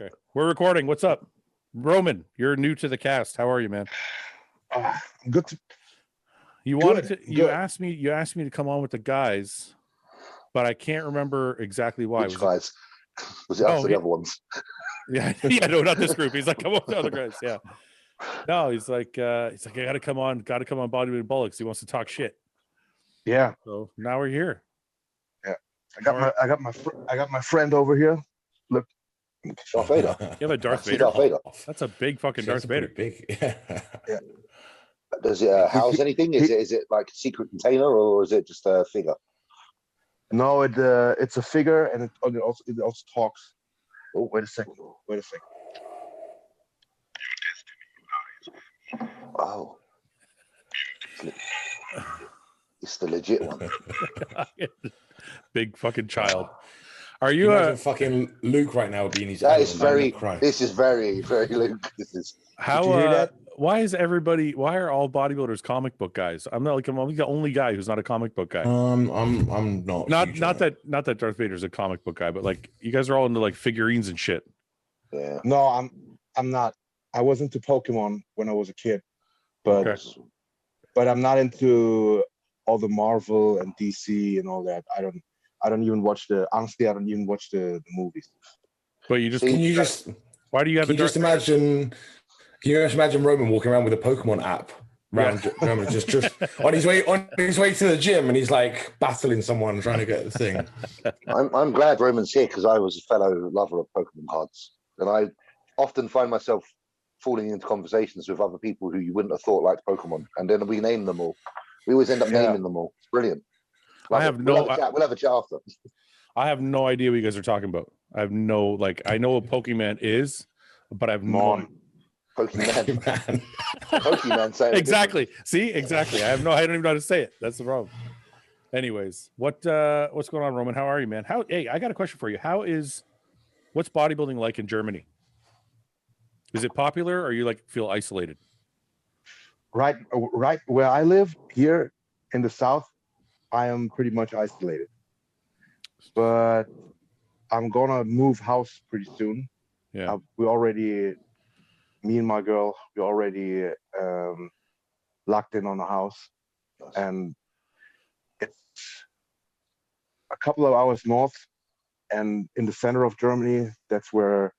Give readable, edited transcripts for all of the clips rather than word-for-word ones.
Okay, we're recording. What's up, Roman? You're new to the cast. How are you, man? Good. You wanted to. You asked me. You asked me to come on with the guys, but I can't remember exactly why. Which guys? Was it us or the other ones? Yeah, no, not this group. He's like, come on with the other guys. Yeah. No, he's like, I gotta come on bodybuilding bullocks. He wants to talk shit. Yeah. So now we're here. Yeah. I got my friend over here. Look. Darth Vader. You have a Darth Vader? Darth Vader. That's a big fucking Darth Vader. Big. Yeah. Does it house anything? Is it like a secret container, or is it just a figure? No, it's a figure, and it also talks. Oh, wait a second. Oh, it's the legit one. Big fucking child. Are you fucking Luke right now being his? That is very. This is very, very Luke. This is. How? Did you hear that? Why are all bodybuilders comic book guys? I'm the only guy who's not a comic book guy. I'm not. Not that Darth Vader's a comic book guy, but like you guys are all into like figurines and shit. Yeah. No, I'm not. I was into Pokemon when I was a kid, but I'm not into all the Marvel and DC and all that. I don't even watch the movies. But you just why do you have Can you just imagine Roman walking around with a Pokemon app around just on his way to the gym, and he's like battling someone trying to get the thing. I'm glad Roman's here because I was a fellow lover of Pokemon cards, and I often find myself falling into conversations with other people who you wouldn't have thought liked Pokemon, and then we name them all. We always end up naming them all. It's brilliant. We'll have a chat after. I have no idea what you guys are talking about. I have no I know what Pokemon is, but I have no. Pokemon. Say exactly. See, exactly. I don't even know how to say it. That's the problem. Anyways, what's going on, Roman? How are you, man? Hey, I got a question for you. What's bodybuilding like in Germany? Is it popular, or you feel isolated? Right where I live here in the south, I am pretty much isolated. But I'm gonna move house pretty soon. Yeah. Me and my girl, we already locked in on a house, and it's a couple of hours north, and in the center of Germany. That's where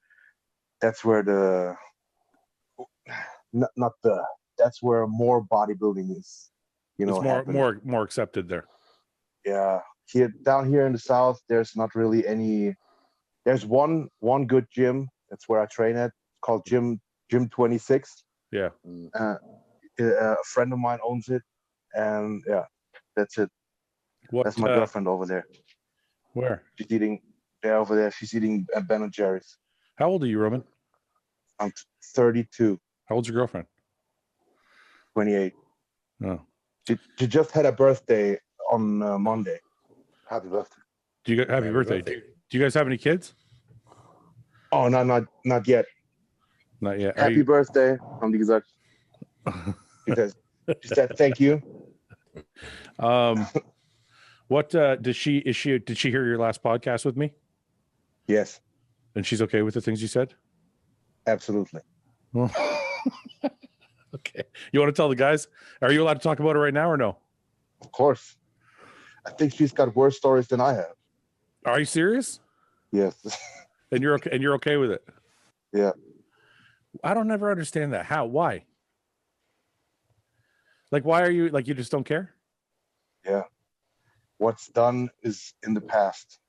more bodybuilding is. It's more accepted there. Yeah, down here in the south, there's not really any. There's one good gym. That's where I train at. It's called Gym 26. Yeah. A friend of mine owns it, and yeah, that's it. That's my girlfriend over there. Where? She's eating. Yeah, over there. She's eating Ben & Jerry's. How old are you, Roman? I'm 32. How old's your girlfriend? 28. Oh. She just had a birthday on Monday. Happy birthday. Happy birthday. Do you guys have any kids? Oh, not yet. Not yet. Happy birthday. Haben die gesagt. She said thank you. What did she hear your last podcast with me? Yes. And she's okay with the things you said? Absolutely. Okay. You want to tell the guys? Are you allowed to talk about it right now or no? Of course. I think she's got worse stories than I have. Are you serious? Yes. And you're okay. And you're okay with it? Yeah. I don't ever understand that. How? Why? Why are you you just don't care? Yeah. What's done is in the past.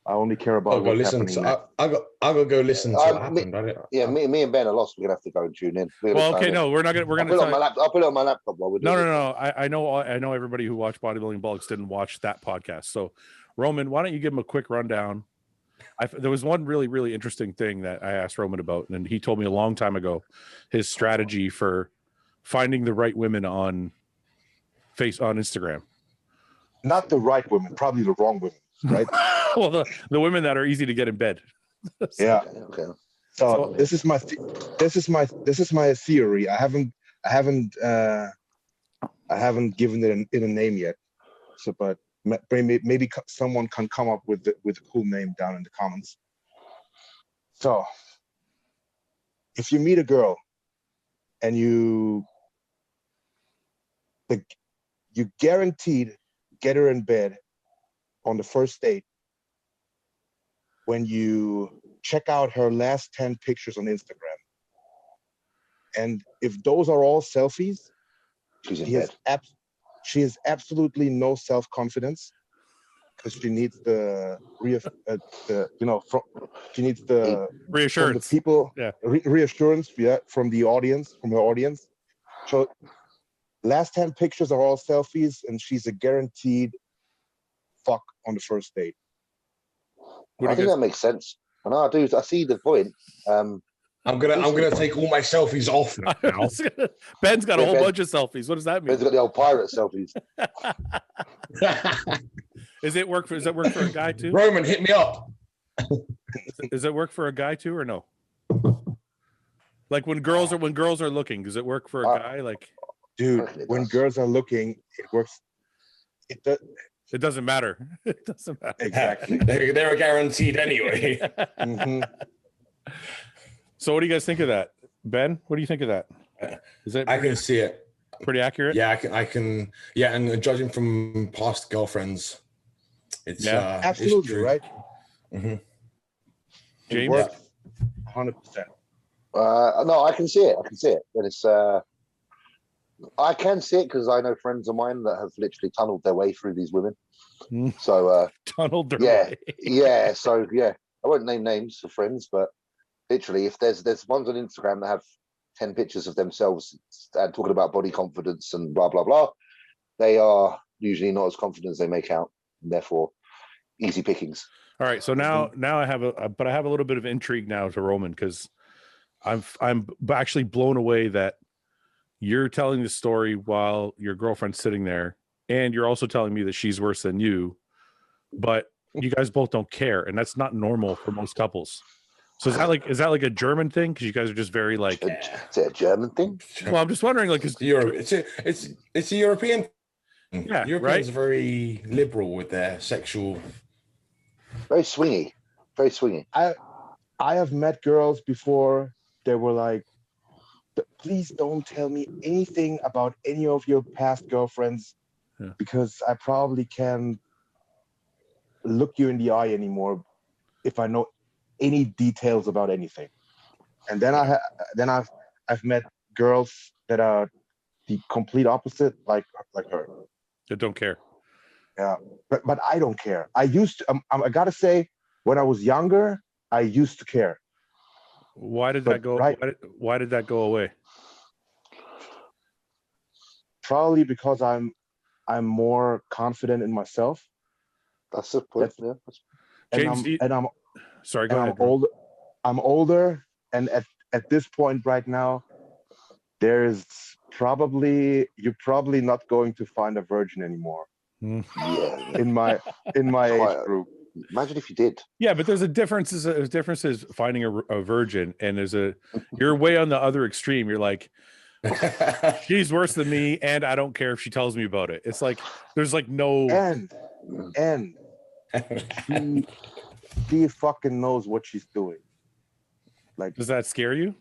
I only care about what's happening now. I got go listen to what happened. Me and Ben are lost. We're gonna have to go and tune in. Well, okay, no, we're not gonna. We're gonna. I'll put it on my laptop while we're doing it. No. I know everybody who watched Bodybuilding Bullocks didn't watch that podcast. So, Roman, why don't you give him a quick rundown? There was one really, really interesting thing that I asked Roman about, and he told me a long time ago his strategy for finding the right women on Instagram. Not the right women, probably the wrong women, right? Well, the women that are easy to get in bed. Yeah. Okay. So this is my theory. I haven't given it a name yet. So, but maybe someone can come up with a cool name down in the comments. So if you meet a girl and you guaranteed get her in bed on the first date when you check out her last 10 pictures on Instagram. And if those are all selfies, she has absolutely no self-confidence because she needs she needs the reassurance from the people, yeah. Reassurance, from the audience, from her audience. So last 10 pictures are all selfies, and she's a guaranteed fuck on the first date. I think that makes sense. And I see the point. I'm gonna take all my selfies off now. Ben's got a whole bunch of selfies. What does that mean? Ben's got the old pirate selfies. Does it work for a guy too? Roman, hit me up. Does it work for a guy too, or no? Like when girls are looking, does it work for a guy? Like, dude, when girls are looking, it works. It doesn't matter. It doesn't matter. Exactly. They're guaranteed anyway. Mm-hmm. So what do you guys think of that? Ben, what do you think of that? Is it? I can see it. Pretty accurate? Yeah, I can. Yeah, and judging from past girlfriends, it's absolutely it's right. Mm-hmm. James, 100%. No, I can see it. But it's I can see it because I know friends of mine that have literally tunneled their way through these women. So tunneled their way. Yeah. So yeah, I won't name names of friends, but literally, if there's ones on Instagram that have 10 pictures of themselves and talking about body confidence and blah blah blah, they are usually not as confident as they make out, and therefore easy pickings. All right, so now I have a little bit of intrigue now to Roman because I'm actually blown away that you're telling the story while your girlfriend's sitting there, and you're also telling me that she's worse than you, but you guys both don't care, and that's not normal for most couples. So is that like a German thing? Because you guys are just very like. Is it a German thing? Well, I'm just wondering, like, it's a European. Yeah, Europeans right? are very liberal with their sexual. Very swingy. Very swingy. I have met girls before. They were like, please don't tell me anything about any of your past girlfriends because I probably can't look you in the eye anymore if I know any details about anything. And then I've met girls that are the complete opposite, like her. That don't care. Yeah, but I don't care. I used to. I gotta say, when I was younger, I used to care. Why did that go? Right. Why did that go away? Probably because I'm more confident in myself. That's the point. James, sorry, go ahead. I'm older, and at this point right now, you're probably not going to find a virgin anymore. Yeah, in my age group. Imagine if you did. Yeah, but there's a difference. There's differences finding a virgin, and you're way on the other extreme. You're like, she's worse than me, and I don't care if she tells me about it. It's like there's like no and she fucking knows what she's doing. Like, does that scare you?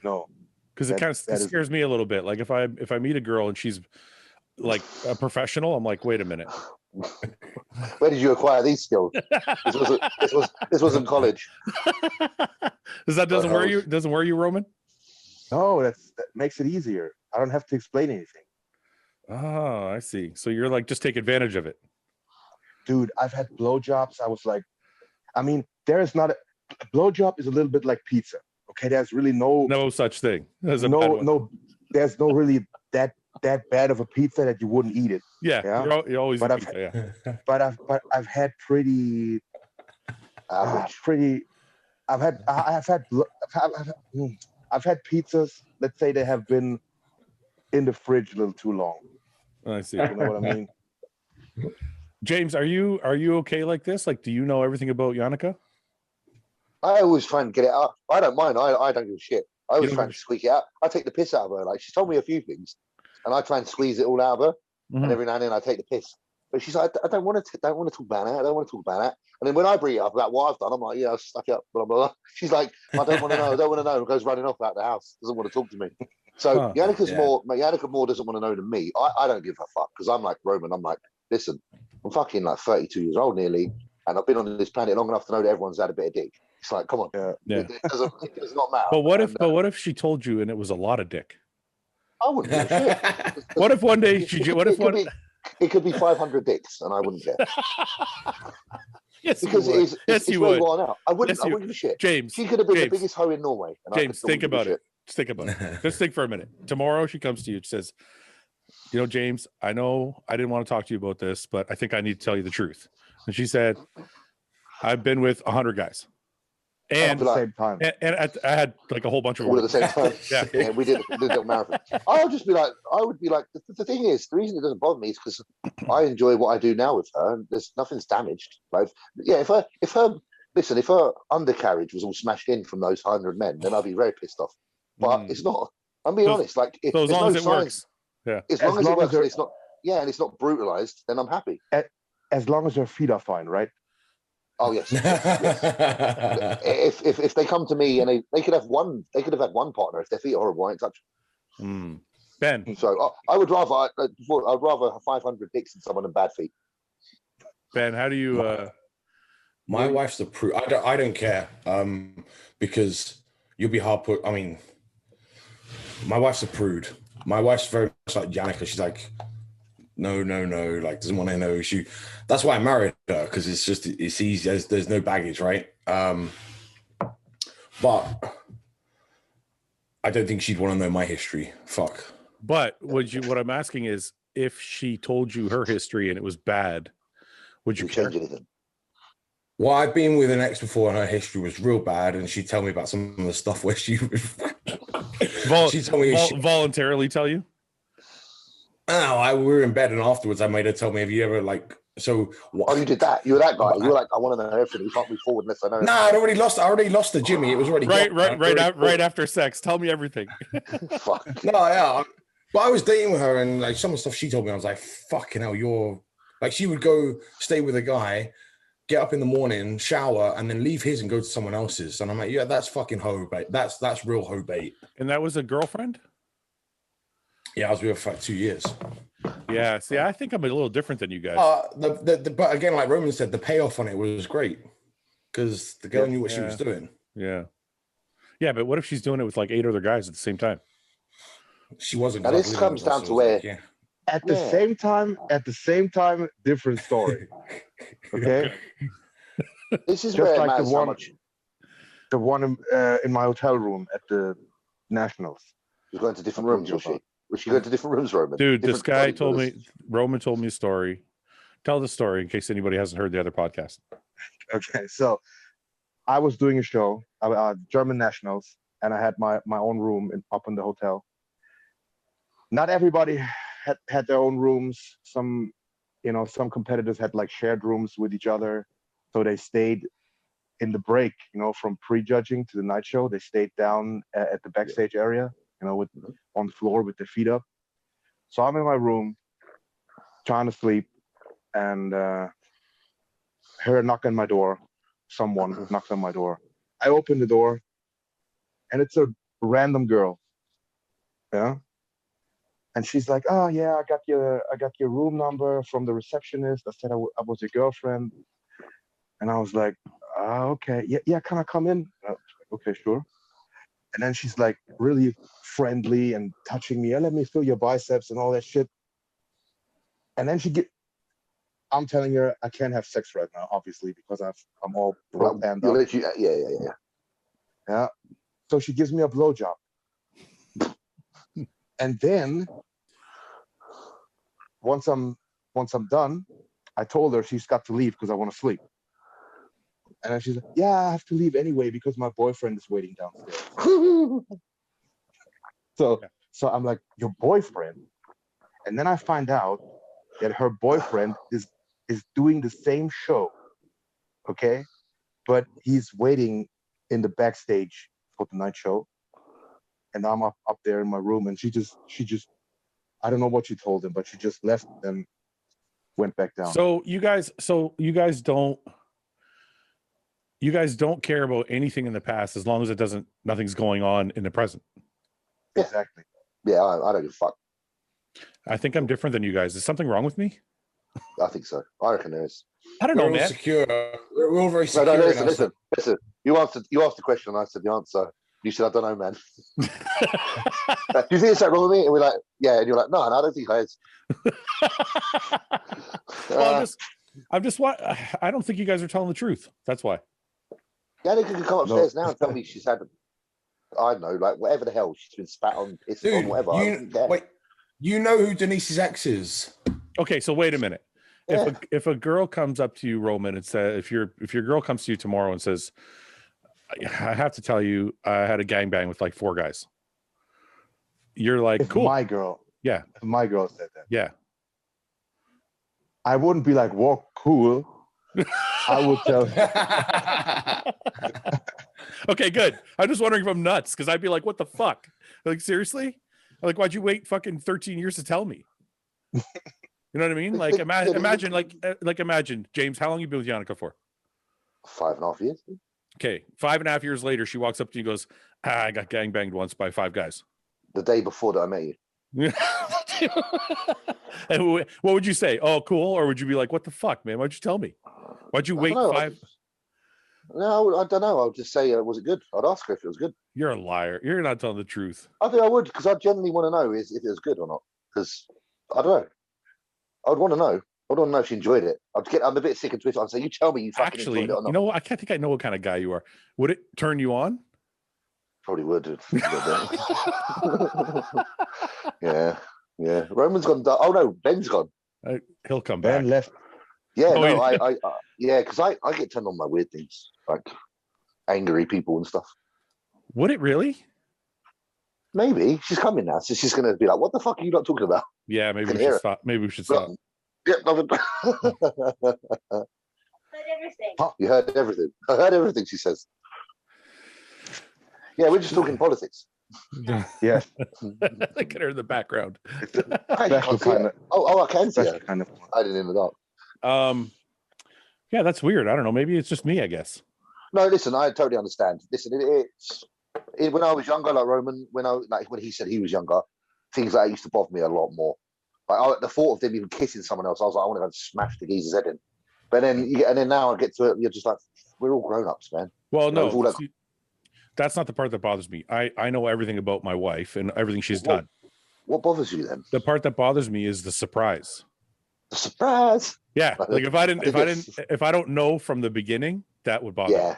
No, because it kind of scares me a little bit. Like if I meet a girl and she's like a professional, I'm like, wait a minute. Where did you acquire these skills? This wasn't college. Doesn't worry you, Roman? No, that makes it easier. I don't have to explain anything. Oh, I see. So you're like, just take advantage of it. Dude, I've had blowjobs. I was like, I mean, there is not a blowjob is a little bit like pizza. Okay, there's really no such thing. There's no really that bad of a pizza that you wouldn't eat it. Yeah. You always eat pizza, yeah. But I've had pretty I've had pizzas. Let's say they have been in the fridge a little too long. I see. You know what I mean? James, are you okay like this? Like, do you know everything about Yannicka? I always try and get it out. I don't mind. I don't give a shit. I always try and squeak it out. I take the piss out of her. Like, she's told me a few things, and I try and squeeze it all out of her. Mm-hmm. And every now and then I take the piss. But she's like, I don't want to talk about it. I don't want to talk about it. And then when I bring it up about what I've done, I'm like, yeah, I've stuck it up, blah, blah, blah. She's like, I don't want to know. I don't want to know. And goes running off out the house. Doesn't want to talk to me. So Yannicka more doesn't want to know than me. I don't give a fuck because I'm like Roman. I'm like, listen, I'm fucking like 32 years old nearly. And I've been on this planet long enough to know that everyone's had a bit of dick. It's like, come on. It does not matter. But what if she told you and it was a lot of dick? I wouldn't give a shit. What if one day it could be 500 dicks and I wouldn't care. Yes, because you would. It's you really would. worn out. I wouldn't give a shit. James, she could have been the biggest hoe in Norway. And James, think about it. Just think about it. Just think for a minute. Tomorrow she comes to you and says, you know, James, I know I didn't want to talk to you about this, but I think I need to tell you the truth. And she said, I've been with 100 guys. And at the same time. And I had like a whole bunch of all at the same time. Yeah, we did a marathon. I would be like, the thing is, the reason it doesn't bother me is because I enjoy what I do now with her, and there's nothing's damaged. Like, yeah, if her undercarriage was all smashed in from those 100 men, then I'd be very pissed off. But it's not. I'm being honest. Like, if so as long as it works, yeah. As long as it works, and it's not. Yeah, and it's not brutalized, then I'm happy. As long as her feet are fine, right? Oh yes. If they come to me and they could have had one partner. If their feet are horrible, I ain't touch them. Ben. So I would rather I'd rather have 500 dicks than someone in bad feet. Ben, how do you? My wife's a prude. I don't care because you'll be hard put. I mean, my wife's a prude. My wife's very much like Yannicka. She's like, no, like doesn't want to know. That's why I married her, because it's easy. There's no baggage, right? But I don't think she'd want to know my history. Fuck. But what I'm asking is, if she told you her history and it was bad, would you change anything? Well, I've been with an ex before and her history was real bad, and she'd tell me about some of the stuff where she told me voluntarily tell you. Oh, we were in bed, and afterwards I made her tell me, have you ever like so? Oh, you did that? You were that guy? You were like, I want to know everything. You can't move forward unless I know. No, I already lost to Jimmy. It was already right after sex. Tell me everything. Fuck. No, yeah, but I was dating with her, and like some of the stuff she told me, I was like, fucking hell, you're like, she would go stay with a guy, get up in the morning, shower, and then leave his and go to someone else's, and I'm like, yeah, that's fucking hoe bait. That's real hoe bait. And that was a girlfriend. Yeah, I was with her for like 2 years. Yeah, see, I think I'm a little different than you guys. But again, like Roman said, the payoff on it was great because the girl knew what she was doing. Yeah, but what if she's doing it with like 8 other guys at the same time? She wasn't. And this comes down to where, at the same time, different story. Okay. This is just where like the one in my hotel room at the Nationals. You're going to different rooms, was she? Was she going to different rooms, Roman? Dude, this guy Roman told me a story. Tell the story in case anybody hasn't heard the other podcast. Okay, so I was doing a show, German Nationals, and I had my own room up in the hotel. Not everybody had their own rooms. Some competitors had like shared rooms with each other. So they stayed in the break, from pre-judging to the night show. They stayed down at the backstage area. On the floor with their feet up. So I'm in my room trying to sleep, and heard a knock on my door. Someone knocked on my door. I open the door, and it's a random girl. Yeah. And she's like, "Oh yeah, I got your room number from the receptionist. I said I was your girlfriend." And I was like, "Okay, yeah, can I come in?" Okay, sure. And then she's like really friendly and touching me. Let me feel your biceps and all that shit. And then I'm telling her I can't have sex right now, obviously, because I'm all and up. Yeah. So she gives me a blowjob. And then once I'm done, I told her she's got to leave because I want to sleep. And then she's like, yeah, I have to leave anyway because my boyfriend is waiting downstairs. So I'm like, your boyfriend? And then I find out that her boyfriend is doing the same show, okay? But he's waiting in the backstage for the night show. And I'm up there in my room, and she just, I don't know what she told him, but she just left. And went back down. So you guys don't care about anything in the past as long as nothing's going on in the present. Exactly. Yeah, I don't give a fuck. I think I'm different than you guys. Is something wrong with me? I think so. I reckon there is. I don't We're know, all man. secure. We're all very secure. No, in listen, ourselves. listen. You asked the question, and I said the answer. You said, I don't know, man. Do you think it's that wrong with me? And we're like, yeah. And you're like, no, I don't think I is. Well, I don't think you guys are telling the truth. That's why. Yannick can come upstairs now and tell me she's had, I don't know, like whatever the hell she's been spat on, pissed on, Dude, whatever. I don't care. wait. You know who Denise's ex is? Okay, so wait a minute. Yeah. If a girl comes up to you, Roman, and says, if your girl comes to you tomorrow and says, I have to tell you, I had a gangbang with like 4 guys. You're like, If cool. my girl said that, Yeah. I wouldn't be like, "Whoa, cool." I would tell. Okay, good. I'm just wondering if I'm nuts because I'd be like, what the fuck? Like, seriously? Like, why'd you wait fucking 13 years to tell me? You know what I mean? Like, imagine, James, how long you been with Yannicka for? 5.5 years. Okay, 5.5 years later, she walks up to you and goes, I got gangbanged once by 5 guys. The day before that I met you. And what would you say? Oh, cool. Or would you be like, what the fuck, man? Why'd you tell me? Why'd you wait 5? No, I don't know. I'll just say, was it good? I'd ask her if it was good. You're a liar. You're not telling the truth. I think I would, because I genuinely want to know if it was good or not. Because I don't know. I'd want to know. I want to know if she enjoyed it. I'm a bit sick of Twitter. I'd say, you tell me you fucking Actually, enjoyed it or not. you know, I can't think I know what kind of guy you are. Would it turn you on? Probably would. Yeah. Roman's gone. Oh no, Ben's gone. He'll come back. Ben left. Yeah, Oh, no, yeah, because I get turned on by weird things like angry people and stuff. Would it really? Maybe she's coming now, so she's gonna be like, "What the fuck are you not talking about?" Yeah, maybe Can we hear should it. stop. Maybe we should stop. Yeah, nothing. Heard everything. You heard everything. I heard everything she says. Yeah, we're just talking politics. Yes. I can hear in the background. It's a special kind of. Oh, I can see Special it. kind of. I didn't in the dark. Yeah, that's weird. I don't know. Maybe it's just me, I guess. No, listen, I totally understand. Listen, when I was younger, like Roman, when he said he was younger, things like that used to bother me a lot more. Like the thought of them even kissing someone else, I was like, I want to go and smash the geezer's head in. But then now I get to it, you're just like, we're all grown ups, man. Well, no, all that- see, that's not the part that bothers me. I know everything about my wife and everything she's done. What bothers you then? The part that bothers me is the surprise. The surprise. Yeah, like if I don't know from the beginning, that would bother me. Yeah,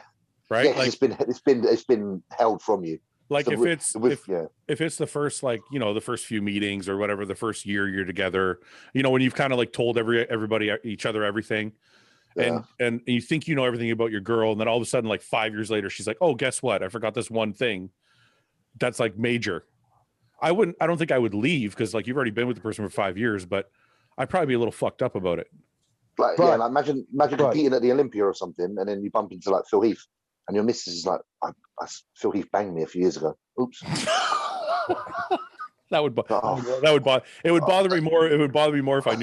Right. yeah, like it's been held from you. Like So if it's the first, like, you know, the first few meetings or whatever, the first year you're together, you know, when you've kind of like told everybody each other everything, and you think you know everything about your girl, and then all of a sudden, like 5 years later, she's like, oh, guess what? I forgot this one thing. That's like major. I don't think I would leave because like you've already been with the person for 5 years, but I'd probably be a little fucked up about it. Like imagine competing at the Olympia or something, and then you bump into like Phil Heath, and your missus is like, Phil Heath banged me a few years ago. Oops. That would bother. It would bother me more. It would bother me more if I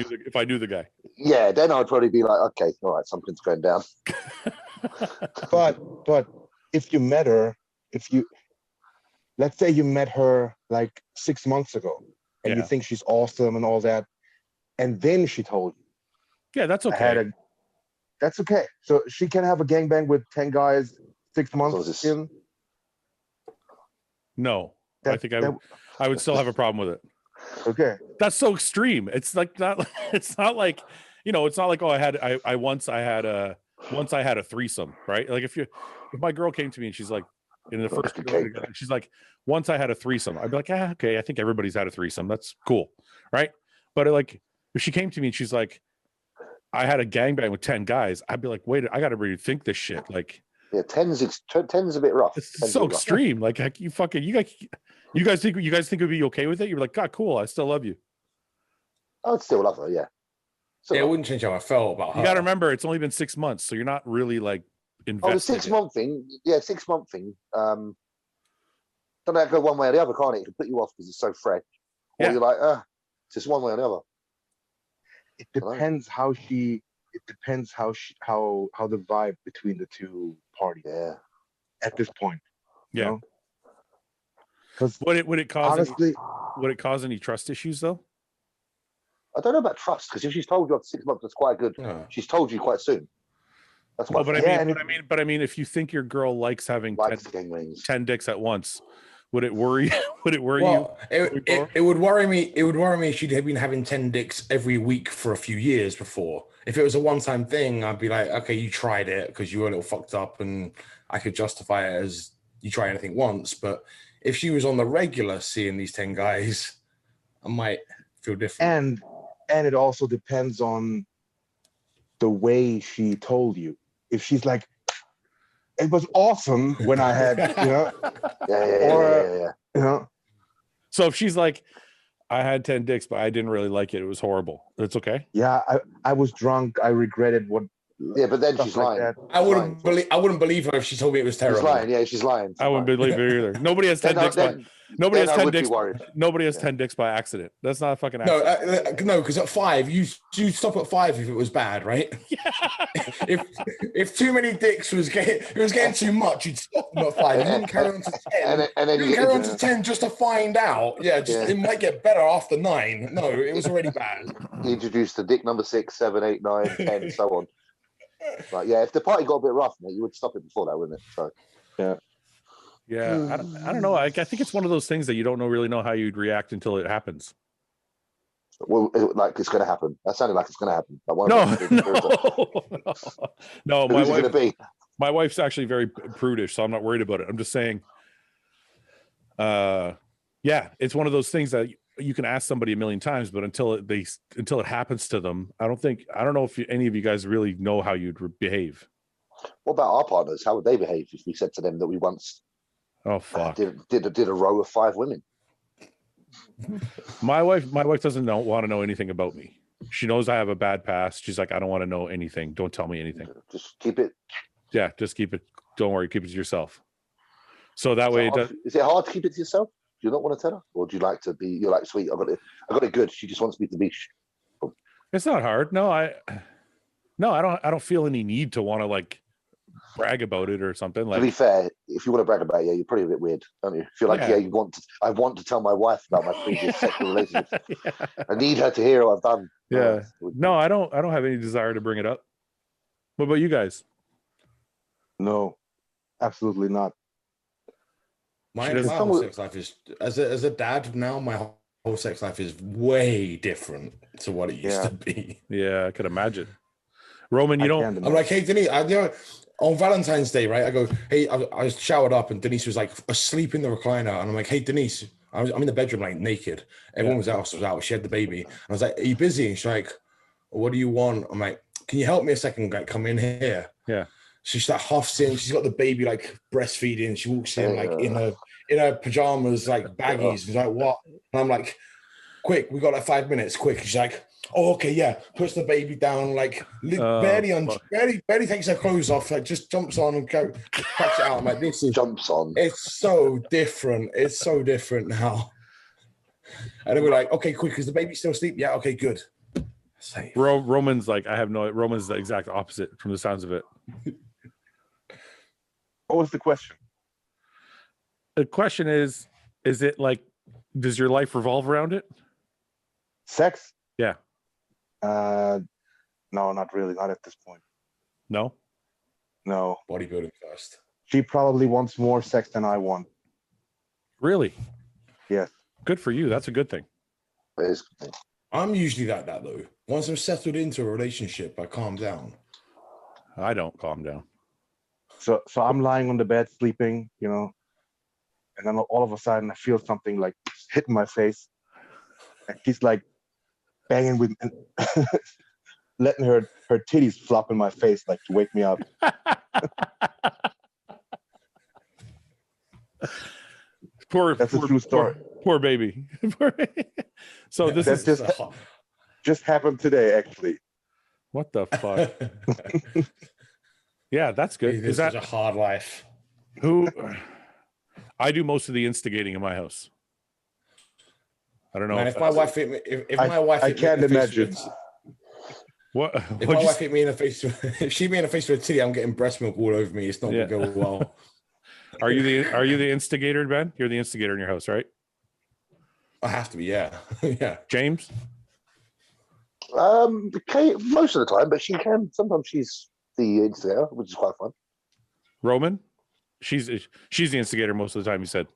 knew the guy. Yeah, then I'd probably be like, okay, all right, something's going down. But if you met her, let's say you met her like 6 months ago, and you think she's awesome and all that, and then she told you. Yeah, that's okay. That's okay. So she can have a gangbang with 10 guys 6 months in. No, I think I would still have a problem with it. Okay, that's so extreme. It's like not. It's not like, you know. It's not like, oh, I once I had a threesome, right? Like if my girl came to me and she's like, in the first, she's like, once I had a threesome, I'd be like, okay, I think everybody's had a threesome. That's cool, right? But like, if she came to me and she's like, I had a gangbang with 10 guys, I'd be like, wait, I got to rethink this shit. Like, yeah, 10's a bit rough. It's so extreme. Like, you guys think it'd be okay with it? You're like, God, cool. I still love you. I'd still love her, yeah. It wouldn't change how I felt about her. You got to remember, it's only been 6 months, so you're not really like invested. Oh, the 6 month thing. Yeah, 6 month thing. Don't have to go one way or the other, can't it? It can put you off because it's so fresh. Or you're like, just one way or the other. it depends how the vibe between the two parties. Yeah. At this point. Yeah. You know? Because Would it cause honestly, would it cause any trust issues though? I don't know about trust, because if she's told you after 6 months, that's quite good. Yeah. She's told you quite soon. That's Well, quite but fair. I mean, if you think your girl likes having Likes gang rings. 10 dicks at once, would it worry? Would it worry Well, you? it would worry me. It would worry me if she'd have been having 10 dicks every week for a few years before. If it was a one-time thing, I'd be like, okay, you tried it because you were a little fucked up, and I could justify it as you try anything once. But if she was on the regular seeing these 10 guys, I might feel different. And it also depends on the way she told you. If she's like, it was awesome when I had, Yeah. you know. So if she's like, I had 10 dicks, but I didn't really like it. It was horrible. It's okay. Yeah, I was drunk. I regretted what. Yeah, but then she's like lying. Oh, I wouldn't believe her if she told me it was terrible. She's lying. Yeah, she's lying. I wouldn't believe it either. Nobody has 10 dicks. Nobody has 10 dicks. Nobody has 10 dicks by accident. That's not a fucking accident. No, because at 5, you stop at 5 if it was bad, right? Yeah. if too many dicks was getting too much, you'd stop them at 5. You wouldn't carry on to 10. And then you carry on to 10 just to find out. It might get better after 9. No, it was already bad. You introduced the dick number 6, 7, 8, 9, 10, and so on. But yeah, if the party got a bit rough, mate, you would stop it before that, wouldn't it? So yeah. I don't know. I think it's one of those things that you don't really know how you'd react until it happens. Well, like it's going to happen. That sounded like it's going to happen. No. Who's it going to be? My wife's actually very prudish, so I'm not worried about it. I'm just saying, it's one of those things that you can ask somebody a million times, but until it happens to them, I don't know if any of you guys really know how you'd behave. What about our partners? How would they behave if we said to them that we once did a row of 5 women? My wife doesn't want to know anything about me. She knows I have a bad past. She's like, I don't want to know anything. Don't tell me anything. Just keep it. Yeah, just keep it. Don't worry, keep it to yourself. So that way, is it hard to keep it to yourself? Do you not want to tell her, or do you like to be? You're like, sweet, I got it good. She just wants me to be. It's not hard. No, I don't feel any need to want to like brag about it or something. Like, to be fair, if you want to brag about it, you're probably a bit weird, don't you? If you're like, I want to tell my wife about my previous sexual relationship. I need her to hear what I've done. Yeah. No, I don't have any desire to bring it up. What about you guys? No, absolutely not. My whole sex life is as a dad now. My whole sex life is way different to what it used to be. Yeah, I could imagine. Roman, I'm like, hey, Denise, on Valentine's Day, right? I go, hey, I was showered up, and Denise was like asleep in the recliner, and I'm like, hey, Denise, I'm in the bedroom like naked. Everyone was out. She had the baby. And I was like, are you busy? And she's like, what do you want? I'm like, can you help me a second? Like, come in here. Yeah. She's like huffs in. She's got the baby like breastfeeding. She walks in like in her pajamas, like baggies. She's like, what? And I'm like, quick, we got like 5 minutes. Quick. She's like, oh, okay, yeah. Puts the baby down, like barely takes her clothes off. Like just jumps on and cracks it out. I'm like, this is jumps on. It's so different. It's so different now. And then we're like, okay, quick, is the baby still asleep? Yeah, okay, good. Safe. Roman's like, Roman's the exact opposite from the sounds of it. What was the question? The question is it like, does your life revolve around it? Sex? Yeah. No, not really. Not at this point. No? No. Bodybuilding first. She probably wants more sex than I want. Really? Yes. Good for you. That's a good thing. I'm usually like that though. Once I'm settled into a relationship, I calm down. I don't calm down. So I'm lying on the bed sleeping, and then all of a sudden I feel something like hitting my face, and she's like banging with, letting her titties flop in my face like to wake me up. That's a true story. Poor baby. So this is just happened today, actually. What the fuck? Yeah, that's good. Is that a hard life? I do most of the instigating in my house. I don't know. Man, if my wife, I can't imagine. What? If my wife hit me in the face, if she hit me in the face with a titty, I'm getting breast milk all over me. It's not gonna go well. Are you the instigator, Ben? You're the instigator in your house, right? I have to be, yeah. Yeah. James? Okay, most of the time, but sometimes she's the instigator, which is quite fun. Roman? She's the instigator most of the time, you said.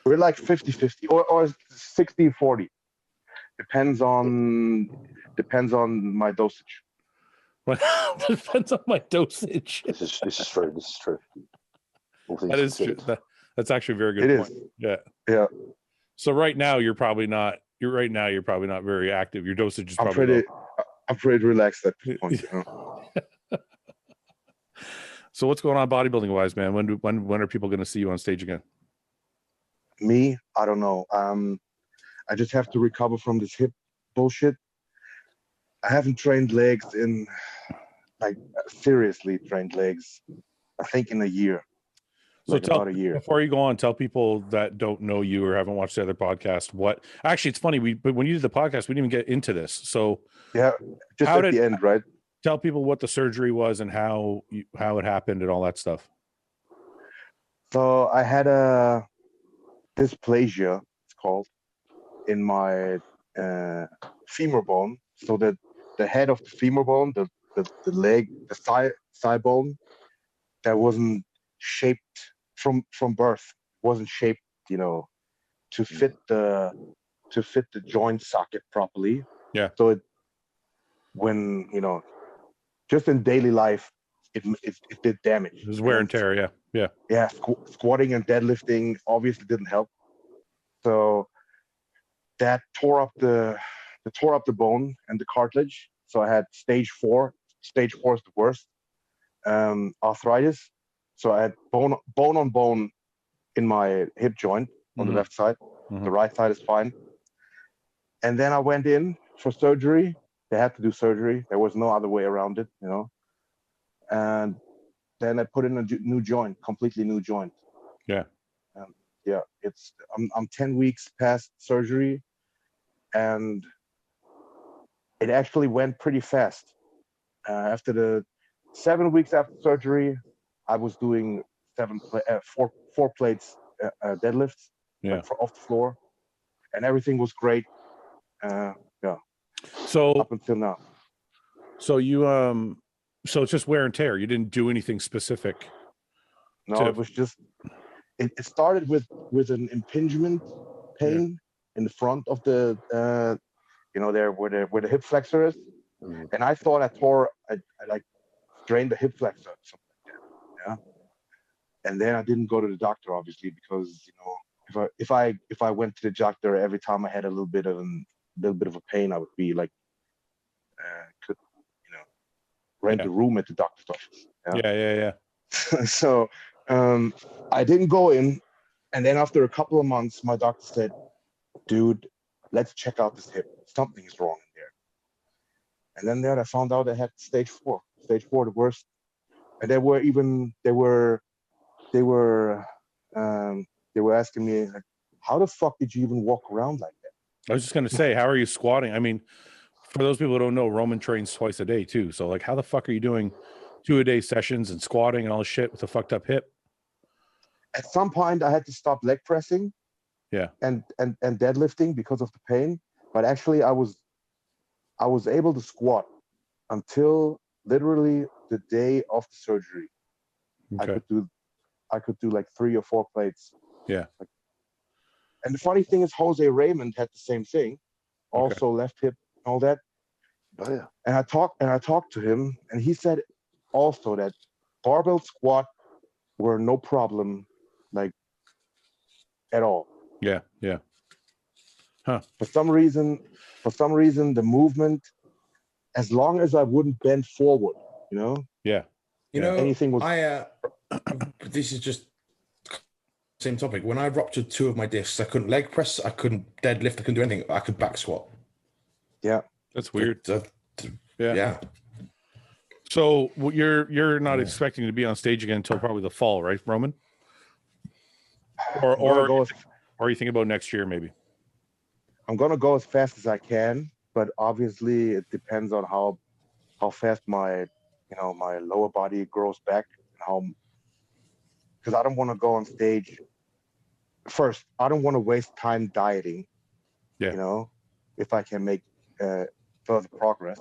We're like 50-50 or 60-40. Depends on my dosage. Depends on my dosage. This is true. This is true. That is true. That's actually a very good point. Yeah. So right now you're probably not very active. Your dosage is probably low. I'm pretty relaxed at this point. So what's going on bodybuilding wise, man? When are people going to see you on stage again? Me, I don't know. I just have to recover from this hip bullshit. I haven't trained legs in seriously trained legs, I think in a year. So about a year. Before you go on, tell people that don't know you or haven't watched the other podcast actually it's funny, but when you did the podcast, we didn't even get into this. So yeah, just at the end, right? Tell people what the surgery was and how it happened and all that stuff. So I had a dysplasia, it's called, in my femur bone. So that the head of the femur bone, the leg, the thigh bone, that wasn't shaped from birth, wasn't shaped, to fit the joint socket properly. Yeah. So when just in daily life, it did damage. It was wear and tear. Yeah. Squatting and deadlifting obviously didn't help. So that tore up the bone and the cartilage. So I had stage 4. Stage 4 is the worst. Arthritis. So I had bone on bone in my hip joint on the left side. The right side is fine. And then I went in for surgery. They had to do surgery. There was no other way around it, And then I put in a new joint, completely new joint. Yeah. I'm 10 weeks past surgery, and it actually went pretty fast. After the 7 weeks after surgery, I was doing 4 plates deadlifts, off the floor, and everything was great. So up until now. So you so it's just wear and tear. You didn't do anything specific. No, it was just it started with an impingement pain in the front of the there where the hip flexor is. And I thought I strained the hip flexor or something like that. Yeah. And then I didn't go to the doctor, obviously, because if I went to the doctor every time I had a little bit of a pain, I would be like could rent a room at the doctor's office. Yeah. So I didn't go in, and then after a couple of months, my doctor said, "Dude, let's check out this hip. Something is wrong in there." And then I found out I had stage 4, the worst. And they were asking me, like, how the fuck did you even walk around like that? I was just gonna say, how are you squatting? I mean, for those people who don't know, Roman trains twice a day too. So like, how the fuck are you doing 2-a-day sessions and squatting and all this shit with a fucked up hip? At some point, I had to stop leg pressing. Yeah. And deadlifting because of the pain. But actually, I was able to squat until literally the day of the surgery. Okay. I could do like 3 or 4 plates. Yeah. And the funny thing is, Jose Raymond had the same thing, also left hip, all that. Oh yeah. And I talked to him, and he said also that barbell squat were no problem, like at all. Yeah. Huh. For some reason, the movement, as long as I wouldn't bend forward, Yeah. anything was. This is just same topic. When I ruptured 2 of my discs, I couldn't leg press, I couldn't deadlift, I couldn't do anything. I could back squat. Yeah, that's weird. Yeah. So you're not expecting to be on stage again until probably the fall, right, Roman? Or are you thinking about next year maybe? I'm gonna go as fast as I can, but obviously it depends on how how fast my my lower body grows back, because I don't want to go on stage. First, I don't want to waste time dieting. Yeah. If I can make further progress,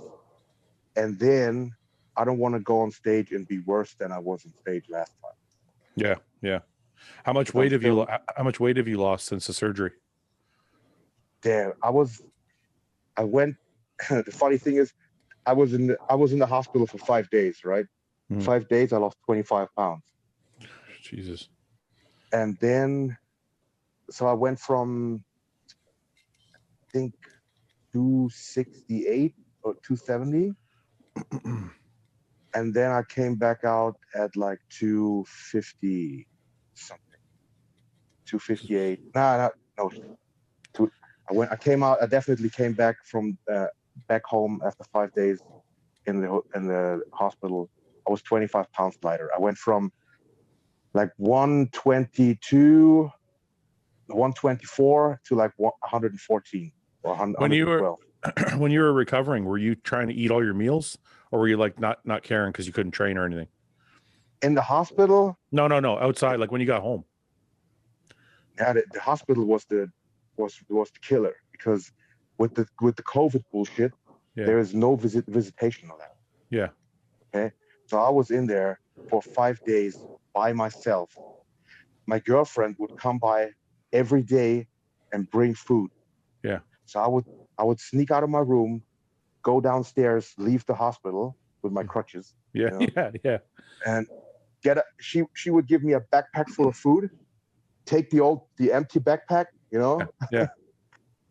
and then I don't want to go on stage and be worse than I was on stage last time. Yeah. How much I'm weight have you? still- How much weight have you lost since the surgery? There, I went. The funny thing is, I was in the hospital for 5 days, right? Mhm. 5 days, I lost 25 pounds. Jesus. And then, so I went from, I think, 268 or 270. And then I came back out at like 250 something, 258. No. I definitely came back from back home after 5 days in the hospital. I was 25 pounds lighter. I went from like 122, 124 to like 114 or 112. When you were recovering, were you trying to eat all your meals, or were you like not caring because you couldn't train or anything? In the hospital? No. Outside, like when you got home. Yeah, the hospital was the killer, because with the COVID bullshit, there is no visitation of that. Yeah. Okay. So I was in there for 5 days by myself. My girlfriend would come by every day and bring food. Yeah. So I would sneak out of my room, go downstairs, leave the hospital with my crutches. Yeah. Yeah. And she would give me a backpack full of food, take the empty backpack, Yeah.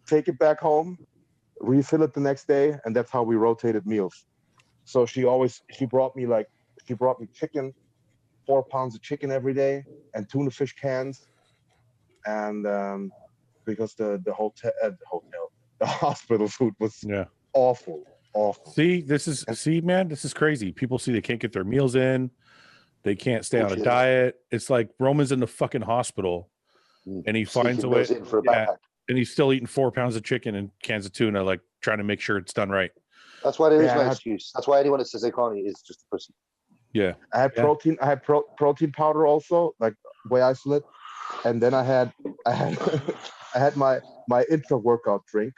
take it back home, refill it the next day, and that's how we rotated meals. So she brought me chicken, 4 pounds of chicken every day, and tuna fish cans, and because the hospital food was awful. Man, this is crazy. People see they can't get their meals in, they can't stay on a diet. It's like Roman's in the fucking hospital, and he finds a way. And he's still eating 4 pounds of chicken and cans of tuna, like trying to make sure it's done right. That's why there is no excuse. That's why anyone that says they can't eat is just a pussy. Yeah. I had protein. I had protein powder also, like whey isolate, and then I had my intra workout drink.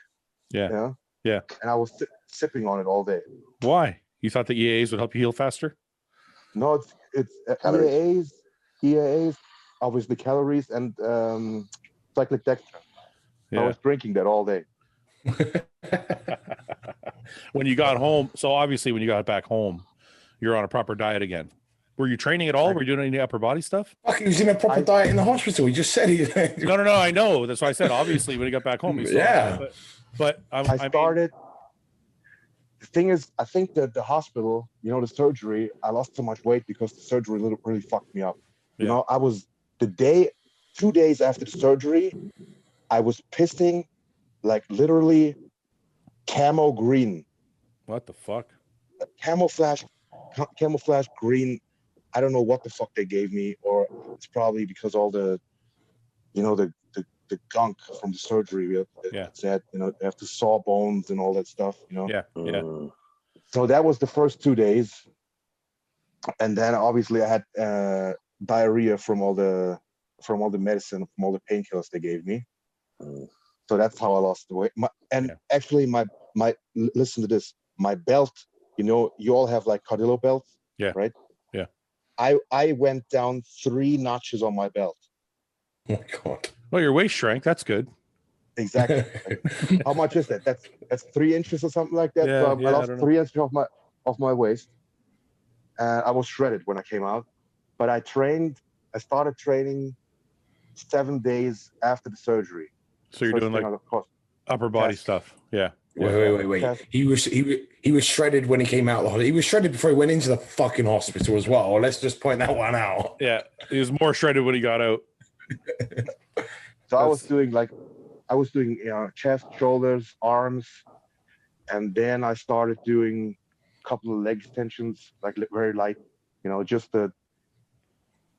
Yeah. And I was sipping on it all day. Why? You thought the EAAs would help you heal faster? No, it's EAAs, obviously calories, and cyclic dextrin. Yeah. I was drinking that all day. When you got home, so obviously when you got back home, you're on a proper diet again. Were you training at all? Were you doing any upper body stuff? Fuck, he was in a proper diet in the hospital. He just said he. No. I know. That's why I said obviously when he got back home. But I started. The thing is, I think that the hospital, the surgery, I lost so much weight because the surgery really fucked me up. I was 2 days after the surgery, I was pissing like literally camo green. What the fuck? Camouflage green. I don't know what the fuck they gave me, or it's probably because all the gunk from the surgery. Said they have to saw bones and all that stuff. Yeah. So that was the first 2 days, and then obviously I had diarrhea from all the medicine, from all the painkillers they gave me. So that's how I lost the weight. Actually, my listen to this. My belt, you all have like Cardillo belts, right? Yeah. I went down 3 notches on my belt. Oh my God. Well, your waist shrank. That's good. Exactly. How much is that? That's 3 inches or something like that. So I lost 3 inches off my waist. I was shredded when I came out, but I started training 7 days after the surgery. So you're doing like upper body stuff. Yeah. Wait. He was shredded when he came out of the hospital. He was shredded before he went into the fucking hospital as well. Let's just point that one out. Yeah. He was more shredded when he got out. So I was doing chest, shoulders, arms, and then I started doing a couple of leg extensions, like very light,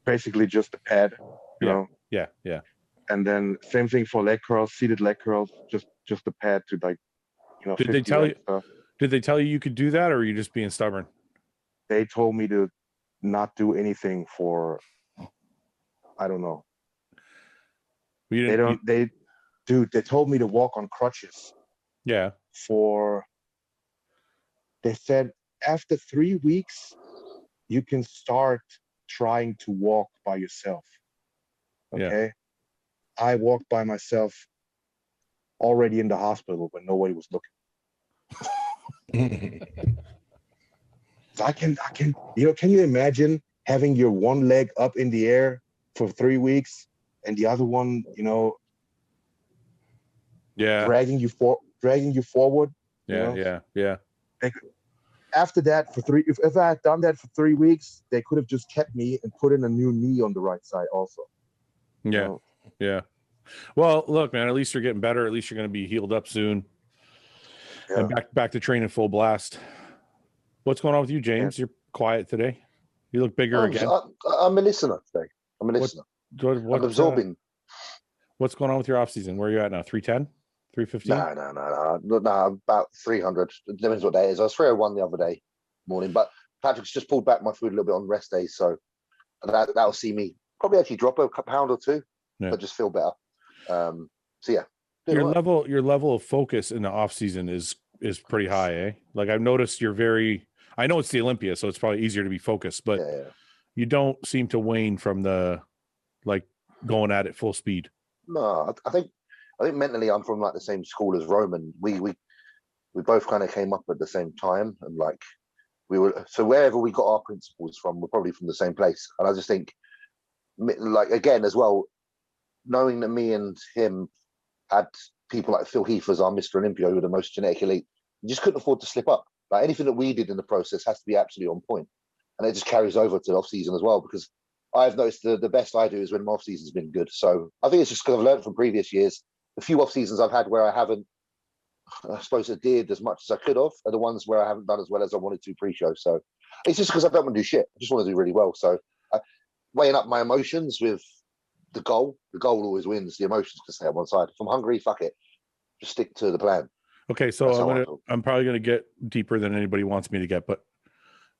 basically just the pad, you know. Yeah. And then same thing for leg curls, seated leg curls, just the pad to like, Did they tell you? Did they tell you you could do that, or are you just being stubborn? They told me to not do anything for, I don't know. You They didn't, don't. Dude, they told me to walk on crutches yeah. for. They said after 3 weeks, you can start trying to walk by yourself. Yeah. Okay. I walked by myself already in the hospital when nobody was looking. I can, can you imagine having your one leg up in the air for 3 weeks and the other one, Yeah. dragging you forward? Yeah. Yeah. After that, if I had done that for 3 weeks, they could have just kept me and put in a new knee on the right side also. Yeah. Yeah. Well, look, man, at least you're getting better. At least you're going to be healed up soon. Yeah. And back to training full blast. What's going on with you, James? You're quiet today. You look bigger again. I'm a listener today. I'm a listener. What, I'm absorbing. What's going on with your off season? Where are you at now? 310? 315? No, about 300. It depends what day it is. I was 301 the other day morning, but Patrick's just pulled back my food a little bit on rest days, so that'll see me probably actually drop a pound or two, but just feel better. So yeah. Your level of focus in the off season is pretty high, eh? Like I've noticed I know it's the Olympia, so it's probably easier to be focused, but you don't seem to wane from the going at it full speed. No, I think mentally I'm from like the same school as Roman. We both kind of came up at the same time, and like we were, so wherever we got our principles from, we're probably from the same place. And I just think, like again as well, knowing that me and him had people like Phil Heath as our Mr. Olympia, who were the most genetic elite, you just couldn't afford to slip up. Like anything that we did in the process has to be absolutely on point, and it just carries over to the off season as well. Because I've noticed the best I do is when my off season's been good. So I think it's just because I've learned from previous years. The few off seasons I've had where I haven't, I suppose, adhered as much as I could have, are the ones where I haven't done as well as I wanted to pre-show. So it's just because I don't want to do shit. I just want to do really well. So weighing up my emotions with the goal always wins. The emotions can stay on one side. If I'm hungry, fuck it, just stick to the plan. Okay, so I'm probably gonna get deeper than anybody wants me to get, but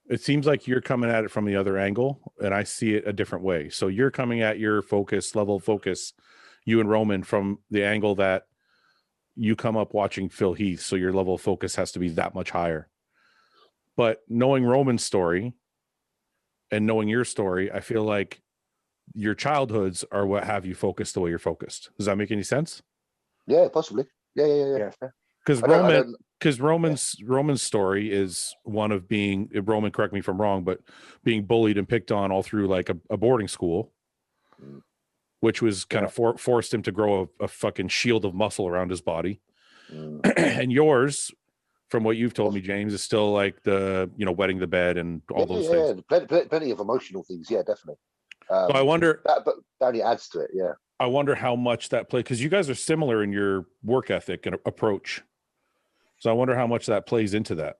it seems like you're coming at it from the other angle, and I see it a different way. So you're coming at your level of focus, you and Roman, from the angle that you come up watching Phil Heath, so your level of focus has to be that much higher. But knowing Roman's story and knowing your story, I feel like your childhoods are what have you focused the way you're focused. Does that make any sense? Yeah, possibly. Yeah. Because Roman's story is one of being, Roman, correct me if I'm wrong, but being bullied and picked on all through like a boarding school, which was kind of forced him to grow a fucking shield of muscle around his body. And yours, from what you've told me, James, is still like the, wetting the bed and all those things. Plenty of emotional things. Yeah, definitely. So I wonder, but that only adds to it. Yeah. I wonder how much that plays, because you guys are similar in your work ethic and approach. So I wonder how much that plays into that.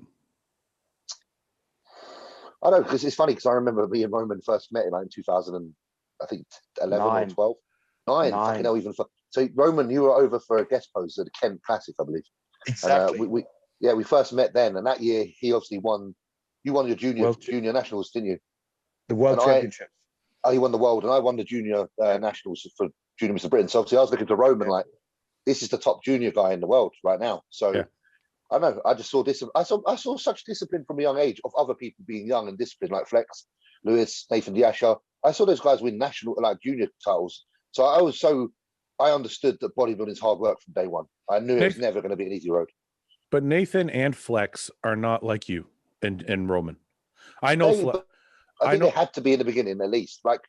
I know, because it's funny, because I remember me and Roman first met in 2000 and I think 11 or 12. Fucking hell, even so Roman, you were over for a guest post at the Kent Classic, I believe. Exactly. And we first met then, and that year he obviously won. You won your junior nationals, didn't you? The World Championship. He won the world, and I won the junior nationals for Junior Mr. Britain. So obviously I was looking to Roman like, this is the top junior guy in the world right now. So I know, I just saw this. I saw such discipline from a young age of other people being young and disciplined, like Flex, Lewis, Nathan Diasha. I saw those guys win national, like junior titles. So I understood that bodybuilding is hard work from day one. I knew it was never going to be an easy road. But Nathan and Flex are not like you and Roman. I know. I think they had to be in the beginning at least. Like,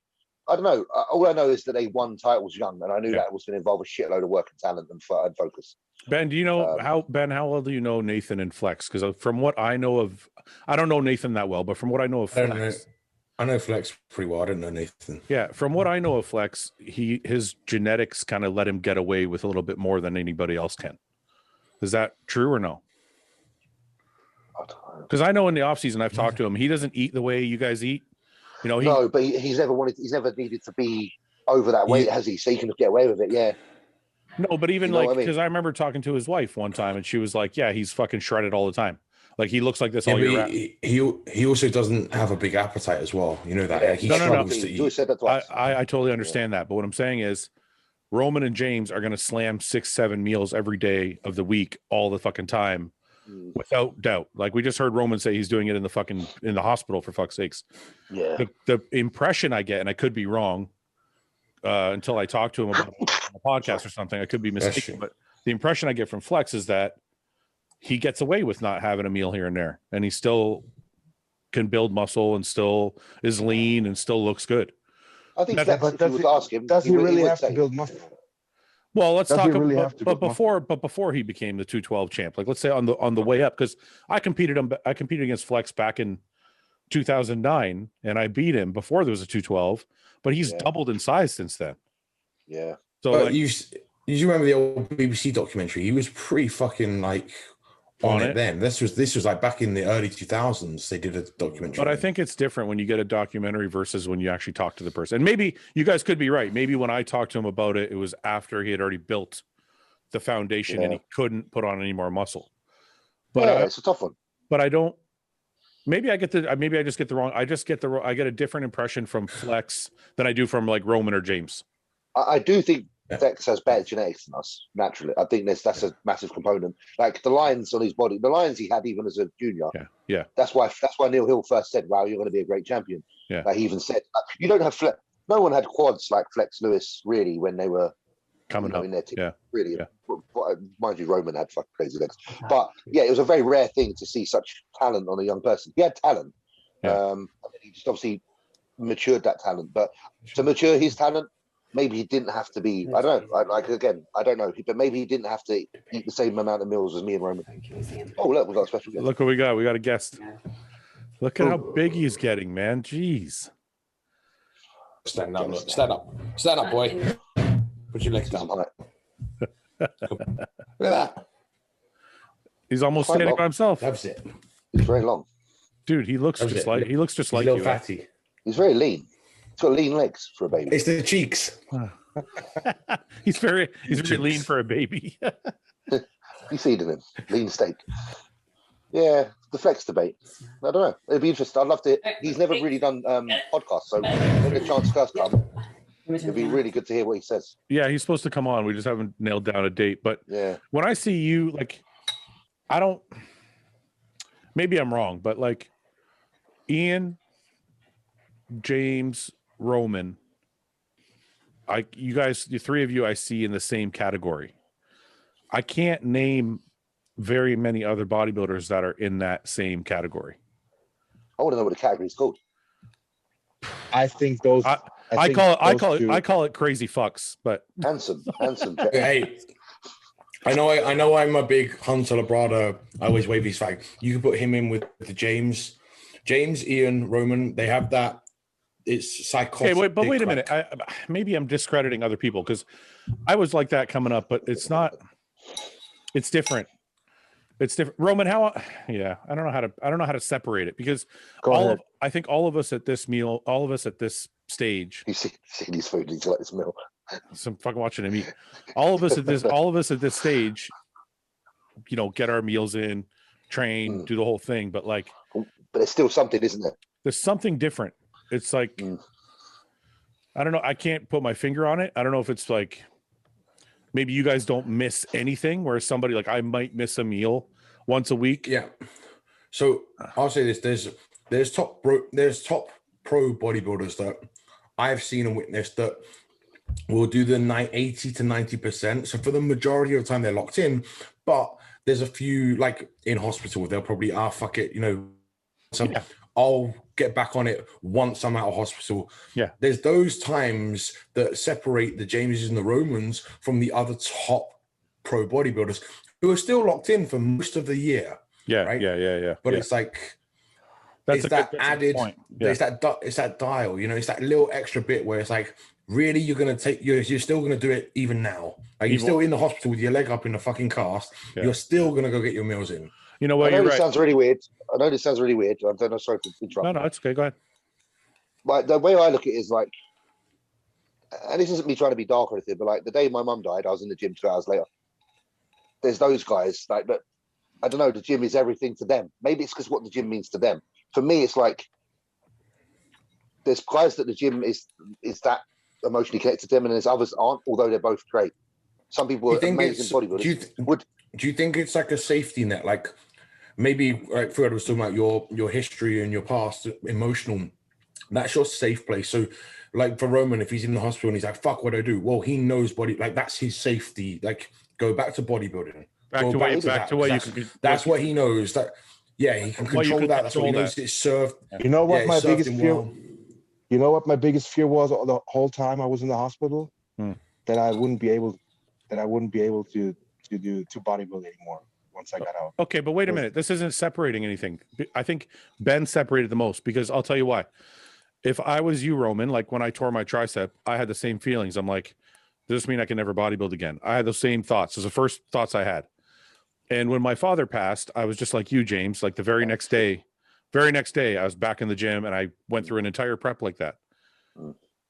I don't know. All I know is that they won titles young, and I knew that was going to involve a shitload of work and talent and focus. Ben, do you know how well do you know Nathan and Flex? Because from what I know of, I don't know Nathan that well, but from what I know of Flex, I know Flex pretty well. I don't know Nathan. Yeah, from what I know of Flex, his genetics kind of let him get away with a little bit more than anybody else can. Is that true or no? Because I know in the off season I've talked to him. He doesn't eat the way you guys eat. No, but he's never needed to be over that weight, has he? So he can get away with it. Yeah. No, but even because I remember talking to his wife one time, and she was like, "Yeah, he's fucking shredded all the time." Like he looks like this all year round. He also doesn't have a big appetite as well. You know that. Yeah. Like, he No. struggles to You eat. said that twice. I totally understand that, but what I'm saying is Roman and James are going to slam 6-7 meals every day of the week all the fucking time without doubt. Like we just heard Roman say he's doing it in the hospital, for fuck's sakes. Yeah. The impression I get, and I could be wrong until I talk to him about a podcast or something, I could be mistaken, but the impression I get from Flex is that he gets away with not having a meal here and there, and he still can build muscle and still is lean and still looks good. I think But if you would ask him, does he would really would have to say- build muscle? Well, let's Does talk he really about, have to but build before he became the 212 champ, like let's say on the way up, because I competed against Flex back in 2009 and I beat him before there was a 212, but he's doubled in size since then. Yeah. So But like, you remember the old BBC documentary? He was pretty fucking like on it then. This was like back in the early 2000s. They did a documentary. but I think it's different when you get a documentary versus when you actually talk to the person. And maybe you guys could be right. Maybe when I talked to him about it, it was after he had already built the foundation and he couldn't put on any more muscle. But it's a tough one. But I don't. Maybe I just get the wrong. I get a different impression from Flex than I do from like Roman or James. I do think Flex has better genetics than us, naturally. I think that's a massive component. Like the lines on his body, the lines he had even as a junior. Yeah. That's why Neil Hill first said, "Wow, you're going to be a great champion." Yeah. Like he even said, "You don't have Flex." No one had quads like Flex Lewis really when they were coming up in their team. Yeah. Really. Yeah. Mind you, Roman had fucking crazy legs, but yeah, it was a very rare thing to see such talent on a young person. He had talent. He just obviously matured that talent, but to mature his talent, maybe he didn't have to be. I don't know. I don't know. But maybe he didn't have to eat the same amount of meals as me and Roman. Oh, look, we got a special guest. Look what we got. We got a guest. Look at how big he's getting, man. Jeez. Stand up, boy. Put your legs down. Look at that. He's almost standing by himself. That's it. He's very long, dude. He looks just like He's you. A little fatty. He's very lean. He's got lean legs for a baby. It's the cheeks. he's very lean for a baby. You feeding him lean steak. Yeah, the Flex debate. I don't know. It'd be interesting. I'd love to. He's never really done podcasts, so when the chance first comes, it'd be really good to hear what he says. Yeah, he's supposed to come on. We just haven't nailed down a date. But yeah, when I see you, like, I don't. Maybe I'm wrong, but like, Ian, James, Roman, you guys, the three of you, I see in the same category. I can't name very many other bodybuilders that are in that same category. I want to know what the category is called. I think those. I call it crazy fucks, but handsome. Hey, I know I'm a big Hunter Labrada. I always wave these flag. You can put him in with the James, Ian, Roman. They have that. It's psychotic. Okay, wait a minute. Maybe I'm discrediting other people because I was like that coming up, but it's not. It's different. It's different. Roman, I don't know how to separate it because I think all of us at this meal, all of us at this stage. You see these food, you like this meal. So I'm fucking watching him eat. All of us at this stage, get our meals in, train, do the whole thing. But like, but there's still something, isn't there? There's something different. It's like, I don't know. I can't put my finger on it. I don't know if it's like, maybe you guys don't miss anything where somebody like I might miss a meal once a week. Yeah. So I'll say this: there's top pro bodybuilders that I've seen and witnessed that will do the 80 to 90%. So for the majority of the time they're locked in, but there's a few like in hospital they'll probably fuck it, I'll get back on it once I'm out of hospital. Yeah. There's those times that separate the Jameses and the Romans from the other top pro bodybuilders who are still locked in for most of the year. Yeah. Right. Yeah. But it's like, that's that added, point. Yeah. it's that dial, it's that little extra bit where it's like, really, you're still going to do it even now. Like you're still in the hospital with your leg up in the fucking cast. Yeah. You're still going to go get your meals in. You know what? I know this sounds really weird. I know this sounds really weird. I don't know. Sorry for interrupting. No, it's okay. Go ahead. But the way I look at it is like, and this isn't me trying to be dark or anything, but like the day my mum died, I was in the gym 2 hours later. There's those guys like that. I don't know, the gym is everything to them. Maybe it's because what the gym means to them. For me, it's like there's guys that the gym is that emotionally connected to them, and there's others aren't, although they're both great. Some people are amazing bodybuilders. Do you think it's like a safety net? Like maybe like Fouad was talking about your history and your past, emotional. That's your safe place. So like for Roman, if he's in the hospital and he's like, fuck, what do I do? Well, he knows like that's his safety. Like go back to back to what he knows. That he can control that. That's what he knows. It's served. You know what my biggest fear? You know what my biggest fear was the whole time I was in the hospital? That I wouldn't be able to do bodybuilding anymore once I got out. Okay, but wait a minute. This isn't separating anything. I think Ben separated the most, because I'll tell you why. If I was you, Roman, like when I tore my tricep, I had the same feelings. I'm like, does this mean I can never bodybuild again? I had the same thoughts. As the first thoughts I had. And when my father passed, I was just like you, James. Like the very next day, I was back in the gym and I went through an entire prep like that.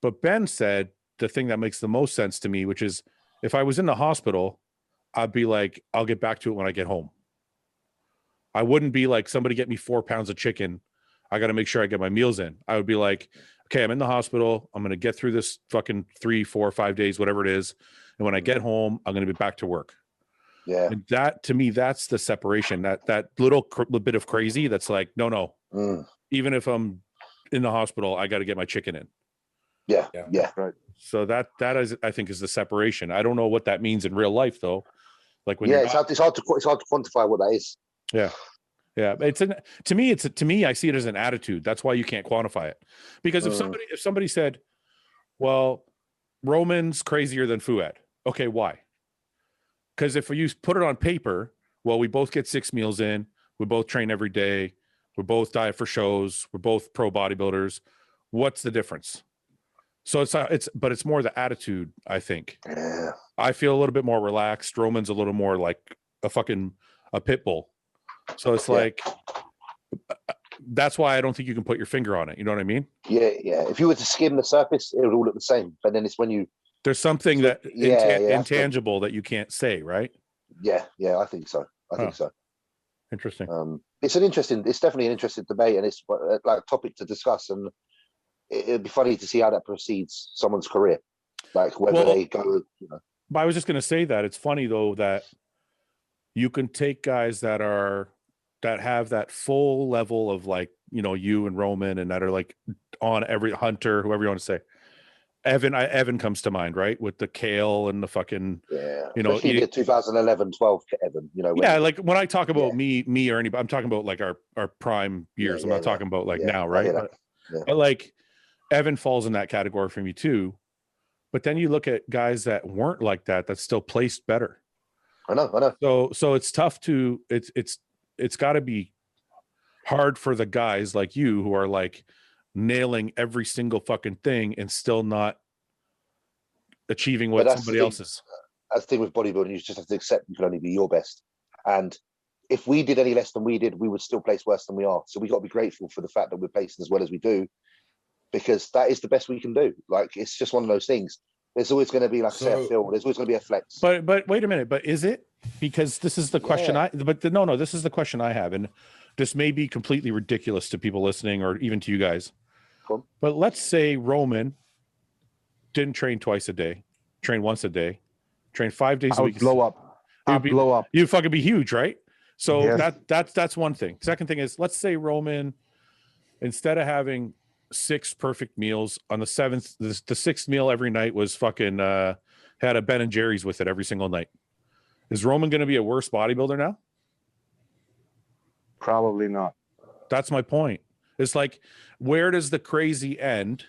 But Ben said the thing that makes the most sense to me, which is if I was in the hospital, I'd be like, I'll get back to it when I get home. I wouldn't be like, somebody get me 4 pounds of chicken. I got to make sure I get my meals in. I would be like, okay, I'm in the hospital. I'm going to get through this fucking 3, 4, 5 days, whatever it is. And when I get home, I'm going to be back to work. Yeah. And that, to me, that's the separation, that little bit of crazy. That's like, no. Even if I'm in the hospital, I got to get my chicken in. Yeah. Right. So that is, I think, is the separation. I don't know what that means in real life though. Like when it's hard to quantify what that is. Yeah. To me, I see it as an attitude. That's why you can't quantify it. Because if somebody said, well, Roman's crazier than Fouad. Okay, why? Because if you put it on paper, well, we both get 6 meals in, we both train every day, we both diet for shows, we're both pro bodybuilders. What's the difference? So it's more the attitude, I think. Yeah. I feel a little bit more relaxed. Roman's a little more like a pit bull. So it's like, that's why I don't think you can put your finger on it. You know what I mean? Yeah. If you were to skim the surface, it would all look the same. But then it's when there's something intangible that you can't say, right? Yeah, I think so. I think so. Interesting. It's definitely an interesting debate, and it's like a topic to discuss. And it'd be funny to see how that proceeds someone's career, like whether they go. But I was just going to say that it's funny though that you can take guys that have that full level of like, you and Roman, and that are like on every Hunter, whoever you want to say. Evan comes to mind, right? With the kale and the fucking, especially the 2011-12 Evan, like when I talk about me or anybody, I'm talking about like our prime years. I'm not talking about like now, right? But like Evan falls in that category for me too. But then you look at guys that weren't like that still placed better. I know. So it's tough to, it's got to be hard for the guys like you who are like nailing every single fucking thing and still not achieving what somebody else is. That's the thing with bodybuilding. You just have to accept you can only be your best. And if we did any less than we did, we would still place worse than we are. So we got to be grateful for the fact that we're placing as well as we do, because that is the best we can do. Like, it's just one of those things. There's always going to be, like I say, a fill. There's always going to be a flex. But wait a minute. But is it? Because this is the question this is the question I have. And this may be completely ridiculous to people listening or even to you guys. Cool. But let's say Roman didn't train twice a day, train once a day, train 5 days a week. Blow up. Blow up. You'd fucking be huge, right? So that's one thing. Second thing is, let's say Roman, instead of having 6 perfect meals on the 7th, the 6th meal every night was fucking had a Ben and Jerry's with it every single night. Is Roman going to be a worse bodybuilder now? Probably not. That's my point. It's like, where does the crazy end?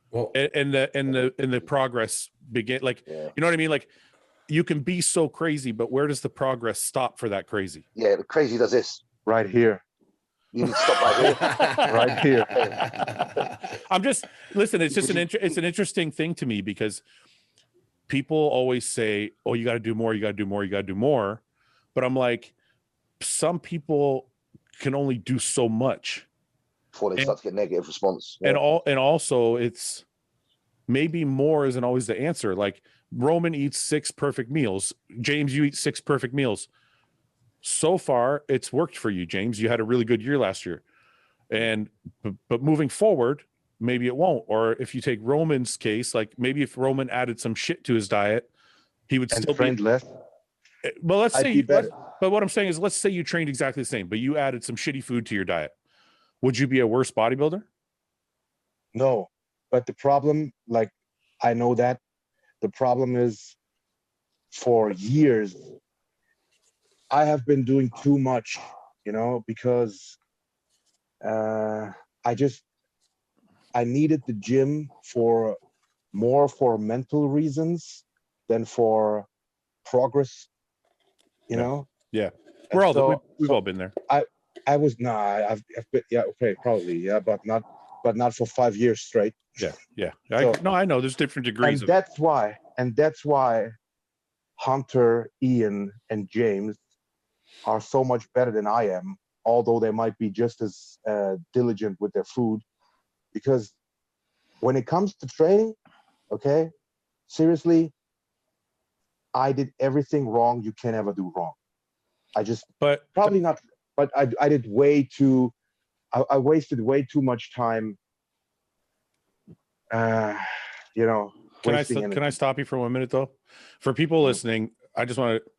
Well, and the progress begin? Like, you know what I mean? Like, you can be so crazy, but where does the progress stop for that crazy? Yeah, the crazy does this right here. You need to stop right here. Right here. I'm just listen. It's just it's an interesting thing to me, because people always say, "Oh, you got to do more. You got to do more. You got to do more." But I'm like, some people can only do so much before they start to get negative response. Yeah. And also it's maybe more isn't always the answer. Like Roman eats 6 perfect meals. James, you eat 6 perfect meals. so far it's worked for you, James. You had a really good year last year, but moving forward, maybe it won't. Or if you take Roman's case, like maybe if Roman added some shit to his diet, he would still trained less. Well, let's I'd say be better. but what I'm saying is, let's say you trained exactly the same, but you added some shitty food to your diet. Would you be a worse bodybuilder? No, but the problem, like, I know that the problem is, for years I have been doing too much, because I needed the gym more for mental reasons than for progress, you know. Yeah, And we've all been there. I've been, yeah, okay, probably, yeah, but not for 5 years straight. Yeah. So- I know there's different degrees. And that's why Hunter, Ian, and James are so much better than I am, although they might be just as diligent with their food. Because when it comes to training, okay, seriously, I did everything wrong you can ever do wrong. but Probably not, but I did way too. I wasted way too much time. Can I stop you for 1 minute though? For people listening, I just want to,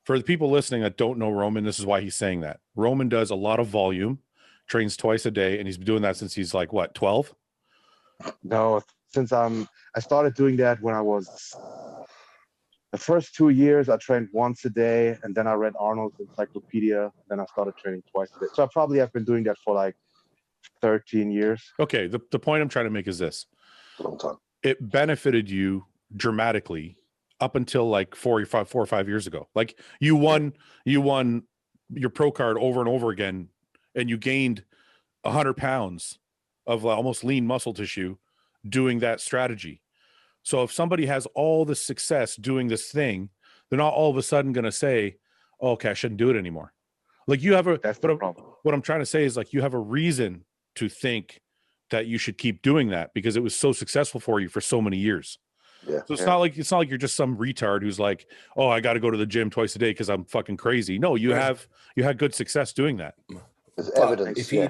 for the people listening that don't know Roman, this is why he's saying that. Roman does a lot of volume, trains twice a day, and he's been doing that since he's like what, 12? No, since I started doing that when I was, the first 2 years I trained once a day, and then I read Arnold's encyclopedia, then I started training twice a day. So I probably have been doing that for like 13 years. Okay, the point I'm trying to make is this. A long time. It benefited you dramatically up until like 4 or 5 years ago. Like you won your pro card over and over again, and you gained 100 pounds of almost lean muscle tissue doing that strategy. So if somebody has all the success doing this thing, they're not all of a sudden going to say, oh, okay, I shouldn't do it anymore. Like you have That's the problem. what I'm trying to say is, like, you have a reason to think that you should keep doing that because it was so successful for you for so many years. Yeah. So it's not like you're just some retard who's like, oh, I got to go to the gym twice a day because I'm fucking crazy. No, you had good success doing that. There's But evidence. if Yeah.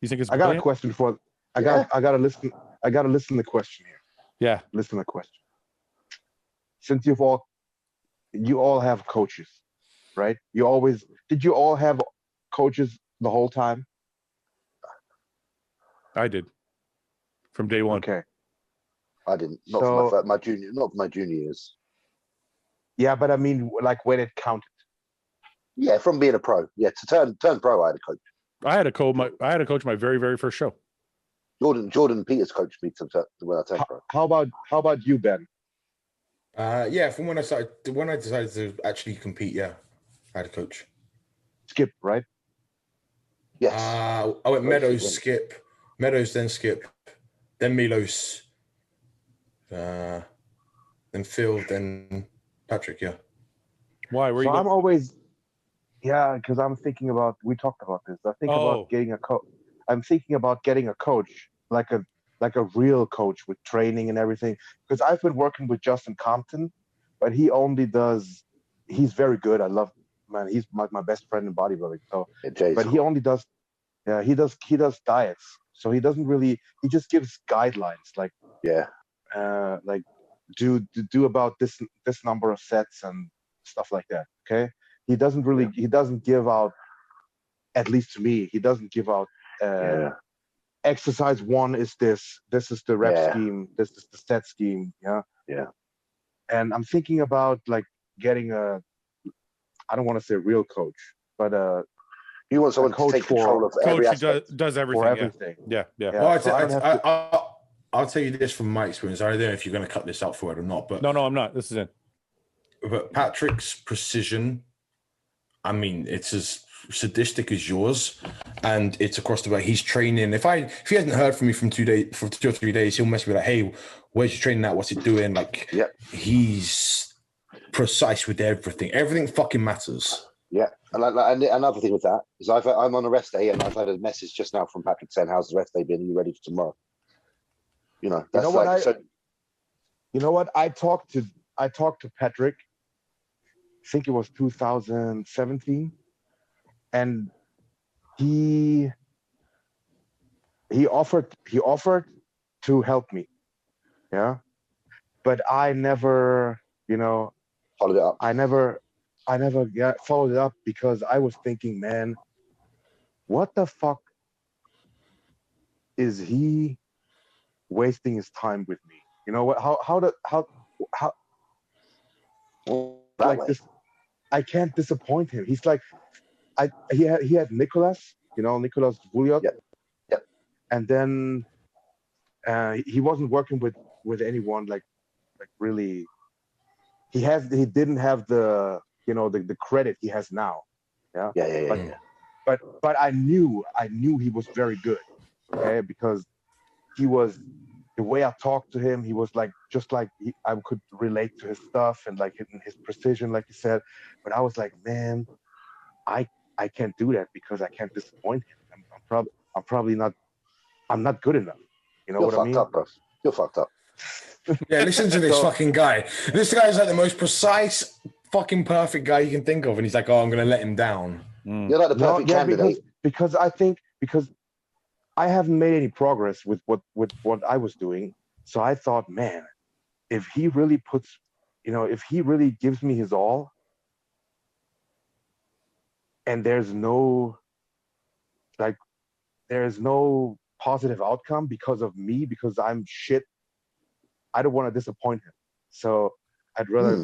You think it's I got a brilliant? question for. I gotta listen to the question here. Yeah. Listen to the question. Since you all have coaches, right? Did you all have coaches the whole time? I did from day one. Okay. I didn't. Not So- for my junior. Not for my junior years. Yeah, but I mean, like when it counted. Yeah, from being a pro. Yeah, to turn pro, I had a coach. I had a coach my very, very first show. Jordan Peters coached me to when I turned pro. How about you, Ben? Yeah, from when I decided to actually compete, yeah, I had a coach. Skip, right? Yes. I went Meadows, Skip, Meadows, then Skip, then Milos, then Phil, then Patrick. Yeah. Why? Where So you I'm always, yeah, because I'm thinking about. We talked about this. I think about getting a coach. I'm thinking about getting a coach, like a real coach with training and everything. Because I've been working with Justin Compton, but he only does. He's very good. I love, man. He's my best friend in bodybuilding. So, but he only does. Yeah, he does diets. So he doesn't really. He just gives guidelines, like like do about this number of sets and stuff like that. Okay, he doesn't give out, at least to me, he doesn't give out exercise 1 is this is the rep scheme, this is the set scheme. And I'm thinking about like getting I don't want to say a real coach, but you want someone to take control of every aspect. Who does everything. For everything. Yeah. Well, I'll tell you this from my experience. I don't know if you're going to cut this out for it or not, but No, I'm not. This is it. But Patrick's precision, I mean, it's as sadistic as yours, and it's across the way. He's training. If he hasn't heard from me for 2 or 3 days, he'll mess me like, "Hey, where's your training at? What's it doing?" Like, he's precise with everything. Everything fucking matters. Yeah, and another thing with that is I'm on a rest day, and I've had a message just now from Patrick saying, "How's the rest day been? Are you ready for tomorrow?" You know, that's you know what? I talked to Patrick think it was 2017, and he offered to help me, yeah, but I never, Followed it up. I never followed it up because I was thinking, man, what the fuck is he wasting his time with me? You know what? How That like way. this? I can't disappoint him. He's like, he had Nicholas, Nicholas Vouliot, Yep. and then he wasn't working with anyone like really. He didn't have the the credit he has now. Yeah. Yeah. But I knew he was very good. Okay, because he was, the way I talked to him, he was like just like I could relate to his stuff and like his precision, like you said. But I was like, man, I can't do that because I can't disappoint him. I'm probably not. I'm not good enough. You know You're what I fucked mean? up, bro. You're fucked up. Yeah, listen to this So- fucking guy. This guy's like the most precise, fucking perfect guy you can think of, and he's like, "Oh, I'm gonna let him down." You're like the perfect candidate. because I think because I haven't made any progress with what I was doing. So I thought, man, if he really puts, if he really gives me his all, and there's no positive outcome because of me, because I'm shit, I don't want to disappoint him. So I'd rather.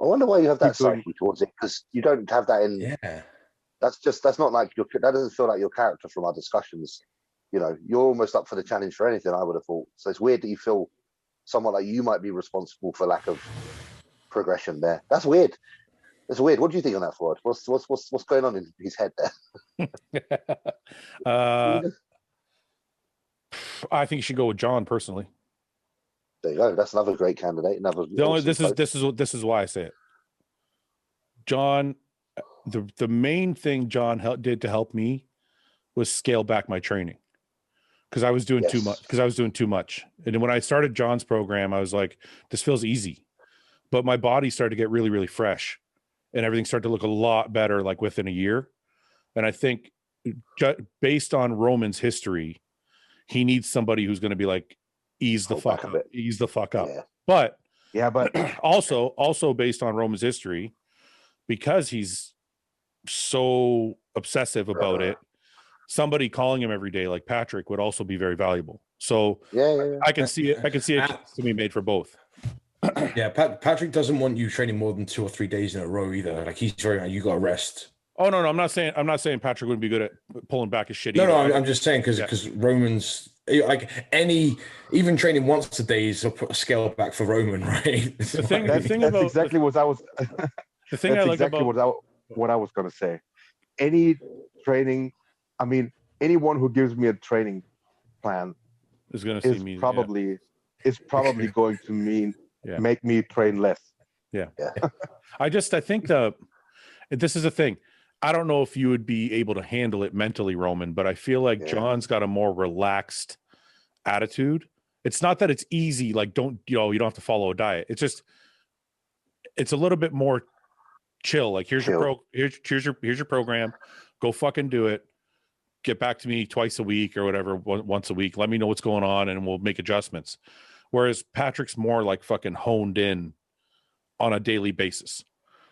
I wonder why you have that keep doing- psyche towards it, because you don't have that in. Yeah. That's not like that doesn't feel like your character from our discussions. You're almost up for the challenge for anything, I would have thought. So it's weird that you feel somewhat like you might be responsible for lack of progression there. That's weird. That's weird. What do you think on that, Fouad? What's going on in his head there? I think you should go with John personally. There you go. That's another great candidate. Another. This is why I say it. John, the main thing John did to help me was scale back my training, because I was doing too much. And when I started John's program, I was like, this feels easy, but my body started to get really, really fresh, and everything started to look a lot better like within a year. And I think based on Roman's history, he needs somebody who's going to be like, ease the fuck up. Yeah. But also based on Roman's history, because he's so obsessive about it, somebody calling him every day like Patrick would also be very valuable. So Yeah. I can see it to be made for both. Yeah, Patrick doesn't want you training more than 2 or 3 days in a row either. Like, he's very, you got to rest. Oh no, I'm not saying Patrick wouldn't be good at pulling back his shit. No, I'm just saying because Roman's like even training once a day is a scale back for Roman, right? that's exactly what I was. The thing I like exactly about what I was going to say. Any training, I mean, anyone who gives me a training plan is going to see me probably going to mean make me train less. Yeah. I think this is a thing. I don't know if you would be able to handle it mentally, Roman, but I feel like John's got a more relaxed attitude. It's not that it's easy, like you don't have to follow a diet. It's just it's a little bit more chill. Like here's your program. Go fucking do it. Get back to me twice a week or whatever, once a week. Let me know what's going on and we'll make adjustments. Whereas Patrick's more like fucking honed in on a daily basis.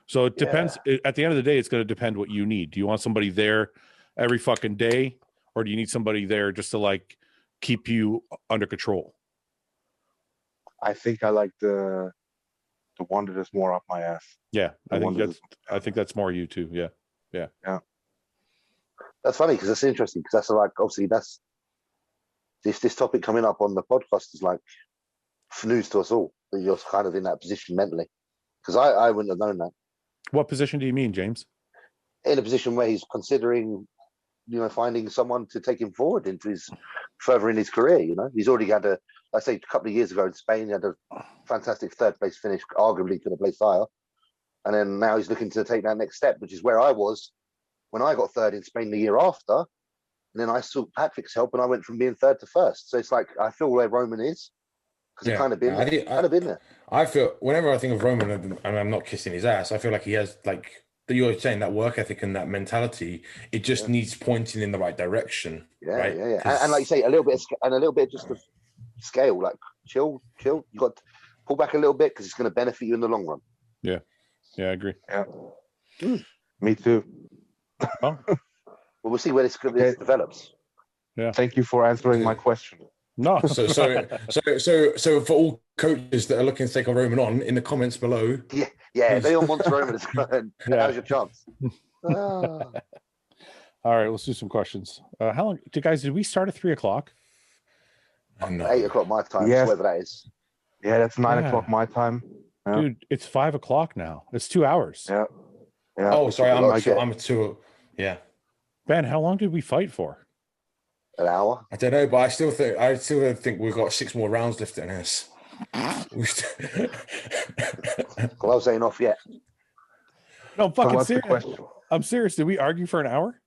So it depends. At the end of the day, it's going to depend what you need. Do you want somebody there every fucking day, or do you need somebody there just to like keep you under control? I think I like the one that is more up my ass. Yeah, I think that's more you too. Yeah. That's funny because that's interesting, because that's like, obviously that's this topic coming up on the podcast is like news to us all, that you're kind of in that position mentally, because I wouldn't have known that. What position do you mean, James? In a position where he's considering, finding someone to take him forward into further in his career. He's already had a couple of years ago in Spain, he had a fantastic third place finish, arguably could have placed higher. And then now he's looking to take that next step, which is where I was when I got third in Spain the year after. And then I saw Patrick's help and I went from being third to first. So it's like, I feel where Roman is, because it kind of been there. I feel whenever I think of Roman and I'm not kissing his ass, I feel like he has like you're saying that work ethic and that mentality. It just needs pointing in the right direction. Yeah, right? yeah. And like you say, a little bit just of scale, like chill. You got to pull back a little bit because it's going to benefit you in the long run. Yeah, I agree. Yeah, me too. Oh, well, we'll see where this develops. Yeah. Thank you for answering my question. No. So for all coaches that are looking to take a Roman on, in the comments below. Yeah. If anyone wants Roman, now's your chance. All right, let's do some questions. How long, did we start at 3:00? No. 8 o'clock my time, Yes. whatever that is. Yeah, that's 9 o'clock my time. Yeah. Dude, it's 5 o'clock now. It's 2 hours. Yeah. Oh, sorry, I'm 2. Yeah. Ben, how long did we fight for? An hour. I don't know, but I still think we've got 6 more rounds left in us. Gloves ain't off yet. No, I'm fucking what's the serious. question? I'm serious. Did we argue for an hour?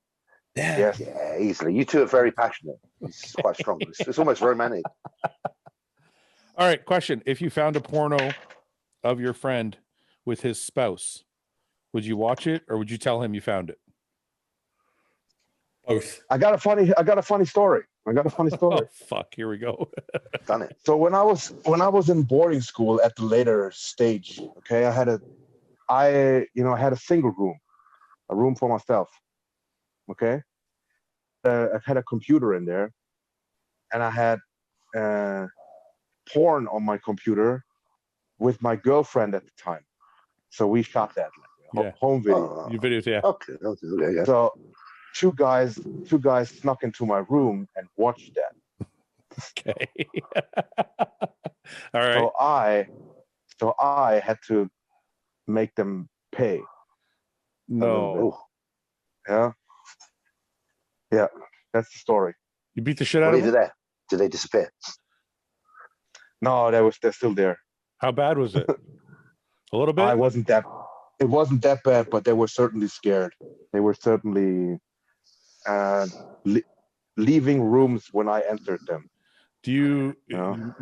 Yeah. Yes. Yeah, easily. You two are very passionate. It's quite strong. It's almost romantic. All right, question. If you found a porno of your friend with his spouse, would you watch it or would you tell him you found it? Both. I got a funny story. Oh, fuck, here we go. Done it. So when I was in boarding school at the later stage, okay, I had a single room, a room for myself. Okay, I had a computer in there, and I had porn on my computer with my girlfriend at the time. So we shot that home video. You videos, yeah. Okay. Yeah. So two guys snuck into my room and watched that. Okay. All right. So I had to make them pay. No. Yeah. Yeah. That's the story. You beat the shit out What of is them? there? Did they disappear? No, they're still there. How bad was it? A little bit? It wasn't that bad, but they were certainly scared. They were certainly leaving rooms when I entered them. Do you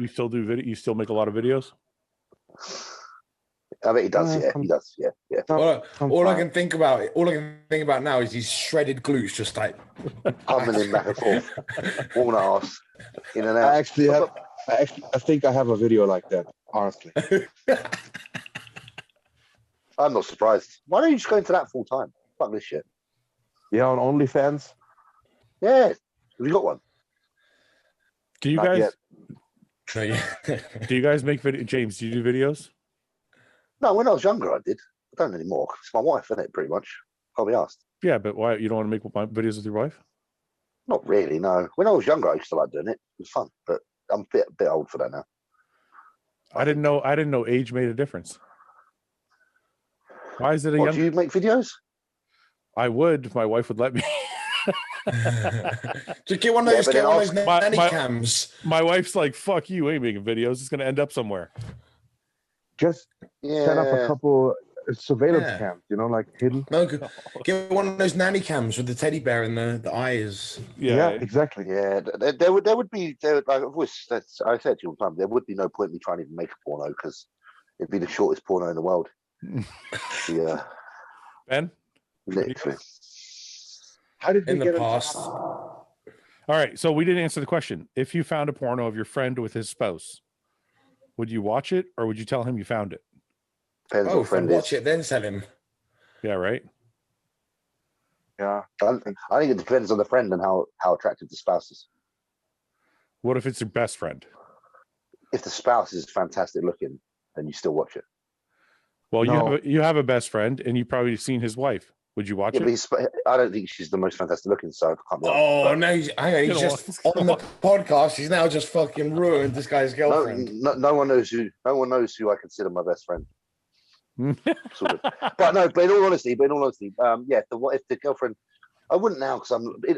still do video? You still make a lot of videos? I bet he does. He does. Yeah. All I can think about now is his shredded glutes, just like Humming him back and forth, walking ass in and out. I think I have a video like that. Honestly, I'm not surprised. Why don't you just go into that full time? Fuck this shit. yeah, on OnlyFans. Yeah. Have you got one? Do you Not guys? yet. Do you guys make video? James, do you do videos? No, when I was younger, I did. I don't anymore. It's my wife, isn't it? Pretty much. I'll be asked. Yeah, but why you don't want to make videos with your wife? Not really. No. When I was younger, I used to like doing it. It was fun, but I'm a bit old for that now. I didn't know age made a difference. Why is it Do you make videos? I would if my wife would let me. Just get one of those, nanny cams. My wife's like, "Fuck you, ain't making videos. It's gonna end up somewhere." Just set up a couple surveillance cams, like hidden. No, get one of those nanny cams with the teddy bear and the eyes. Yeah, exactly. Yeah, there would be. Like, I said to you all the time, there would be no point in me trying to even make a porno because it'd be the shortest porno in the world. Yeah. Ben? Literally. How did we In the get past. All right, so we didn't answer the question. If you found a porno of your friend with his spouse, would you watch it or would you tell him you found it? Depends what friend watch it, then tell him. Yeah, right? Yeah. I think it depends on the friend and how attractive the spouse is. What if it's your best friend? If the spouse is fantastic looking, then you still watch it. Well, No. you have a best friend and you've probably seen his wife. Would you watch it? But I don't think she's the most fantastic looking, so I can't be Oh, no, he's just on the podcast. He's now just fucking ruined this guy's girlfriend. No one knows who I consider my best friend. Sort of. But in all honesty, if the girlfriend, I wouldn't now because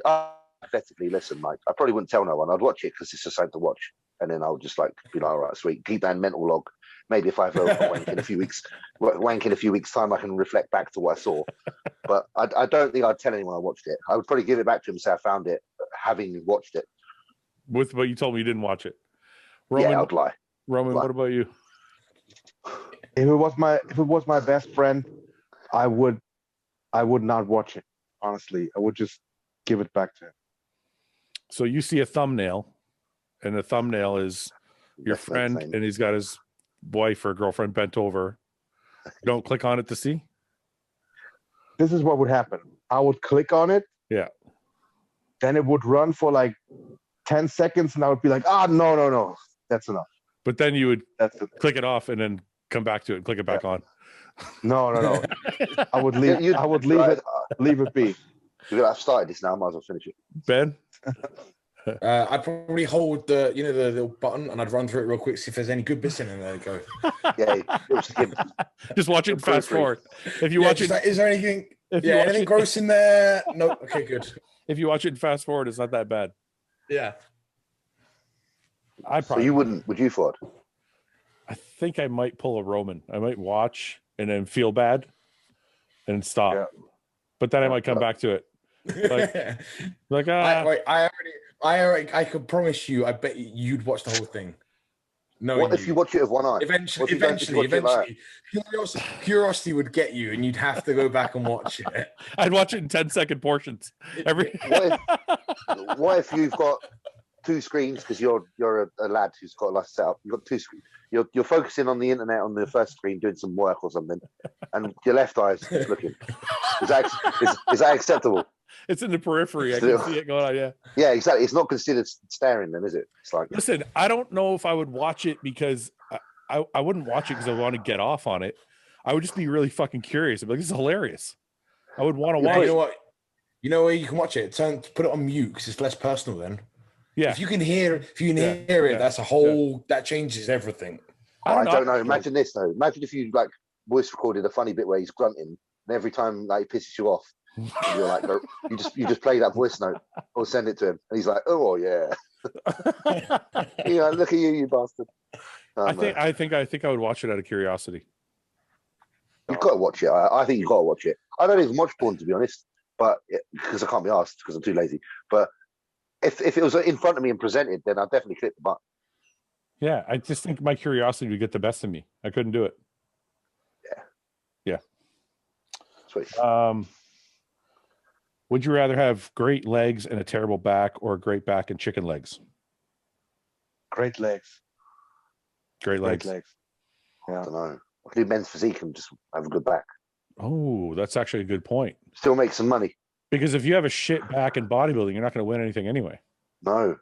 hypothetically, listen, like I probably wouldn't tell no one. I'd watch it because it's just something to watch, and then I'll just like be like, all right, sweet, keep that mental log. Maybe if I have a wank in a few weeks' time, I can reflect back to what I saw. But I don't think I'd tell anyone I watched it. I would probably give it back to him and say I found it, having watched it. But you told me you didn't watch it. Roman, yeah, I'd lie. Roman, what about you? If it was my best friend, I would not watch it. Honestly, I would just give it back to him. So you see a thumbnail, and the thumbnail is your That's not friend, the same. and he's got his wife or girlfriend bent over. Don't click on it to see. This is what would happen. I would click on it. Yeah. Then it would run for like 10 seconds, and I would be like, no, that's enough. But then you would That's it. click it off and then come back to it and click it back on. No. I would leave. I would leave it be. I've started this now. I might as well finish it. Ben? I'd probably hold the little button and I'd run through it real quick, see if there's any good bits in it, and there you go. Yeah, Just watch it and fast forward. If you watch it, like, is there anything? if you Yeah, watch anything it, gross in there? No. Okay, good. if you watch it and fast forward, it's not that bad. Yeah. I So probably you wouldn't? Would you, Fouad? I think I might pull a Roman. I might watch and then feel bad and stop. Yeah. But then I might come back to it. Like I could promise you. I bet you'd watch the whole thing. No. What if you watch it with one eye? Eventually, What if you watch it like curiosity would get you, and you'd have to go back and watch it. I'd watch it in 10-second portions. What if you've got two screens because you're a lad who's got a nice setup? You've got two screens. You're focusing on the internet on the first screen doing some work or something, and your left eye is just looking. Is that acceptable? It's in the periphery. I can see it going on. Yeah. Yeah, exactly. It's not considered staring, then, is it? It's like, Listen, I don't know if I would watch it because I wouldn't watch it because I want to get off on it. I would just be really fucking curious. I'd be like, this is hilarious. I would want to watch. You know what? You know where you can watch it? Put it on mute because it's less personal then. Yeah. If you can hear it, that's a whole that changes everything. I don't know. Imagine this though. Imagine if you like voice recorded a funny bit where he's grunting, and every time like he pisses you off, you're like, you just play that voice note or send it to him, and he's like, oh yeah, yeah, look at you bastard. I think I would watch it out of curiosity. You've got to watch it. I think you've got to watch it. I don't even watch porn, to be honest, but because I can't be asked because I'm too lazy. But if it was in front of me and presented, then I'd definitely click the button. Yeah, I just think my curiosity would get the best of me. I couldn't do it. Yeah. Sweet. Would you rather have great legs and a terrible back, or great back and chicken legs? Great legs. Great legs. Yeah. I don't know. I can do men's physique and just have a good back. Oh, that's actually a good point. Still make some money. Because if you have a shit back in bodybuilding, you're not going to win anything anyway. No.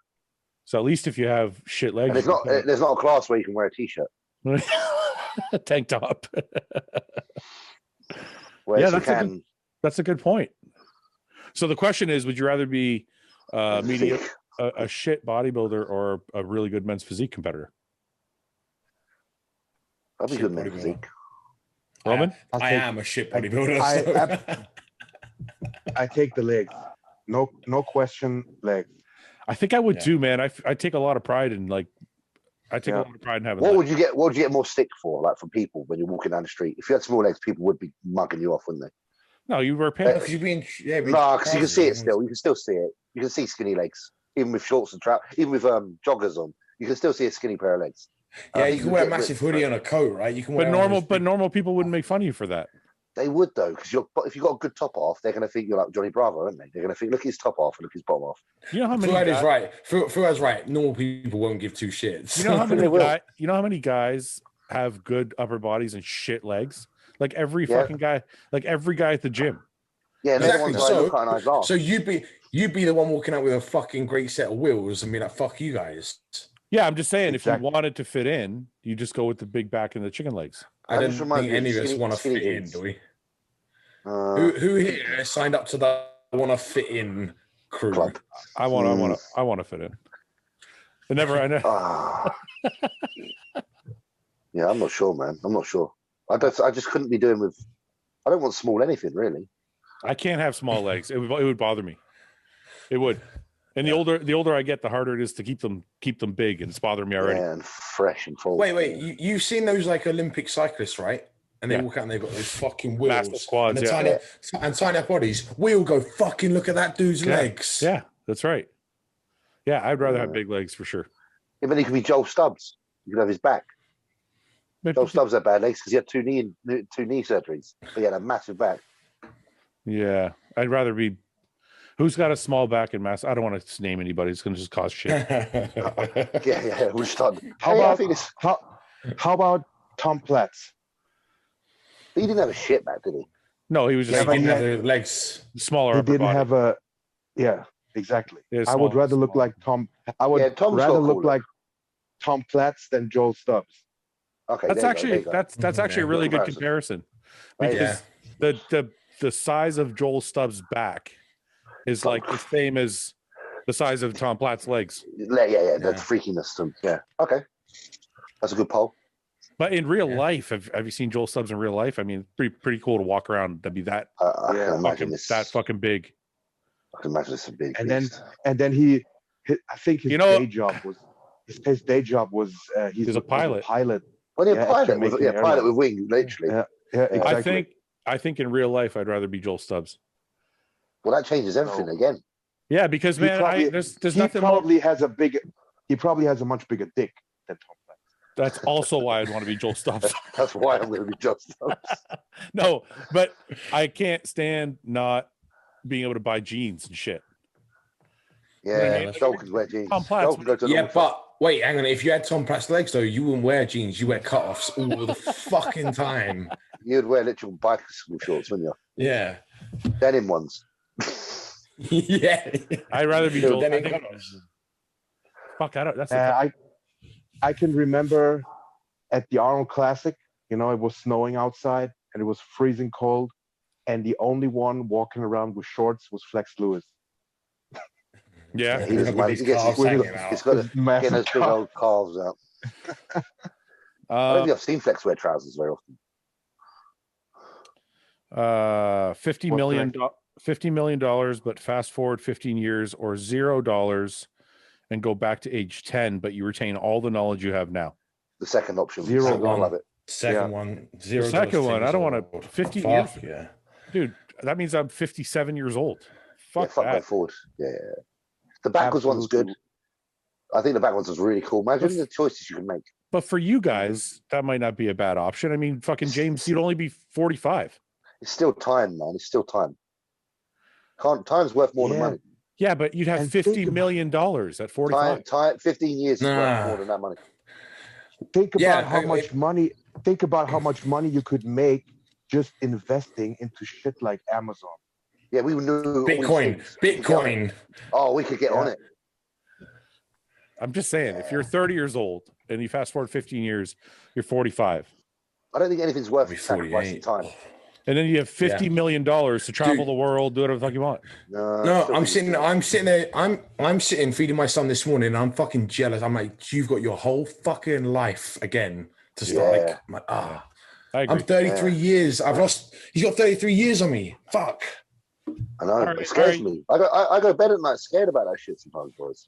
So at least if you have shit legs, and there's not a class where you can wear a t-shirt. Tank top. That's a good point. So the question is, would you rather be a shit bodybuilder or a really good men's physique competitor? I'd be good men's physique. Roman? I am a shit bodybuilder. I take the legs. No question, legs. I think I would too, man. I take a lot of pride in a lot of pride in having. What would you get more stick for, like from people when you're walking down the street? If you had small legs, people would be mugging you off, wouldn't they? No, you wear pants. Because you can see it still. You can still see it. You can see skinny legs, even with shorts and trousers, even with joggers on. You can still see a skinny pair of legs. Yeah, you can wear a massive hoodie on a coat, right? You can. But normal people wouldn't make fun of you for that. They would though, because if you've got a good top off, they're going to think you're like Johnny Bravo, aren't they? They're going to think, look at his top off and look at his bottom off. You know how many? Fouad is right. Fouad's right. Normal people won't give two shits. You know how many guys have good upper bodies and shit legs? Like every fucking guy, like every guy at the gym. Yeah, exactly. So you'd be the one walking out with a fucking great set of wheels and be like, "Fuck you guys." Yeah, I'm just saying, if you wanted to fit in, you just go with the big back and the chicken legs. I don't think any of us want to fit in, do we? Who here signed up to the want to fit in crew? Club. I want to fit in. I know. Yeah, I'm not sure, man. I'm not sure. I just couldn't be doing with. I don't want small anything really. I can't have small legs. It would bother me. It would. And the older I get, the harder it is to keep them big, and it's bothering me already. Yeah, and fresh and full. Wait, you've seen those like Olympic cyclists, right? And they walk out and they've got those fucking wheels, massive quads, and tiny bodies. We all go, fucking look at that dude's legs. Yeah, that's right. Yeah, I'd rather have big legs for sure. Yeah, but he could be Joel Stubbs. You could have his back. But Joel Stubbs had bad legs because he had two knee surgeries, but he had a massive back. yeah, I'd rather be. Who's got a small back and mass? I don't want to name anybody. It's going to just cause shit. Yeah. We're starting. How about Tom Platz? He didn't have a shit back, did he? No, he was just He didn't have the legs. smaller. He upper didn't body. have a. Yeah, exactly. Yeah, I would small- rather look small. like Tom. I would Tom's rather got look cooler. like Tom Platz than Joel Stubbs. Okay, That's there actually you go. that's actually a really good comparison because the size of Joel Stubbs' back is like the same as the size of Tom Platt's legs. Yeah. That's freakiness. Yeah. Okay, that's a good poll. But in real life, have you seen Joel Stubbs in real life? I mean, pretty cool to walk around to be that I can imagine fucking big. I can imagine it's a big. And beast. then I think his day job was he's a pilot. Well, Yeah, pilot with wings, literally. Yeah, exactly. I think in real life I'd rather be Joel Stubbs. Well, that changes everything again. Yeah, because He man, probably- there's he nothing. probably has a much bigger dick than Tom Platz. That's also why I'd want to be Joel Stubbs. That's why I'm going to be just. No, but I can't stand not being able to buy jeans and shit. Yeah, Joel can wear jeans. Tom Platz- Joel can go to Yeah, but wait, hang on. If you had Tom Pratt's legs, though, you wouldn't wear jeans. You wear cutoffs all the fucking time. you'd wear literal bicycle shorts, wouldn't you? Yeah. Denim ones. Yeah. I'd rather be Joel. Then I it think- comes. fuck, I don't. That's the I can remember at the Arnold Classic, it was snowing outside and it was freezing cold, and the only one walking around with shorts was Flex Lewis. yeah. He doesn't mind. His He gets calves his, hanging he's out. got to His massive get those big old calves out. I don't think I've seen Flex wear trousers very often. $50 million, but fast forward 15 years or $0 and go back to age 10, but you retain all the knowledge you have now. The second option. Zero Second one, I one. love it. Second one, $0. The second one, I don't want to. 50 years, Fuck yeah. dude. That means I'm 57 years old. Fuck Fuck going that. forward. Yeah. The backwards one's good. I think the backwards was really cool. Imagine the choices you can make. But for you guys, that might not be a bad option. I mean, fucking James, you'd only be 45. It's still time, man. It's still time. Time's worth more than Yeah. money. Yeah, but you'd have And $50 million at 45. Time, 15 years is Nah. worth more than that money. Think about Yeah, how much money. Think about how much money you could make just investing into shit like Amazon. Yeah, we knew all these Bitcoin. things. Bitcoin. Oh, we could get on it. I'm just saying, if you're 30 years old and you fast forward 15 years, you're 45. I don't think anything's worth I'll be sacrificing 48. time. And then you have $50 million to travel Dude. the world, do whatever the fuck you want. No, I'm sitting there. I'm sitting feeding my son this morning. And I'm fucking jealous. I'm like, you've got your whole fucking life again to start. Yeah. Like, I'm like, I agree. I'm 33 years. I've lost. He's got 33 years on me. Fuck. I know. Alright, It scares alright. me. I go to bed at night scared about that shit sometimes, boys.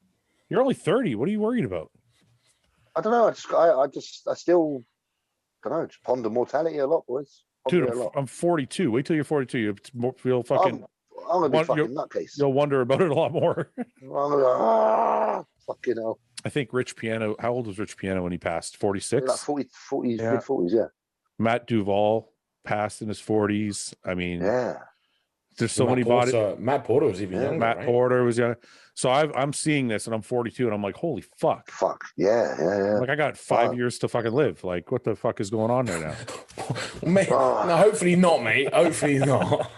You're only 30. What are you worried about? I don't know. I still don't know. Just ponder mortality a lot, boys. Ponder Dude, it a lot. I'm 42. Wait till you're 42. You'll fucking I'm gonna be One- fucking nutcase. you'll wonder about it a lot more. I'm gonna go, fucking hell. I think Rich Piano. How old was Rich Piano when he passed? 46. Like 40, Yeah. mid-40s, yeah. Matt Duvall passed in his 40s. I mean, Yeah. there's so many bodies. Matt Porter was even younger. Matt right? Porter was young. So I'm seeing this and I'm 42 and I'm like, holy fuck. Fuck. Yeah. Like I got 5 Fuck. years to fucking live. Like what the fuck is going on right now? Mate, no, hopefully not, mate. Hopefully not.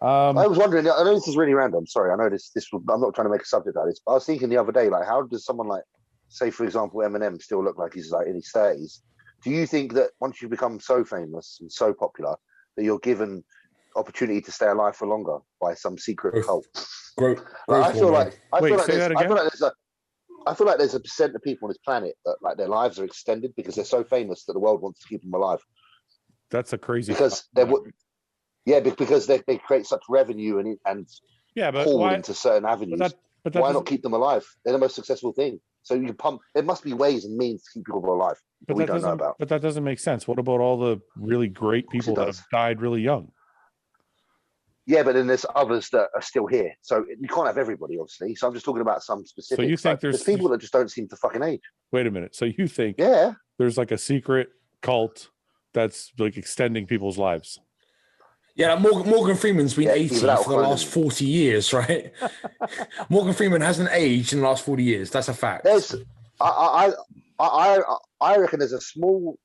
I was wondering, I know this is really random. Sorry, I know this I'm not trying to make a subject out of this, but I was thinking the other day, like, how does someone like, say, for example, Eminem still look like he's like in his 30s? Do you think that once you become so famous and so popular that you're given opportunity to stay alive for longer by some secret Growth. cult? Growth I feel hormone. like I Wait, feel like say that there's- I again? feel like there's a percent of people on this planet that like their lives are extended because they're so famous that the world wants to keep them alive. That's a crazy Because they would, yeah, because they create such revenue and yeah, but pull why? into certain avenues. But that Why doesn't- not keep them alive? They're the most successful thing. So you can pump. There must be ways and means to keep people alive that we that don't know doesn't- about. But that doesn't make sense. What about all the really great people that does. have died really young? Yeah, but then there's others that are still here. So you can't have everybody, obviously. So I'm just talking about some specific. So you think there's people that just don't seem to fucking age. Wait a minute. So you think there's like a secret cult that's like extending people's lives? Yeah, Morgan Freeman's been 80 for the last 40 years, right? Morgan Freeman hasn't aged in the last 40 years. That's a fact. I reckon there's a small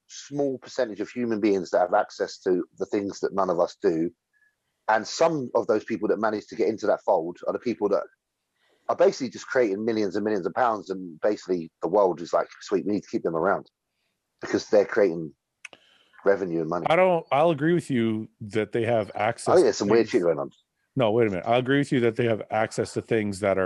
percentage of human beings that have access to the things that none of us do. And some of those people that manage to get into that fold are the people that are basically just creating millions and millions of pounds. And basically the world is like, sweet, we need to keep them around because they're creating revenue and money. I'll agree with you that they have access. I think there's some weird shit going on. No, wait a minute. I'll agree with you that they have access to things that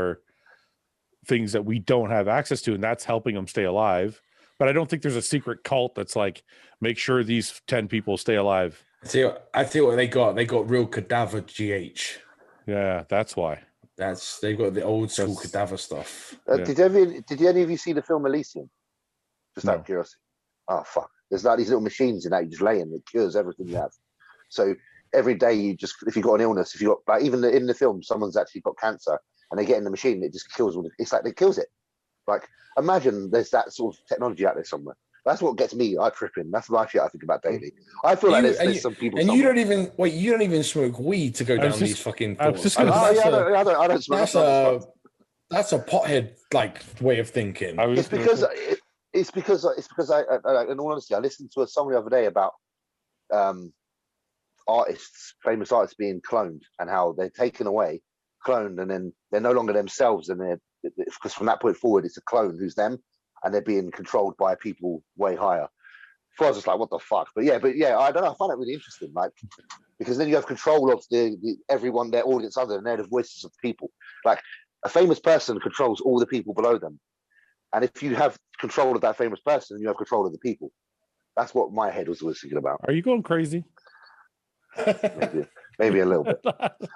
we don't have access to, and that's helping them stay alive. But I don't think there's a secret cult that's like, make sure these 10 people stay alive. I tell you what they got. They got real cadaver GH. Yeah, that's why. They've got the old school cadaver stuff. Did any of you see the film Elysium? Just out of curiosity. Oh fuck! There's like these little machines in that you just lay in. It cures everything you have. So every day if you got an illness, if you got like even in the film, someone's actually got cancer and they get in the machine, it just kills it's like it kills it. Like imagine there's that sort of technology out there somewhere. That's what gets me eye tripping. That's my shit I think about daily. I feel like there's some people. And you don't even smoke weed to go down these fucking thoughts. I don't smoke. That's a pothead like way of thinking. It's because I in all honesty, I listened to a song the other day about famous artists being cloned and how they're taken away, cloned, and then they're no longer themselves, and they're because from that point forward, it's a clone who's them. And they're being controlled by people way higher. So I was just like, what the fuck? But yeah, I don't know. I find it really interesting, like because then you have control of everyone, their audience other, and they're the voices of people. Like a famous person controls all the people below them, and if you have control of that famous person, you have control of the people. That's what my head was always thinking about. Are you going crazy? Maybe a little bit.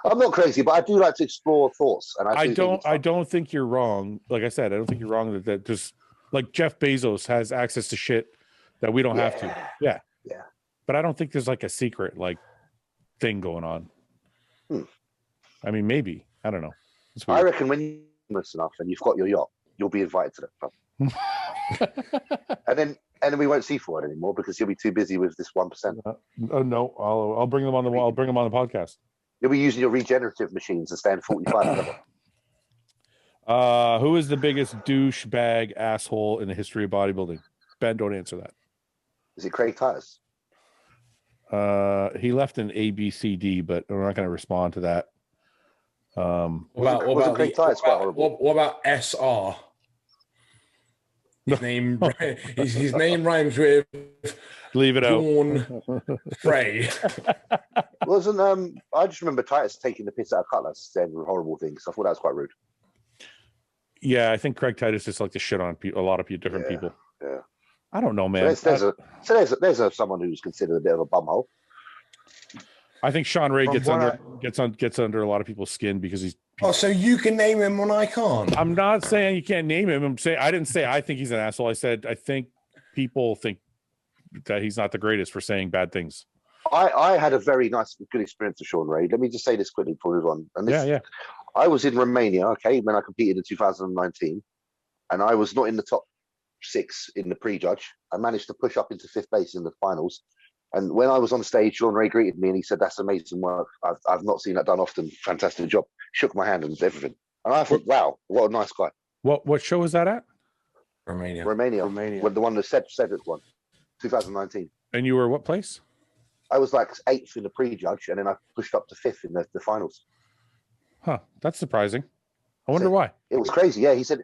I'm not crazy, but I do like to explore thoughts. And I don't think you're wrong. Like I said, I don't think you're wrong that just. Like Jeff Bezos has access to shit that we don't have to. Yeah. But I don't think there's like a secret like thing going on. I mean, maybe. I don't know. I reckon when you're famous enough and you've got your yacht, you'll be invited to that club. and then we won't see Fouad anymore because you'll be too busy with this 1%. No, I'll bring them on I'll bring them on the podcast. You'll be using your regenerative machines and staying 45 level. Who is the biggest douchebag asshole in the history of bodybuilding? Ben, don't answer that. Is it Craig Titus? He left an ABCD, but we're not going to respond to that. What about Craig Titus quite horrible? What about SR? His name rhymes with leave it Dawn Frey. Wasn't I just remember Titus taking the piss out of Cutlass, saying horrible things. I thought that was quite rude. Yeah, I think Craig Titus just like to shit on a lot of different people. Yeah, I don't know, man. There's someone who's considered a bit of a bumhole. I think Sean Ray gets under a lot of people's skin because he's. Oh, so you can name him when I can't. I'm not saying you can't name him. I'm saying I didn't say I think he's an asshole. I said I think people think that he's not the greatest for saying bad things. I had a very good experience with Sean Ray. Let me just say this quickly before we move on. And yeah. I was in Romania, when I competed in 2019, and I was not in the top 6 in the prejudge. I managed to push up into 5th place in the finals. And when I was on stage, Sean Ray greeted me and he said, "That's amazing work. I've not seen that done often. Fantastic job." Shook my hand and everything. And I thought, wow, what a nice guy. What show was that at? Romania. The one that Cedric won, 2019. And you were what place? I was like 8th in the prejudge, and then I pushed up to 5th in the finals. Huh, that's surprising. I wonder why. It was crazy. Yeah, he said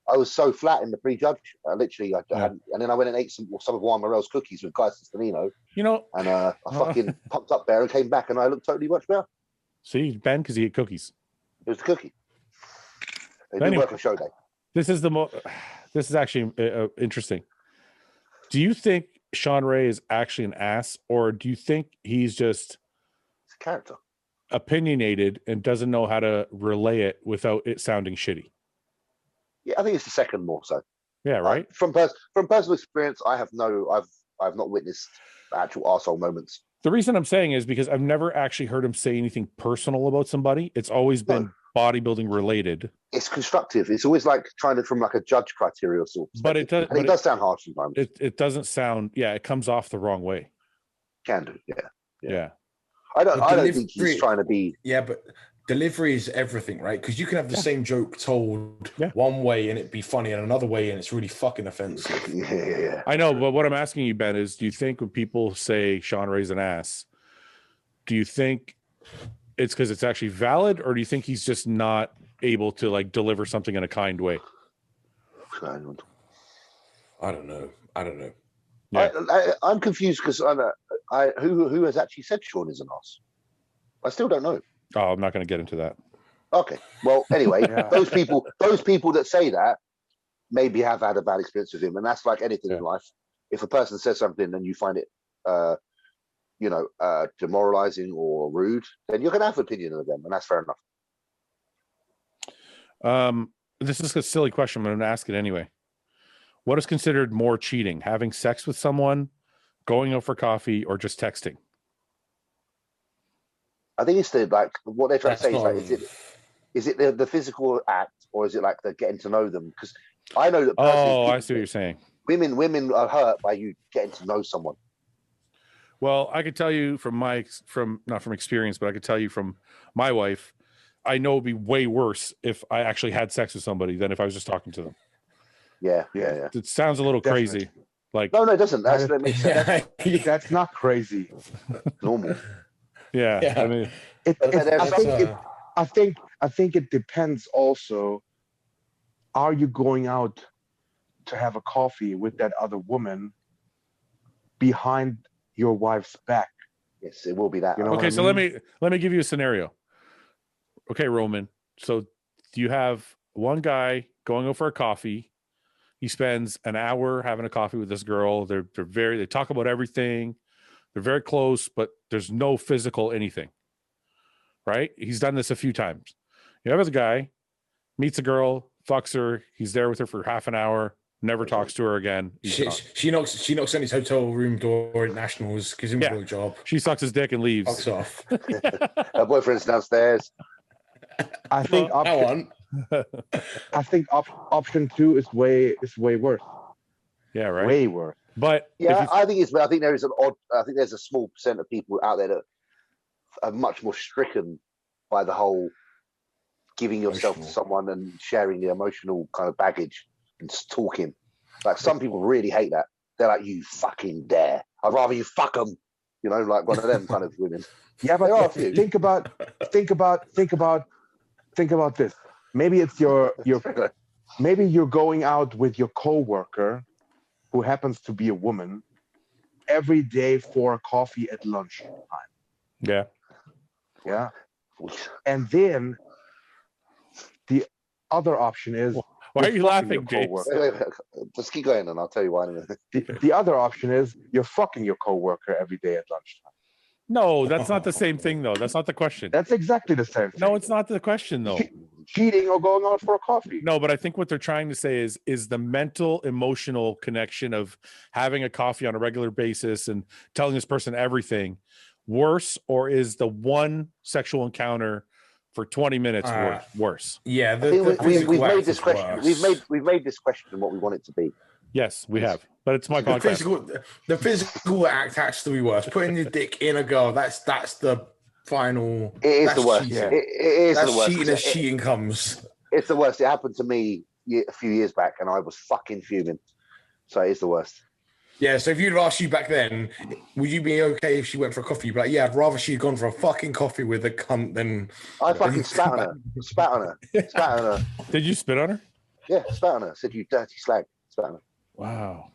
I was so flat in the prejudge. Literally, and then I went and ate some of Juan Morel's cookies with Guy Sestanino. And I fucking popped up there and came back, and I looked totally much better. See, Ben, because he ate cookies. It was the cookie. They do work on show day. This is actually interesting. Do you think Sean Ray is actually an ass, or do you think he's just a character? Opinionated and doesn't know how to relay it without it sounding shitty? Yeah, I think it's the second more so. Yeah, right. From personal experience, I've not witnessed actual arsehole moments The reason I'm saying is because I've never actually heard him say anything personal about somebody. It's always been bodybuilding related. It's constructive. It's always like trying to from like a judge criteria or sort. But it does. And it does sound harsh sometimes. It doesn't sound. Yeah, it comes off the wrong way. Can do. Yeah. I don't think he's trying to be. Yeah, but delivery is everything, right? Because you can have the same joke told one way and it be funny and another way and it's really fucking offensive. Yeah. I know, but what I'm asking you, Ben, is do you think when people say Sean Ray's an ass, do you think it's because it's actually valid, or do you think he's just not able to like deliver something in a kind way? I don't know. Yeah. I'm confused because who has actually said Sean is an ass? I still don't know. Oh, I'm not going to get into that. Okay. Well, anyway, those people that say that maybe have had a bad experience with him, and that's like anything in life. If a person says something and you find it, demoralizing or rude, then you're going to have an opinion of them, and that's fair enough. This is a silly question, but I'm going to ask it anyway. What is considered more cheating? Having sex with someone, going out for coffee, or just texting? I think it's what they're trying to say is it the physical act, or is it like the getting to know them? Because I know that. I see what you're saying. Women are hurt by you getting to know someone. Well, I could tell you not from experience, but I could tell you from my wife, I know it'd be way worse if I actually had sex with somebody than if I was just talking to them. Yeah. It sounds a little crazy. Like no, it doesn't. That makes sense. That's not crazy. Normal. Yeah. I mean, I think it depends also. Are you going out to have a coffee with that other woman behind your wife's back? Yes, it will be that. Okay, so let me give you a scenario. Okay, Roman. So you have one guy going out for a coffee. He spends an hour having a coffee with this girl. They talk about everything. They're very close, but there's no physical anything. Right? He's done this a few times. You have a guy, meets a girl, fucks her. He's there with her for half an hour. Never talks to her again. She knocks on his hotel room door at Nationals, gives him a job. She sucks his dick and leaves. Fucks off. Her boyfriend's downstairs. I think option 2 is way worse. Yeah, right. Way worse. But I think there's a small percent of people out there that are much more stricken by the whole giving yourself to someone and sharing the emotional kind of baggage and just talking. Like some people really hate that. They're like, you fucking dare. I'd rather you fuck them. Like one of them kind of women. Yeah, but think about this. Maybe it's maybe you're going out with your coworker who happens to be a woman every day for a coffee at lunchtime. Yeah. And then the other option is why are you laughing, James? Wait. Just keep going and I'll tell you why in a minute. The other option is you're fucking your coworker every day at lunchtime. No, that's not the same thing, though. That's not the question. That's exactly the same thing. No, it's not the question, though. Cheating or going out for a coffee. No, but I think what they're trying to say is the mental, emotional connection of having a coffee on a regular basis and telling this person everything worse, or is the one sexual encounter for 20 minutes worse? Yeah, we've made this question. We've made this question what we want it to be. Yes, we have, but it's my podcast. The physical act has to be worse. Putting your dick in a girl, that's the final. It is the worst. Cheating. It is that's the worst. Cheating as cheating comes. It's the worst. It happened to me a few years back, and I was fucking fuming. So it is the worst. Yeah. So if you'd asked you back then, would you be okay if she went for a coffee? You'd be like, yeah, I'd rather she'd gone for a fucking coffee with a cunt than. I fucking spat on her. Did you spit on her? Yeah, spat on her. Said, you dirty slag. Spat on her. Wow.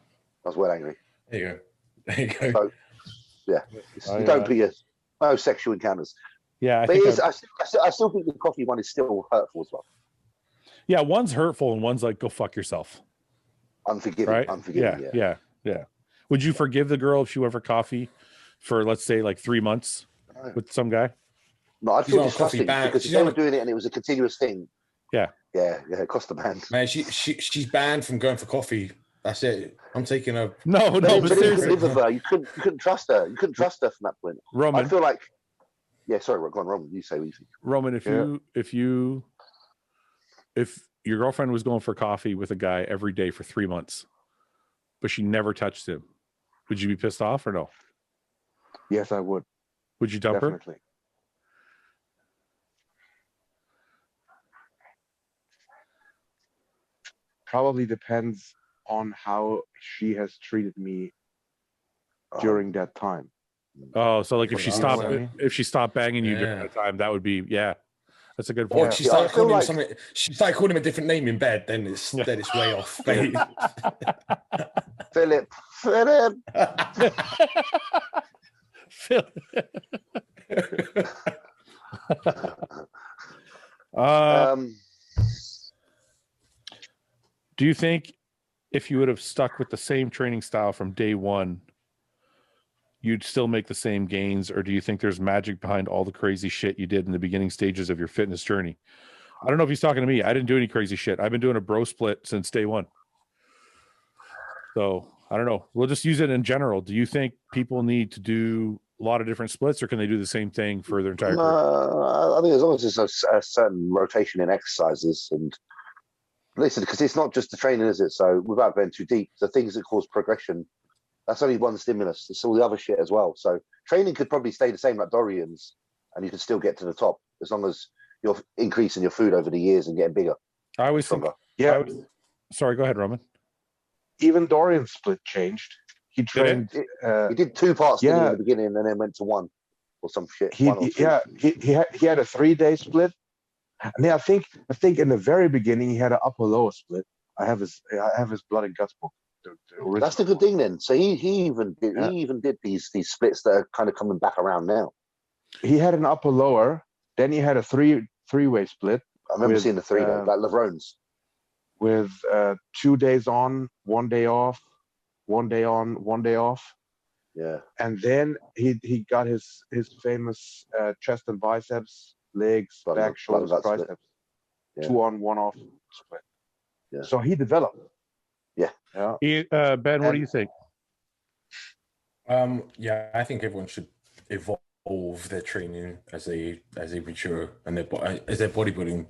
I was well angry. There you go. So, yeah. Don't be no sexual encounters. Yeah. I still think the coffee one is still hurtful as well. Yeah, one's hurtful and one's like, go fuck yourself. Unforgiving. Right? Unforgiving. Yeah. Would you forgive the girl if she went for coffee for, let's say, like 3 months with some guy? No, I'd feel disgusting because if they were doing it and it was a continuous thing. Yeah. Yeah, it cost the band. Man, she's banned from going for coffee That's it. I'm taking a No, But but you couldn't seriously, live with her. You couldn't trust her. You couldn't trust her from that point. Roman. I feel like, yeah. Sorry, go on, Roman. You say what you think. Roman, if Yeah. if your girlfriend was going for coffee with a guy every day for 3 months, but she never touched him, would you be pissed off or no? Yes, I would. Would you dump her? Definitely. Probably depends on how she has treated me during that time. Oh, so like if she You know stopped, what I mean? if she stopped banging you during Yeah. that time, that would be that's a good Or point. she Yeah, I started feel calling him like- something. She started calling him a different name in bed. Then it's way off. Mate. Philip. Phil. uh, do you think if you would have stuck with the same training style from day one, you'd still make the same gains, or do you think there's magic behind all the crazy shit you did in the beginning stages of your fitness journey? I don't know if he's talking to me. I didn't do any crazy shit. I've been doing a bro split since day one. So I don't know. We'll just use it in general. Do you think people need to do a lot of different splits, or can they do the same thing for their entire career? I think as long as there's a certain rotation in exercises, and listen, because it's not just the training, is it? So without going too deep, the things that cause progression, that's only one stimulus. It's all the other shit as well. So training could probably stay the same like Dorian's, and you could still get to the top as long as you're increasing your food over the years and getting bigger. I always think. Yeah, Sorry, go ahead, Roman. even Dorian's split changed. He trained. He did 2 parts yeah. in the beginning, and then went to 1 or some shit. He 1 or 2. he had a 3-day split. I mean, I think in the very beginning he had an upper lower split. I have his blood and guts book. That's the good thing then. So he even did these splits that are kind of coming back around now. He had an upper lower. Then he had a three-way split. I remember with, seeing the 3 like Lavrone's. with 2 days on, 1 day off, 1 day on, 1 day off. Yeah. And then he got his famous chest and biceps, legs, Blood back, and shoulders, guts split. triceps, Yeah. 2 on, 1 off split. Yeah. So he developed. Yeah. Ben, what do you think? Yeah, I think everyone should evolve their training as they mature and as their bodybuilding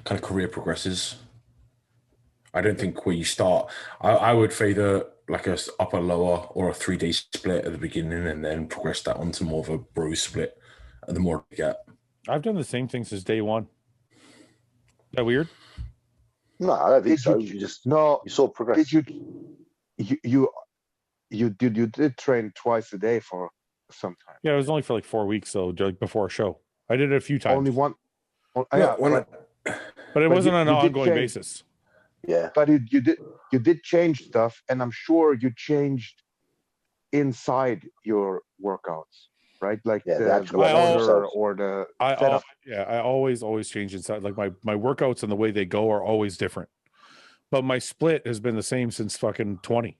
kind of career progresses. I don't think where you start. I would favor like a upper lower or a 3-day split at the beginning, and then progress that onto more of a bro split. The more you get. I've done the same thing since day one. Is that weird? No, I don't think Did so. you- You just No, you saw progress. did you did train twice a day for some time? Yeah, it was only for like 4 weeks, so like before a show. I did it a few times, Only one. Oh, Yeah, but it wasn't on an you did ongoing change. basis. Yeah. but you did change stuff, and I'm sure you changed inside your workouts, right? Like Yeah, the the actual workouts order themselves. or the I setup. always change inside. Like my workouts and the way they go are always different. But my split has been the same since fucking 20.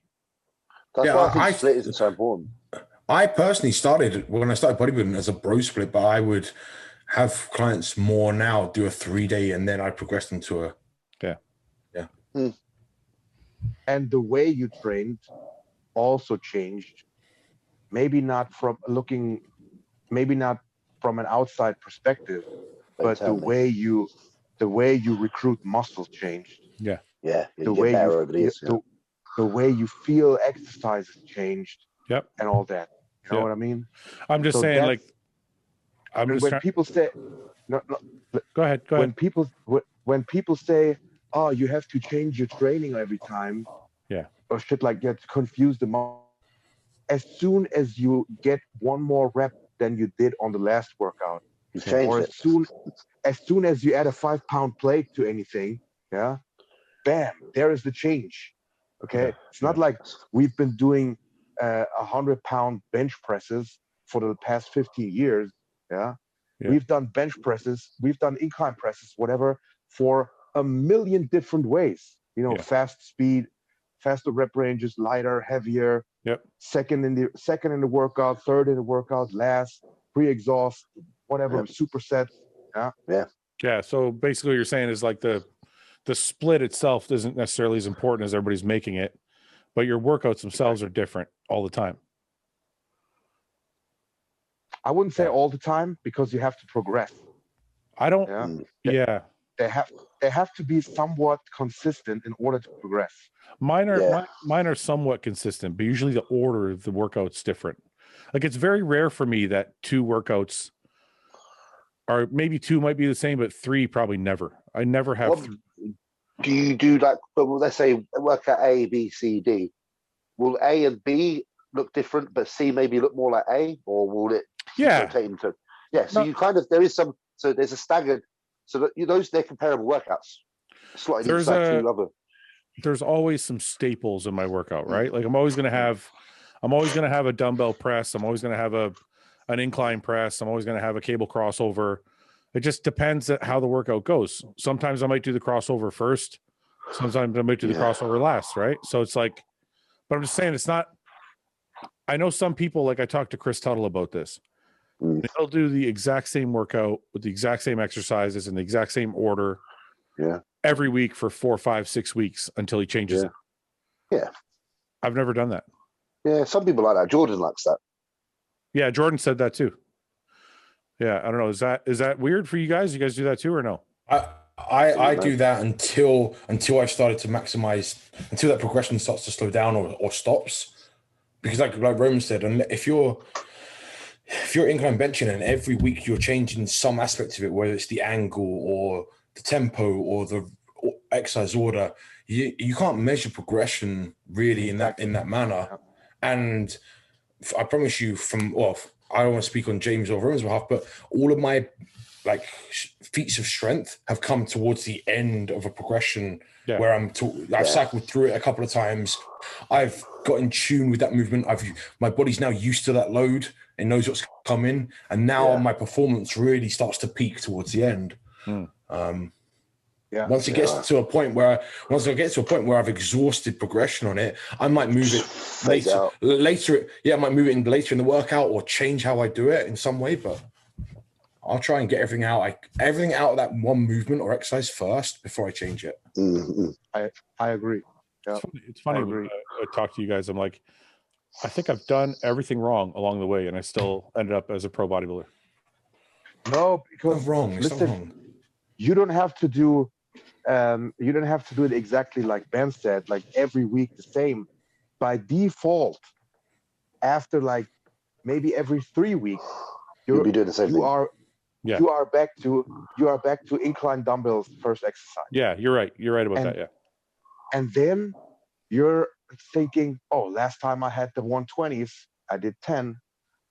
That's Yeah, why I think I- split isn't so important. I personally started when I started bodybuilding as a bro split, but I would have clients more now do a 3-day, and then I progressed them to a And the way you trained also changed. Maybe not from an outside perspective, but tell me. the way you recruit muscle changed. Yeah, The you way get better you over the years. Yeah. the way you feel exercises changed. Yep. And all that. You know Yep. what I mean? I'm just So saying, that's- like, I'm just when trying. people say no, Go ahead. when people say, oh, you have to change your training every time, Yeah. or shit like that, to confuse them all. As soon as you get one more rep than you did on the last workout, You've changed or it. as soon as you add a 5-pound plate to anything, yeah, bam, there is the change. Okay, it's not like we've been doing 100-pound bench presses for the past 15 years. Yeah? We've done bench presses, we've done incline presses, whatever, for a million different ways. You know, fast speed, faster rep ranges, lighter, heavier. Yep. Second in the workout, third in the workout, last, pre-exhaust, whatever, supersets. Yeah. So basically, what you're saying is like the split itself isn't necessarily as important as everybody's making it. but your workouts themselves are different all the time. I wouldn't say all the time because you have to progress. I don't. Yeah. They have to be somewhat consistent in order to progress. Mine are somewhat consistent, but usually the order of the workouts different. Like it's very rare for me that 2 workouts are, maybe 2 might be the same, but 3 probably never. I never have. Do you do like, let's say workout A, B, C, D? Will A and B look different, but C maybe look more like A, or will it rotate into? Yeah, so you kind of, there is some, so there's a staggered, so that those, they're comparable workouts. Slightly there's always some staples in my workout, right? Like I'm always going to have a dumbbell press. I'm always going to have an incline press. I'm always going to have a cable crossover. It just depends on how the workout goes. Sometimes I might do the crossover first. Sometimes I might do the crossover last, right? So it's like, but I'm just saying it's not, I know some people, like I talked to Chris Tuttle about this. They'll do the exact same workout with the exact same exercises in the exact same order. Yeah. Every week for 4, 5, 6 weeks until he changes it. Yeah. I've never done that. Yeah, some people like that. Jordan likes that. Yeah, Jordan said that too. Yeah, I don't know. Is that weird for you guys? You guys do that too or no? I do that until I've started to maximize, until that progression starts to slow down or stops. Because like Roman said, if you're incline benching and every week you're changing some aspect of it, whether it's the angle or the tempo or the exercise order, you can't measure progression really in that manner. And I promise you, I don't want to speak on James or Roman's behalf, but all of my feats of strength have come towards the end of a progression where I've cycled through it a couple of times. I've got in tune with that movement. My body's now used to that load and knows what's coming, and now my performance really starts to peak towards the end. Once it gets to a point where I've exhausted progression on it, I might move it later. I might move it later in the workout or change how I do it in some way, but I'll try and get everything out of that one movement or exercise first before I change it. I agree. Yeah. It's funny when I talk to you guys, I'm like, I think I've done everything wrong along the way, and I still ended up as a pro bodybuilder. No, because it's wrong. You don't have to do it exactly like Ben said, like every week the same. By default, after like maybe every 3 weeks, you'll be doing the same thing. You are back to incline dumbbells first exercise. Yeah, you're right. You're right about that. Yeah. And then you're thinking, oh, last time I had the 120s, I did 10.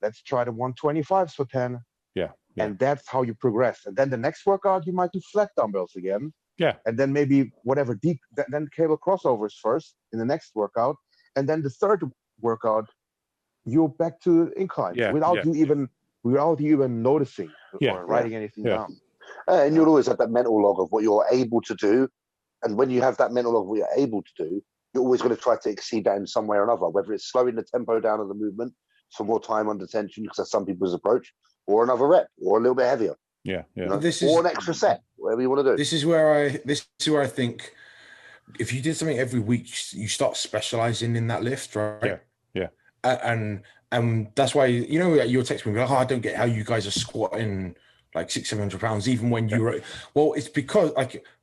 Let's try the 125s for 10. Yeah. And that's how you progress. And then the next workout, you might do flat dumbbells again. Yeah. And then maybe whatever, then cable crossovers first in the next workout. And then the third workout, you're back to incline without you even noticing or writing anything down. And you'll always have that mental log of what you're able to do. And when you have that mental log of what you're able to do, you're always going to try to exceed that in some way or another, whether it's slowing the tempo down of the movement for more time under tension, because that's some people's approach, or another rep, or a little bit heavier. Yeah. You know? Or an extra set, whatever you want to do. This is where I think if you did something every week, you start specializing in that lift, right? Yeah. And that's why, you'll text me like, I don't get how you guys are squatting like 600-700 pounds, even when you're, well, it's because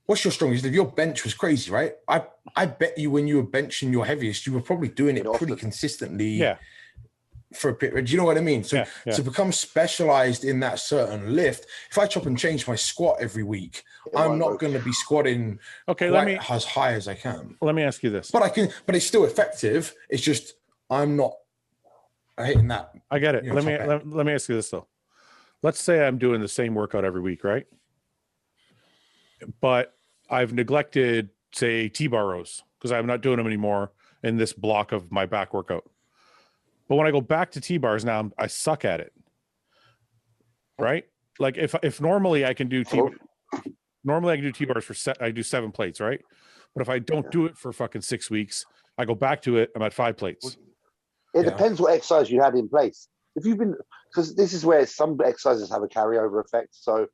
what's your strongest? If your bench was crazy, right? I bet you when you were benching your heaviest, you were probably doing it pretty consistently for a period. Do you know what I mean? So to become specialized in that certain lift, if I chop and change my squat every week, I'm not going to be squatting as high as I can. Let me ask you this. But it's still effective. It's just I'm not hitting that. I get it. Let me ask you this though. Let's say I'm doing the same workout every week, right? But I've neglected, say, T-bar rows because I'm not doing them anymore in this block of my back workout. But when I go back to T-bars now, I suck at it, right? Like if normally I can do T-bars I do 7 plates, right? But if I don't do it for fucking 6 weeks, I go back to it, I'm at 5 plates. It depends what exercise you had in place. If you've been, because this is where some exercises have a carryover effect. So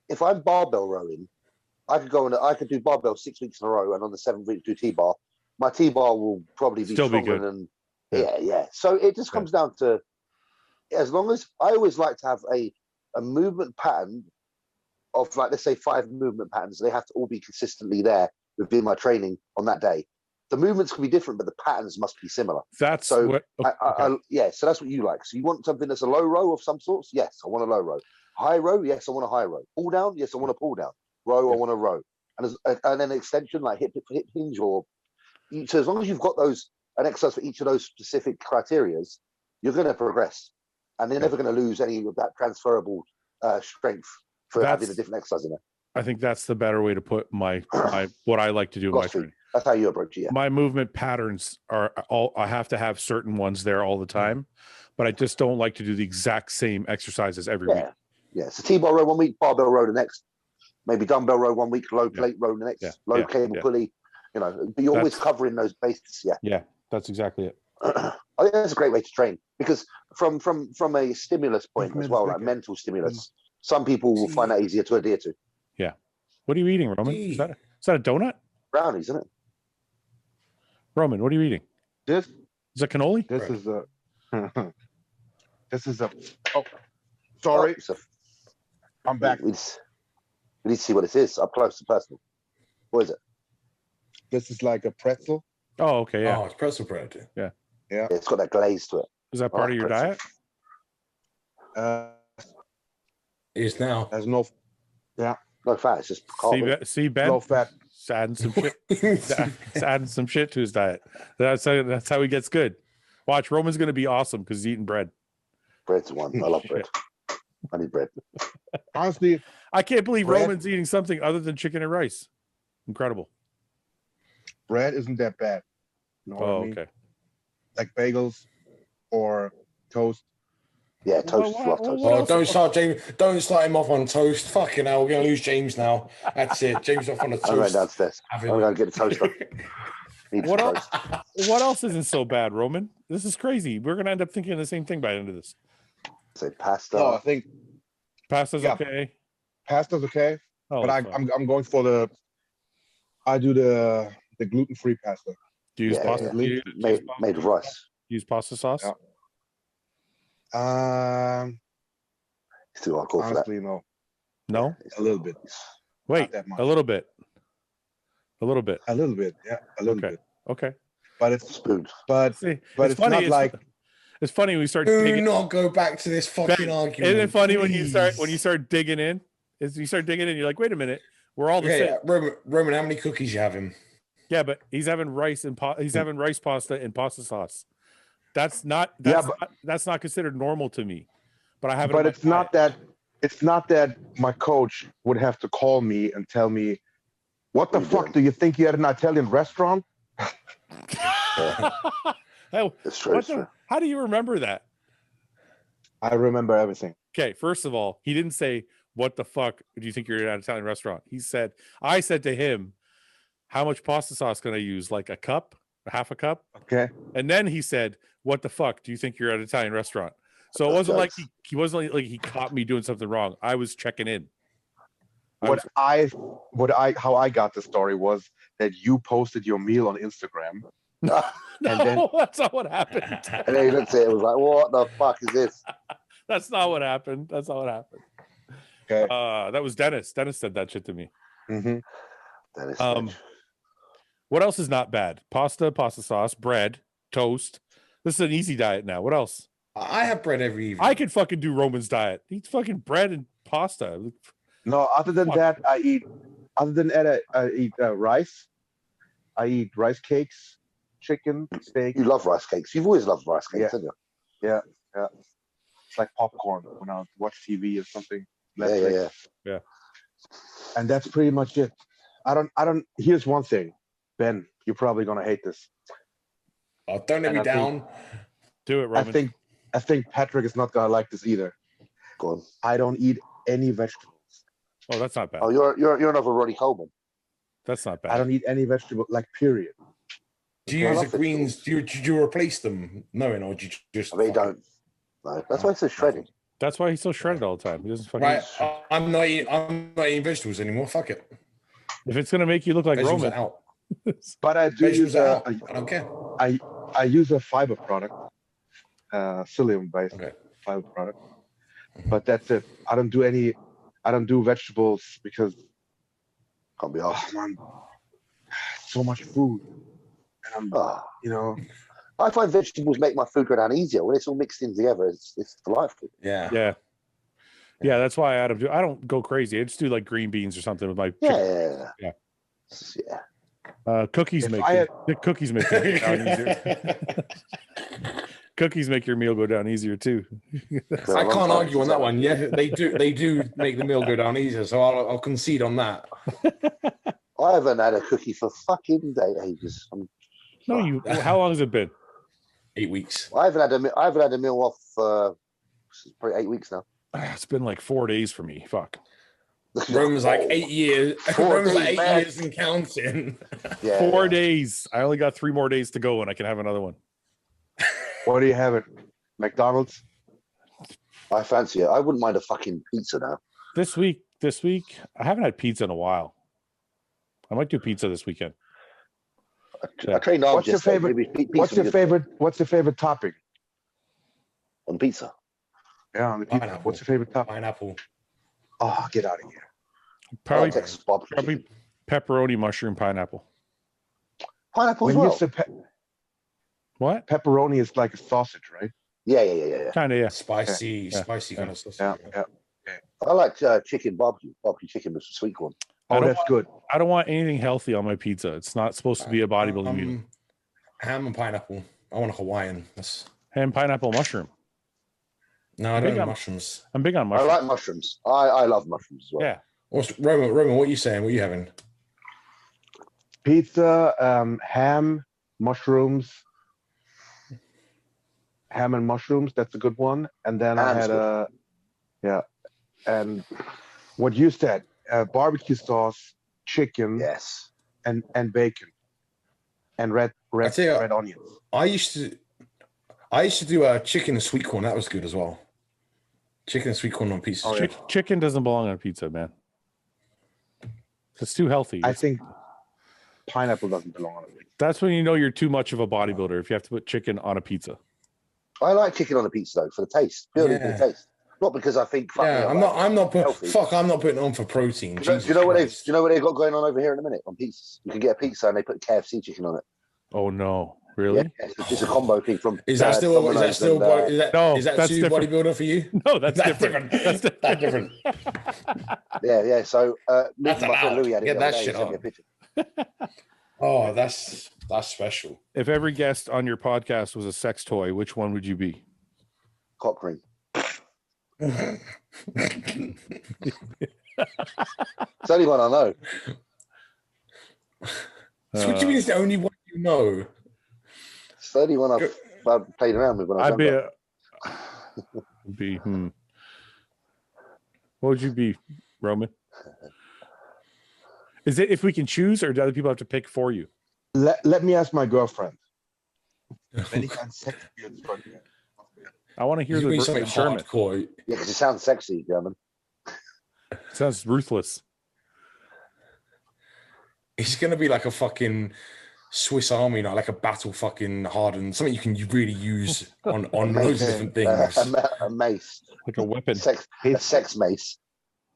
if I'm barbell rowing, I could do barbell 6 weeks in a row, and on the 7th week do T-bar. my T-bar will probably be Still be stronger good. than yeah. So it just comes down to, as long as I always like to have a movement pattern of, like, let's say 5 movement patterns. They have to all be consistently there within my training on that day. The movements can be different, but the patterns must be similar. That's So what. Okay. so that's what you like. So you want something that's a low row of some sorts? Yes, I want a low row. High row? Yes, I want a high row. Pull down? Yes, I want a pull down. Row? I want a row. And then extension, like hip hinge, or so as long as you've got an exercise for each of those specific criterias, you're going to progress, and they're never going to lose any of that transferable strength for having a different exercise in it. I think that's the better way to put my what I like to do in my training. That's how you approach it. Yeah. My movement patterns are all, I have to have certain ones there all the time, but I just don't like to do the exact same exercises every week. Yeah. So T-bar row 1 week, barbell row the next, maybe dumbbell row 1 week, low plate row the next, low cable pulley, but you're always covering those bases. Yeah, that's exactly it. I think that's a great way to train, because from a stimulus point as well, like mental stimulus, some people will find that easier to adhere to. Yeah. What are you eating, Roman? Is that a donut? Brownies, isn't it? Roman, what are you eating? This Is it cannoli? this is a this is a sorry. I'm back. We need to see what it is up close and personal. What is it? This is like a pretzel. Oh, okay, yeah. Oh, it's pretzel bread. Yeah. It's got that glaze to it. Is that part of your pretzel. diet? It is now. There's no fat. It's just carb. See, Ben? low fat. He's adding some shit. He's adding some shit to his diet. That's how he gets good. Watch, Roman's going to be awesome because he's eating bread. Bread's one. I love bread. I need bread. Honestly, I can't believe bread- Roman's eating something other than chicken and rice. Incredible. bread isn't that bad. You know what I mean? Okay. Like bagels or toast. Yeah, toast. Love toast. Oh, don't start him off on toast. Fucking hell, we're gonna lose James now. That's it. James off on a toast. I'm going downstairs. I'm going to get the toaster. What else isn't so bad, Roman? This is crazy. We're gonna end up thinking the same thing by the end of this. Say pasta. No, I think Pasta's okay. pasta's okay, Oh, but I'm going for the gluten-free pasta. do you use pasta? yeah. Do you Made of rice. use pasta sauce? Yeah. It's too hardcore for that. Honestly, no, No. a little bit. Wait, that much. a little bit. A little bit. A little bit, yeah, a little Okay. bit. Okay. But it's Spoon. See, it's funny. not like It's funny when we start Do digging. not go back to this fucking argument. Isn't it funny when you please. start digging in? You start digging in, you're like, wait a minute, we're all the Okay, same. Roman, how many cookies you having? Yeah, but he's having rice and he's having rice pasta and pasta sauce. That's not considered normal to me. But I have it. But it's not that my coach would have to call me and tell me, what the fuck do you think you're at an Italian restaurant? It's true. How do you remember that? I remember everything. Okay, first of all, he didn't say, what the fuck do you think you're at an Italian restaurant? I said to him, how much pasta sauce can I use? Like a cup? Half a cup? Okay. And then he said, what the fuck do you think you're at an Italian restaurant? So it wasn't like he wasn't like he caught me doing something wrong. I was checking in. How I got the story was that you posted your meal on Instagram. No, then- that's not what happened. And then he looked at it and was like, what the fuck is this? That's not what happened. Okay. That was Dennis. Dennis said that shit to me. Mm-hmm. That is What else is not bad? Pasta sauce, bread, toast. This is an easy diet now. What else? I have bread every evening. I could fucking do Roman's diet. He eats fucking bread and pasta. No, other than that, I eat rice. I eat rice cakes, chicken, steak. You love rice cakes. You've always loved rice cakes, haven't you? Yeah. It's like popcorn when I watch TV or something. Yeah. And that's pretty much it. Here's one thing, Ben, you're probably gonna hate this. Oh, don't let me down. Do it, Roman. I think Patrick is not gonna like this either. Go on. I don't eat any vegetables. Oh, that's not bad. Oh, you're another Roddy Coleman. That's not bad. I don't eat any vegetable, like period. Do you use the greens? Do you replace them? No, or do you just? They don't. No, that's why it's so shredded. That's why he's so shredded all the time. He doesn't fucking. Right, I'm not eating vegetables anymore. Fuck it. If it's gonna make you look like Vegetables Roman, are out. But I do Measures use out. I don't care. I use a fiber product, psyllium-based Okay. fiber product. But that's it. I don't do vegetables because Can't be oh asked. man, so much food, and I'm I find vegetables make my food go down easier when it's all mixed in together. It's delightful. Yeah. Yeah, that's why I don't go crazy. I just do like green beans or something with my chicken. Yeah. Cookies If make I had- the cookies make your meal go down easier. Cookies make your meal go down easier too. I can't argue on that one. Yeah, they do make the meal go down easier, so I'll concede on that. I haven't had a cookie for fucking ages. No, how long has it been? 8 weeks. I haven't had a meal off probably 8 weeks now. It's been like 4 days for me. Fuck. Roman's like 8 years. 4 Roman's like days, 8 man. years and counting. Yeah, 4 days. I only got 3 more days to go, and I can have another one. what do you have it? McDonald's? I fancy it. I wouldn't mind a fucking pizza now. This week, I haven't had pizza in a while. I might do pizza this weekend. I trained arms What's your yesterday. favorite? Maybe pizza What's would your be good favorite? What's your favorite topping? on pizza? Yeah, on the pizza. Pineapple. What's your favorite topping? Pineapple. Oh, get out of here! Probably, I like Texas barbecue probably chicken. pepperoni, mushroom, pineapple. Pineapple as When you well. say What? pepperoni is like a sausage, right? Yeah. Kind of, yeah. Spicy Yeah. kind of stuff. Yeah. I like chicken barbecue chicken with sweet corn. I Oh, don't that's good. I don't want anything healthy on my pizza. It's not supposed to be a bodybuilding meal. Ham and pineapple. I want a Hawaiian. Ham, pineapple, mushroom. No, I Big don't know on- mushrooms. I'm big on I mushrooms. like mushrooms. I love mushrooms as well. Yeah. What's Roman? What are you saying? What are you having? Pizza, ham, mushrooms, ham and mushrooms. That's a good one. And then I Ham's had and what you said, barbecue sauce, chicken, Yes. and bacon, and red tell you what, red onions. I used to do chicken and sweet corn. That was good as well. Chicken and sweet corn on pizza. Oh, yeah. Chicken doesn't belong on pizza, man. It's too healthy. I think pineapple doesn't belong on it. That's when you know you're too much of a bodybuilder if you have to put chicken on a pizza. I like chicken on a pizza though for the taste, purely for the Yeah. taste. Not because I think. Yeah, I'm not healthy. I'm not putting it on for protein. Do you Jesus know what Christ. they've got going on over here in a minute on pizzas? You can get a pizza and they put KFC chicken on it. Oh no, really? Yeah, it's a combo thing from. Is that still Domino's and, No, is that that's Sue's different. bodybuilder for you? No, that's different. That's different. That's different. yeah. So me That's and my friend allowed. Louis had it Get the other that day, shit he sent me on. a picture. Oh, that's special. If every guest on your podcast was a sex toy, which one would you be? Cock ring. It's the only one I know. So what do you mean it's the only one you know? It's the only one I've played around with when I was I'd be younger. What would you be, Roman? Is it if we can choose, or do other people have to pick for you? Let me ask my girlfriend. Wenn ich ein Sexspiel trinke. I want to hear You the mean something German. hardcore? Yeah, because it sounds sexy, German. It sounds ruthless. It's gonna be like a fucking Swiss Army, like a battle fucking hardened, something you can really use on loads of different things. A mace. Like a weapon. A sex mace.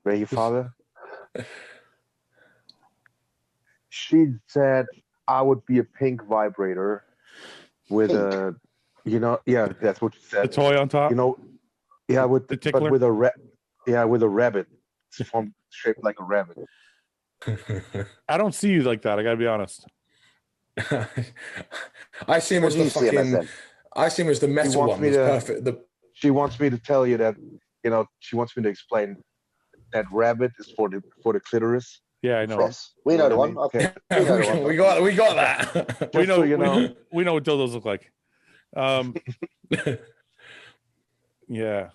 Where your father? She said I would be a pink vibrator with a, that's what she The said. toy on top. With The tickler? but with a rabbit. It's shaped like a rabbit. I don't see you like that. I gotta be honest. I see him What as do the you see him as fucking. then? I see him as the metal wants one. me That's to- perfect. She wants me to tell you that, she wants me to explain that rabbit is for the clitoris. Yeah, I know. Yes. We know the one. Okay. We know the one. we got that. We Just know, so you know. we know what dildos look like. Yeah.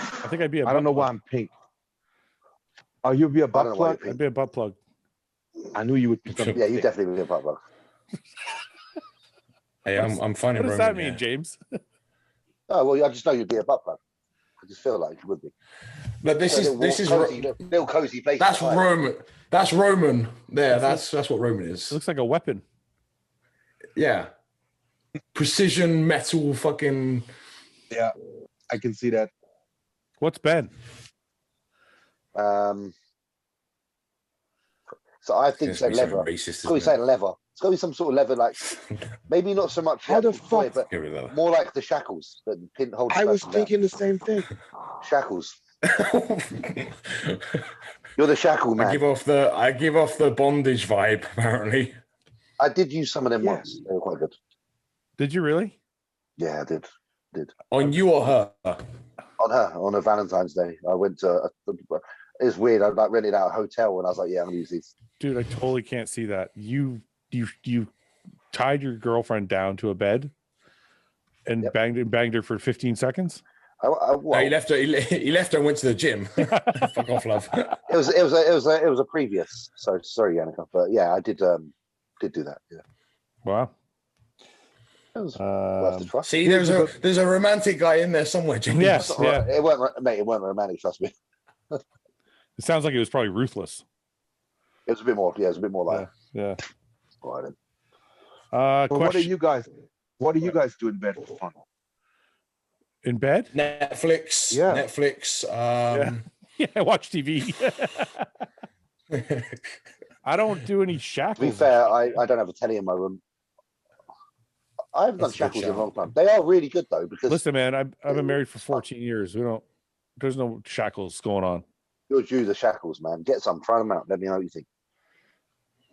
I think I'd be a I don't know why butt I'm pink. Oh, you'd be a I don't butt know why plug? you're plug. pink. I'd be a butt plug. I knew you would be something. Yeah, you pink. definitely would be a butt plug. Hey, I'm finding. What does Roman that mean, here. James? Oh well, I just know you'd be a butt plug. I just feel like you would be. But this So is little cozy place. that's to hide. Roman. That's Roman. There, that's what Roman It is. looks like a weapon. Yeah. Precision metal fucking. Yeah, I can see that. What's Ben? So I think It's so. gonna be something Leather. racist, It's got to be isn't it? something leather. It's got to be some sort of leather, like maybe not so much How the actual toy, fuck- but Get rid of more like the shackles that pin hold. the I was person down. thinking the same thing. Shackles. that. You're the shackle man. I give off the bondage vibe, apparently. I did use some of them Yeah. once. They were quite good. Did you really? Yeah, I did. On you or her? On her, on a Valentine's Day, I went to. It's weird. I like rented out a hotel, and I was like, "Yeah, I'm gonna use these." Dude, I totally can't see that. You tied your girlfriend down to a bed and Yep. banged her for 15 seconds. Well, No, he left her. He left her and went to the gym. Fuck off, love. it was a previous. So sorry, Yannicka, but yeah, I did do that. Yeah, Wow. it was worth the try. See, there's a romantic guy in there somewhere, James. Yes. That's all right. It weren't, mate. It weren't romantic. Trust me. It sounds like it was probably ruthless. It was a bit more. Yeah, it was a bit more like. Yeah. All right, then. But what do Question. you guys? What do you guys do in bed for fun? In bed? Netflix. Yeah. Netflix. Yeah, watch TV. I don't do any To shackles. be fair, I don't have a telly in my room. I haven't done That's a good shackles in a shout. long time. They are really good though because Listen, man, I've been married for 14 years. There's no shackles going on. you're due the shackles, man. Get some, try them out. Let me know what you think.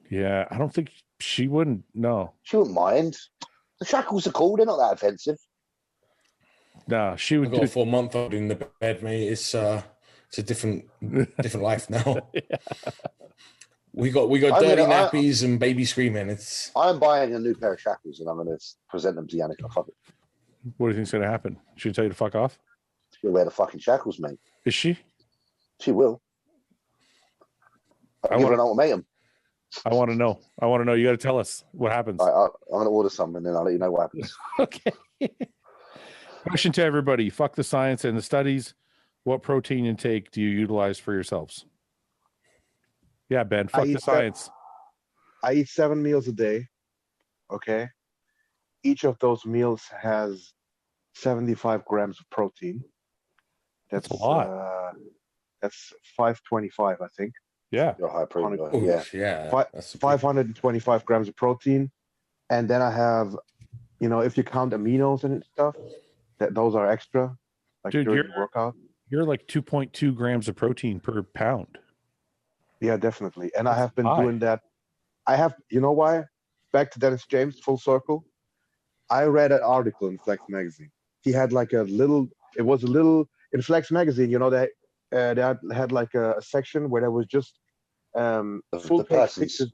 Yeah, I don't think she wouldn't. No, She wouldn't mind. The shackles are cool. They're not that offensive. no, she I would got do. a 4 month old in the bed, mate. It's a different life now. We got I'm dirty gonna- nappies and baby screaming. It's I'm buying a new pair of shackles and I'm going to present them to Yannicka. Fuck it. What do you think's gonna happen? She tell you to fuck off? She'll wear the fucking shackles, mate. Is she? She will. I I'll give her want- an ultimatum. I want to know. You got to tell us what happens. All right, I'm going to order some and then I'll let you know what happens. Okay. Question to everybody: fuck the science and the studies. What protein intake do you utilize for yourselves? Yeah, Ben. Fuck the eat science. I eat 7 meals a day. Okay. Each of those meals has 75 grams of protein. That's a lot. That's 525, I think. Yeah. You're high protein. oh, Yeah. yeah. Fi- That's a 525 grams of protein. And then I have, if you count aminos and stuff, those are extra. Like Dude, during the workout. You're like 2.2 grams of protein per pound. Yeah, definitely. And I That's have been high. doing that. You know why? Back to Dennis James, full circle. I read an article in Flex magazine. He had like in Flex magazine, they had like a section where there was just full The page persons. pictures,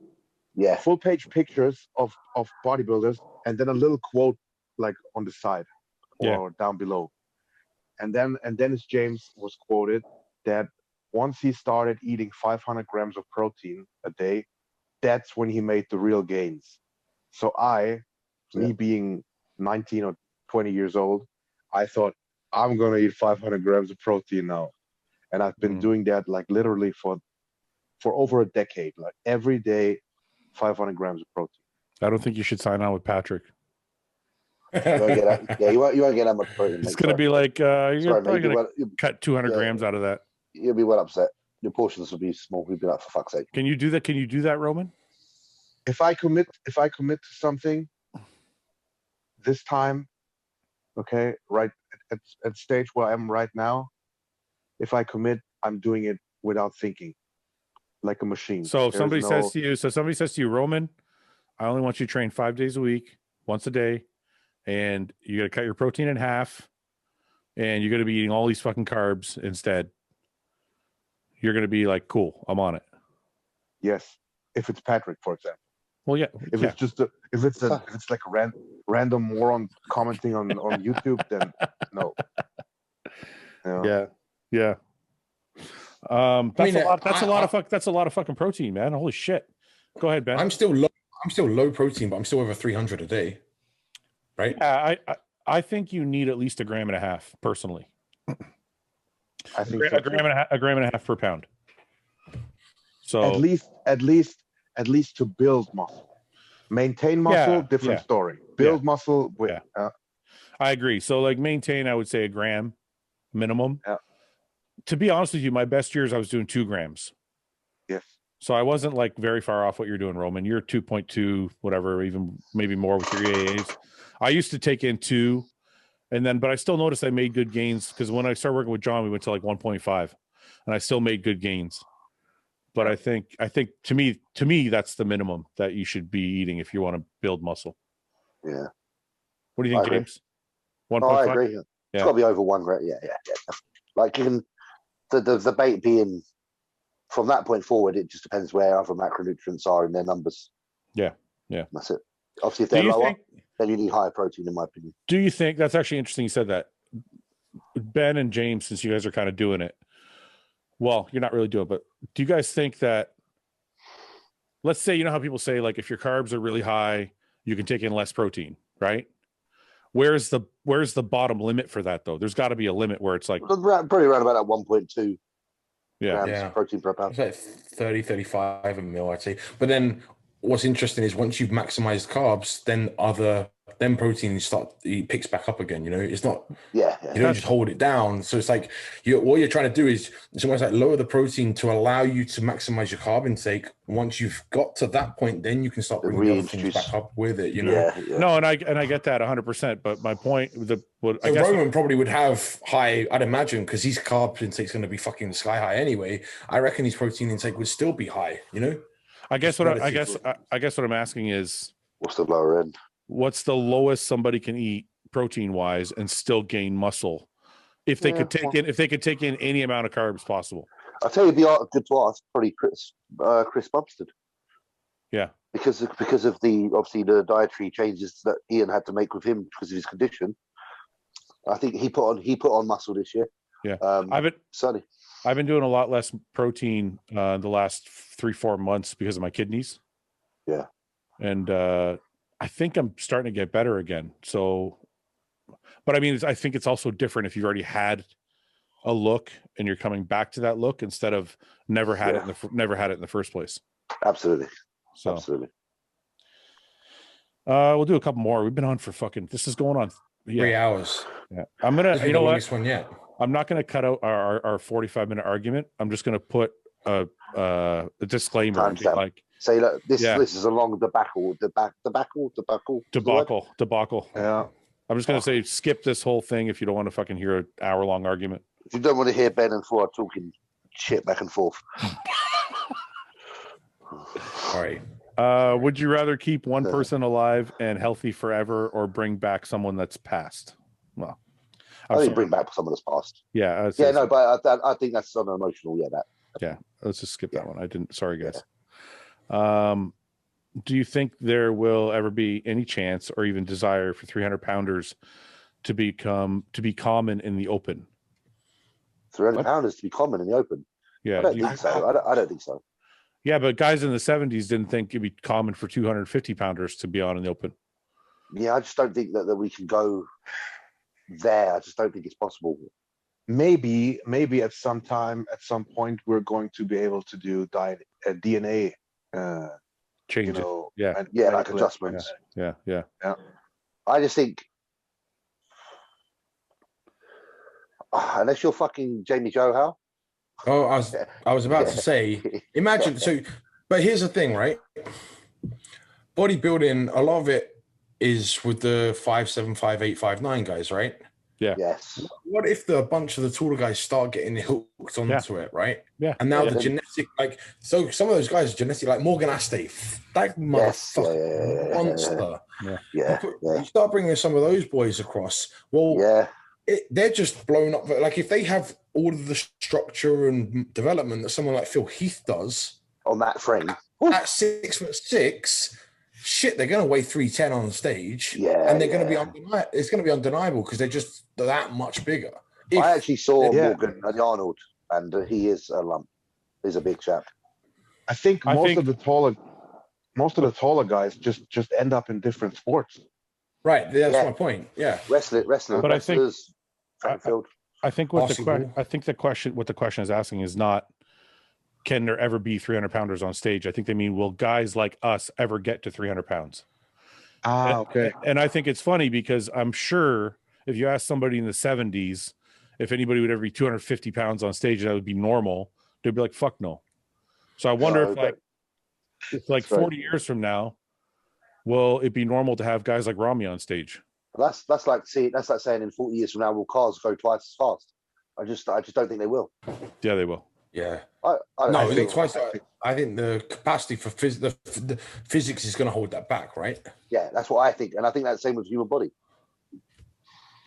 Yeah. full page pictures of bodybuilders, and then a little quote like on the side or down below. And Dennis James was quoted that once he started eating 500 grams of protein a day, that's when he made the real gains. So me being 19 or 20 years old, I thought I'm gonna eat 500 grams of protein now, and I've been doing that like literally for over a decade, like every day, 500 grams of protein. I don't think you should sign on with Patrick. You won't get that. Yeah, you won't get that much protein. It's mate. going to be like you're Sorry, probably mate. going to cut 200 yeah. grams out of that. You'll be well upset. Your portions will be small. You'll be like, for fuck's sake. Can you do that? Can you do that, Roman? If I commit to something this time, okay, right at stage where I am right now, if I commit, I'm doing it without thinking, like a machine. So if somebody There's says to you, Roman, I only want you to train 5 days a week, once a day, and you got to cut your protein in half, and you're going to be eating all these fucking carbs instead. You're going to be like, cool, I'm on it. Yes, if it's Patrick, for example. Well, yeah. If it's just if it's like a random moron commenting on YouTube, then no. Yeah. That's a lot of fucking protein, man. Holy shit. Go ahead, Ben. I'm still low protein, but I'm still over 300 a day. Right? Yeah, I think you need at least 1.5 grams personally. I think A gram and a half per pound. So at least to build muscle. Maintain muscle, different story. Build muscle with I agree. So like maintain, I would say 1 gram minimum. Yeah. To be honest with you, my best years I was doing 2 grams. Yes. So I wasn't like very far off what you're doing, Roman. You're 2.2, whatever, even maybe more with your EAAs. I used to take in 2, and then, but I still noticed I made good gains because when I started working with John, we went to like 1.5, and I still made good gains. But I think to me, that's the minimum that you should be eating if you want to build muscle. Yeah. What do you think, James? 1.5? I agree. It's got to be over 1 gram. Yeah. Like even the debate being from that point forward, it just depends where other macronutrients are in their numbers. Yeah. That's it. Obviously, if they're lower, then you need higher protein, in my opinion. Do you think that's actually interesting? You said that, Ben and James, since you guys are kind of doing it. Well, you're not really doing it, but do you guys think that? Let's say, you know how people say, like, if your carbs are really high, you can take in less protein, right? Where's the bottom limit for that, though? There's got to be a limit where it's like probably around about that 1.2 grams Yeah. of protein per pound. It's like 30, 35 a meal, I'd say. But then what's interesting is once you've maximized carbs, then protein it picks back up again. You know, it's not. Yeah. You don't just hold it down. So it's like what you're trying to do is it's almost like lower the protein to allow you to maximize your carb intake. Once you've got to that point, then you can start bringing the other things back up with it. You know. Yeah. No, and I get that 100%. But my point, I guess Roman probably would have high. I'd imagine because his carb intake is going to be fucking sky high anyway. I reckon his protein intake would still be high. You know. I guess what I'm asking is, what's the lower end? What's the lowest somebody can eat protein wise and still gain muscle if they could take in any amount of carbs possible? I'll tell you, the good to ask probably Chris Bumstead. Yeah, because of the dietary changes that Ian had to make with him because of his condition. I think he put on muscle this year. Yeah, I've been doing a lot less protein the last 3-4 months because of my kidneys. Yeah, and I think I'm starting to get better again. So, but I mean, I think it's also different if you've already had a look and you're coming back to that look instead of never had it in the first place. Absolutely. So, absolutely. We'll do a couple more. We've been on for this is going on 3 hours. Yeah, I'm gonna. You know what? One yet. I'm not gonna cut out our 45-minute argument. I'm just gonna put a disclaimer. Like, say that this is along the debacle. Yeah. I'm just gonna say skip this whole thing if you don't want to fucking hear an hour-long argument. If you don't want to hear Ben and Fouad talking shit back and forth. All right. Would you rather keep one person alive and healthy forever or bring back someone that's passed? Well, I think bring back someone that's passed. Yeah. But I think that's on emotional. Yeah, let's just skip that one. Sorry, guys. Do you think there will ever be any chance or even desire for 300-pounders to be common in the open? 300-pounders to be common in the open? Yeah. I don't think so. I don't think so. Yeah, but guys in the 70s didn't think it'd be common for 250-pounders to be on in the open. Yeah, I just don't think that we can go there. I just don't think it's possible. Maybe at some point, we're going to be able to do DNA change like adjustments. Yeah. I just think unless you're fucking Jamie Johal. Oh, I was about to say, imagine. So, but here's the thing, right? Bodybuilding, a lot of it is with the 5'7", 5'8", 5'9" guys, right? Yeah. Yes. What if a bunch of the taller guys start getting hooked onto it, right? Yeah. And now the genetic, so some of those guys are genetic, like Morgan Astay, that motherfucker monster. Yeah. You start bringing some of those boys across. Well, they're just blown up. Like if they have all of the structure and development that someone like Phil Heath does on that frame at 6'6", shit, they're going to weigh 310 on stage, and they're going to be undeniable. It's going to be undeniable because they're just that much bigger. I actually saw Morgan Arnold, and he is a lump. He's a big chap. I think most of the taller guys just end up in different sports. Right, that's my point. Yeah, wrestling. But wrestlers, I think what the question is asking is not can there ever be 300 pounders on stage? I think they mean, will guys like us ever get to 300 pounds? Okay. And I think it's funny because I'm sure if you ask somebody in the 70s if anybody would ever be 250 pounds on stage, that would be normal, they'd be like, fuck no. So I wonder if like 40 years from now, will it be normal to have guys like Rami on stage? That's like saying in 40 years from now, will cars go twice as fast? I just don't think they will. Yeah, they will. Yeah. I think twice. I think the capacity for the physics is going to hold that back, right? Yeah, that's what I think, and I think that's the same with the human body.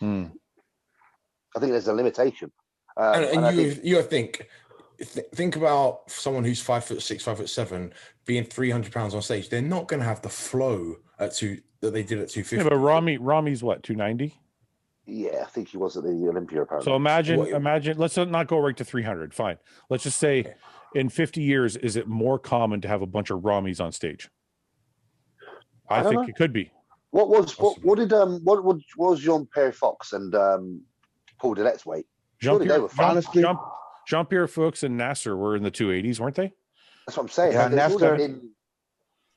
I think there's a limitation. You think about someone who's 5'6", 5'7", being 300 pounds on stage. They're not going to have the flow that they did at 250. Yeah, but Rami's what, 290? Yeah, I think he was at the Olympia apparently. So imagine. Let's not go right to 300. Fine. Let's just say, in 50 years, is it more common to have a bunch of Ramis on stage? I think it could be. What was Jean-Pierre Fox and Paul Dillet's weight? Surely they were honestly. Jean-Pierre Fuchs and Nasser were in the 280s, weren't they? That's what I'm saying. Yeah,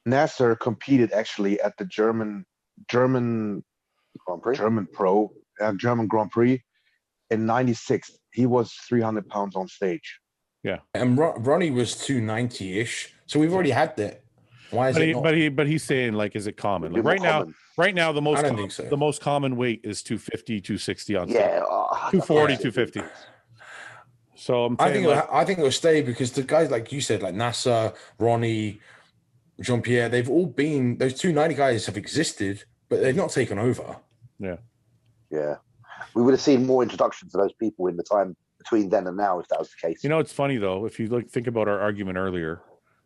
Nasser competed actually at the German Grand Prix. German Grand Prix in '96. He was 300 pounds on stage. Yeah, and Ronnie was 290-ish. So we've already had that. Why is it not? But he's saying, like, is it common? Like right now, the most common weight is 250, 260 on stage. Yeah, 240, 250. So I think it'll stay because the guys, like you said, like Nasser, Ronnie, Jean-Pierre, they've all been, those 290 guys have existed, but they've not taken over. Yeah. Yeah. We would have seen more introductions to those people in the time between then and now if that was the case. You know, it's funny though, if you think about our argument earlier,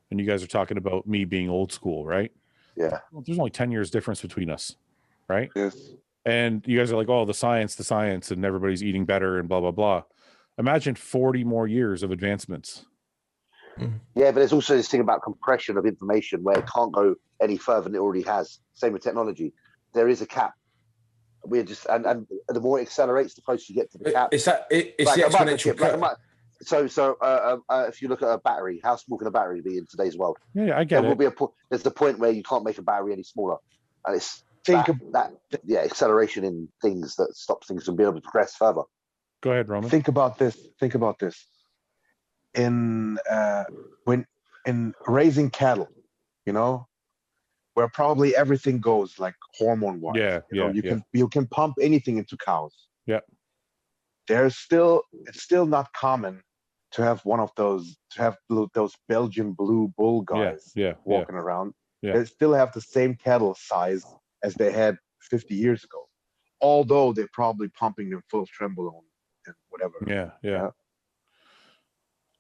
and you guys are talking about me being old school, right? Yeah. Well, there's only 10 years difference between us, right? Yes. And you guys are like, oh, the science, and everybody's eating better and blah, blah, blah. Imagine 40 more years of advancements. Yeah, but there's also this thing about compression of information where it can't go any further than it already has. Same with technology. There is a cap. We're just and the more it accelerates, the closer you get to the cap. It's the exponential curve. So if you look at a battery, how small can a battery be in today's world? Yeah, I get it. There's the point where you can't make a battery any smaller, and it's acceleration in things that stops things from being able to progress further. Go ahead, Roman. Think about this. In raising cattle, you know, where probably everything goes like hormone-wise. You can pump anything into cows. Yeah. It's still not common to have those Belgian blue bull guys walking around. Yeah. They still have the same cattle size as they had 50 years ago, although they're probably pumping them full of trenbolone and whatever. Yeah.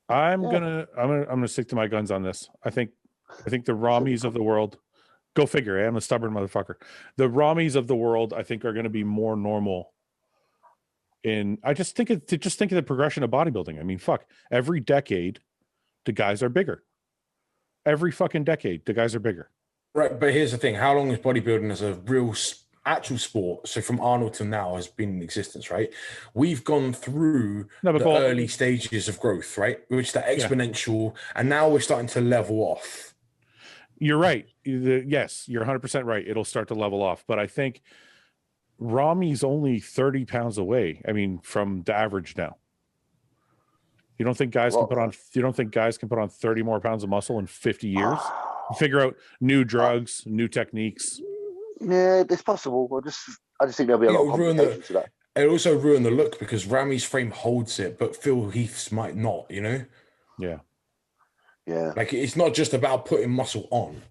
I'm gonna stick to my guns on this. I think the Ramis of the world, go figure. I'm a stubborn motherfucker. The Ramis of the world, I think, are going to be more normal. I just think of the progression of bodybuilding. I mean, fuck, every decade, the guys are bigger. Every fucking decade, the guys are bigger. Right, but here's the thing: how long is bodybuilding as a real actual sport? So from Arnold to now has been in existence, right? We've gone through the early stages of growth, right? Which the exponential, and now we're starting to level off. You're right. Yes, you're 100% right. It'll start to level off, but I think Rami's only 30 pounds away. I mean, from the average now. You don't think guys can put on 30 more pounds of muscle in 50 years? Figure out new drugs, new techniques. Yeah, it's possible. I just think there'll be a lot of complications to that. It'll also ruin the look because Rami's frame holds it, but Phil Heath's might not, you know? Yeah. Yeah. Like, it's not just about putting muscle on.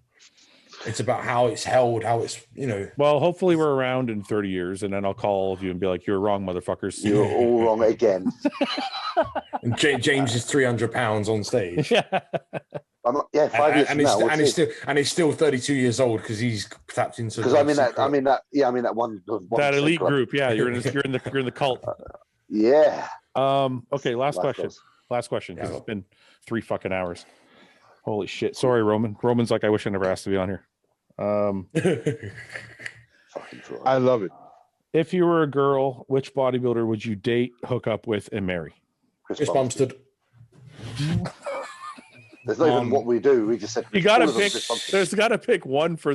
It's about how it's held, how it's, you know. Well, hopefully we're around in 30 years, and then I'll call all of you and be like, you're wrong, motherfuckers. You're all wrong again. And James is 300 pounds on stage. 5 years from now. And he's still 32 years old because he's tapped into. Because I'm in that one that elite group. Yeah, you're in the cult. Yeah. Okay. Last question. Because it's been 3 fucking hours. Holy shit. Sorry, Roman. Roman's like, I wish I never asked to be on here. I love it. If you were a girl, which bodybuilder would you date, hook up with, and marry? Chris Bumstead. There's not even what we do. We just said You got all to of them pick. dysfunctional. There's got to pick one for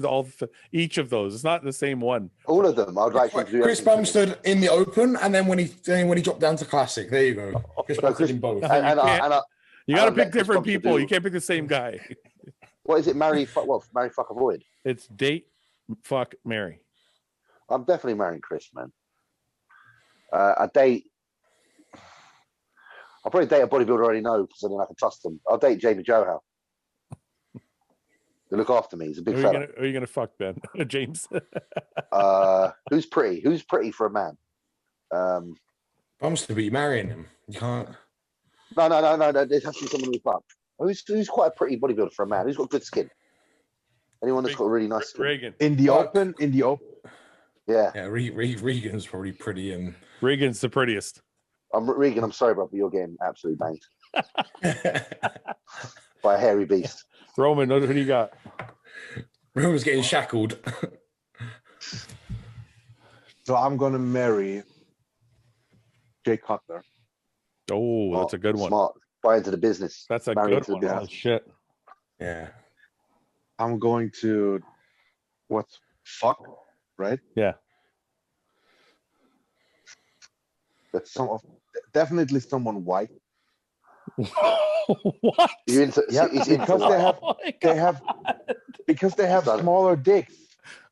each of those. It's not the same one. All of them. I'd like to do Chris everything. Bumstead in the open, and then when he dropped down to classic, there you go. Chris Bumstead in both. You got to pick let Chris different Bumstead people. do- You can't pick the same guy. What is it? Marry, fuck, avoid. It's date, fuck, marry. I'm definitely marrying Chris, man. A date. I'll probably date a bodybuilder I already know because then I can trust them. I'll date Jamie Johal. They look after me. He's a big fella. Who are you gonna fuck, Ben? James. Who's pretty? Who's pretty for a man? Bumstead, but you're marrying him. You can't. No. There has to be someone we fuck. Who's quite a pretty bodybuilder for a man? Who's got good skin? Anyone that's got a really nice skin? Reagan. In the open. Yeah. Yeah, Regan's probably pretty and Regan's the prettiest. Regan, I'm sorry, bro, but you're getting absolutely banged by a hairy beast. Roman, who do you got? Roman's getting shackled. So I'm gonna marry Jay Cutler. Oh, that's a good one. Smart. Buy into the business. That's a Marry good into the one. business. Oh, shit. Yeah. I'm going to fuck, right? Yeah. That's Definitely someone white. What? you into, Yeah, he's into because that. they have smaller dicks.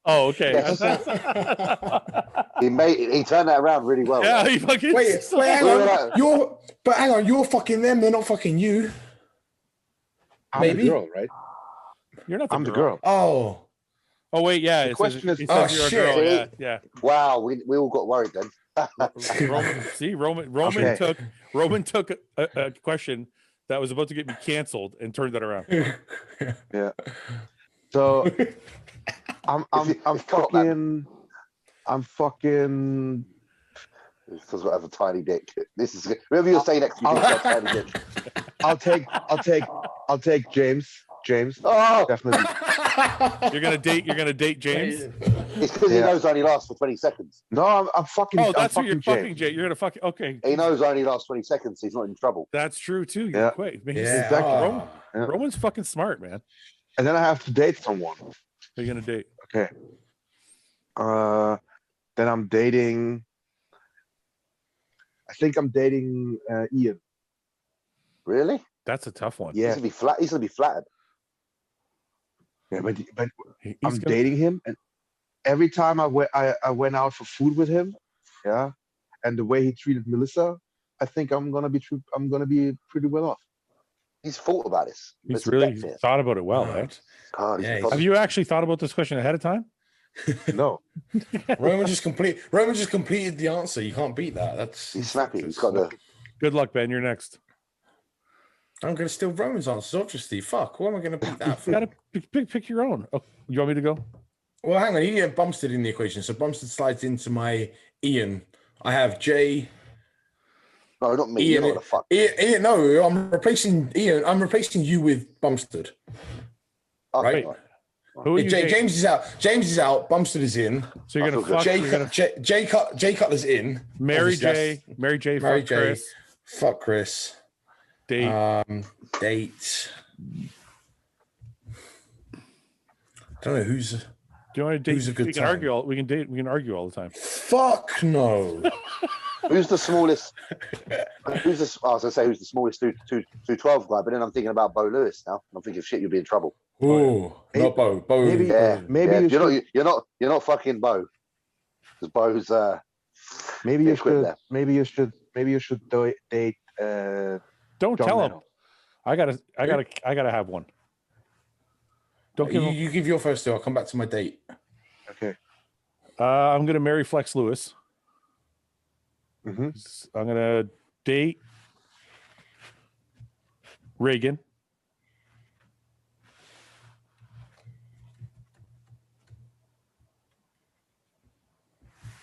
Oh, okay. Yes. He turned that around really well. Yeah, right? he fucking. Wait, hang on. You're fucking them. They're not fucking you. I'm Maybe. the girl, right? You're not. I'm the girl. Oh. Oh wait, yeah. The question is- it says Oh, you're a shit. girl. Yeah, Wow, we all got worried then. Roman took a question that was about to get me canceled and turned that around. Yeah. So I'm fucking. Because we have a tiny dick. This is whoever you're saying next to you got a tiny dick. I'll take James. Oh, Definitely. You're gonna date James. it's because he knows I only lasts for 20 seconds. No, I'm fucking. Oh, that's who I'm you're fucking fucking, Jay. You're gonna fuck. Okay, He knows I only last 20 seconds. So he's not in trouble. that's true too. You're Yeah. quick. Yeah. Exactly. Oh. Yeah. Roman's fucking smart, man. And then I have to date someone. Who are you gonna date? Okay. Then I'm dating. I think I'm dating Ian. Really? That's a tough one. Yeah. He's gonna be flat. He's gonna be flattered. Yeah, but He's I'm gonna- dating him, and every time I went out for food with him, yeah, and the way he treated Melissa, I think I'm gonna be pretty well off. He's thought about this. He's Let's really bet here. thought about it well, right? God, he's Yeah, probably- Have you actually thought about this question ahead of time? No, Roman just completed the answer. You can't beat that. he's snappy. He's got the. Good luck, Ben. You're next. I'm gonna steal Roman's answers, obviously. Fuck, what am I gonna beat that for? You gotta pick your own. Oh, you want me to go? Well, hang on, you get Bumstead in the equation. So Bumstead slides into my Ian. I have Jay. No, not me. Ian, You're not the fuck. Ian, no, I'm replacing Ian. I'm replacing you with Bumstead. Okay, right. right. Who are you? dating? James is out. James is out. Bumstead is in. So you're gonna I feel fuck. good. You're gonna Jay Cutler's in. marry Obviously, Jay. Marry Jay. Marry Fuck Jay. Chris. Fuck Chris. Date. Date. Don't know who's. Do you want to date? who's a good we can time? argue. We can date. We can argue all the time. Fuck no. Who's the smallest? I was gonna say who's the smallest 212 guy, but then I'm thinking about Bo Lewis now. I'm thinking shit, you'll be in trouble. Ooh, not Bo. Bo. Maybe- Yeah, Maybe yeah. you You're not fucking Bo. Because Bo's maybe you Yeah, quit should. there. Maybe you should date. Don't John tell him. Lennon. I gotta have one. Don't give him. You give your first two. I'll come back to my date. Okay. I'm gonna marry Flex Lewis. hmm I'm gonna date Reagan.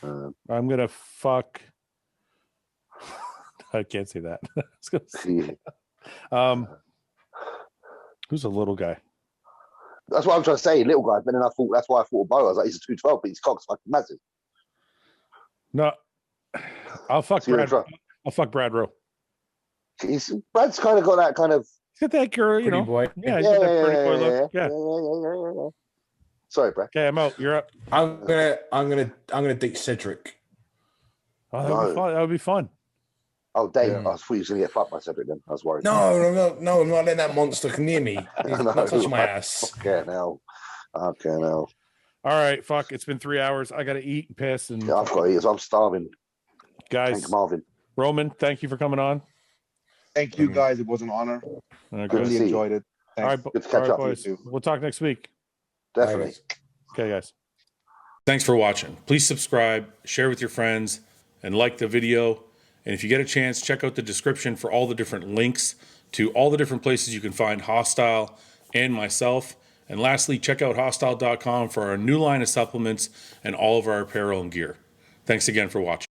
I'm gonna fuck. I can't say that. I was gonna say- who's a little guy? that's what I'm trying to say, little guy. But then that's why I thought of Bo. I was like, he's a 212, but his cock's fucking massive. No, I'll fuck So you're in Brad. trouble. I'll fuck Brad Rowe. Brad's kind of got that kind of He's got that girl, you Pretty know. boy. Yeah, he's got that pretty boy look. Yeah. Yeah. Sorry, Brad. Okay, I'm out. You're up. I'm gonna date Cedric. Oh, that would be No. fun. That would be fun. Oh, Dave, Yeah. I thought you was going to get fucked by Cedric then. I was worried. No, I'm not letting that monster come near me. He's No, not touching my ass. Okay, now. All right, fuck. It's been 3 hours. I gotta eat and piss. And Yeah, I've got to eat. I'm starving. guys, Thank Marvin. Roman, thank you for coming on. Thank you guys. It was an honor. Okay. Good to Really see you. enjoyed it. All right, Thanks. Good to catch up. boys. You too. We'll talk next week. Definitely. Okay, guys. Thanks for watching. Please subscribe, share with your friends, and like the video. And if you get a chance, check out the description for all the different links to all the different places you can find Hostile and myself. And lastly, check out hostile.com for our new line of supplements and all of our apparel and gear. Thanks again for watching.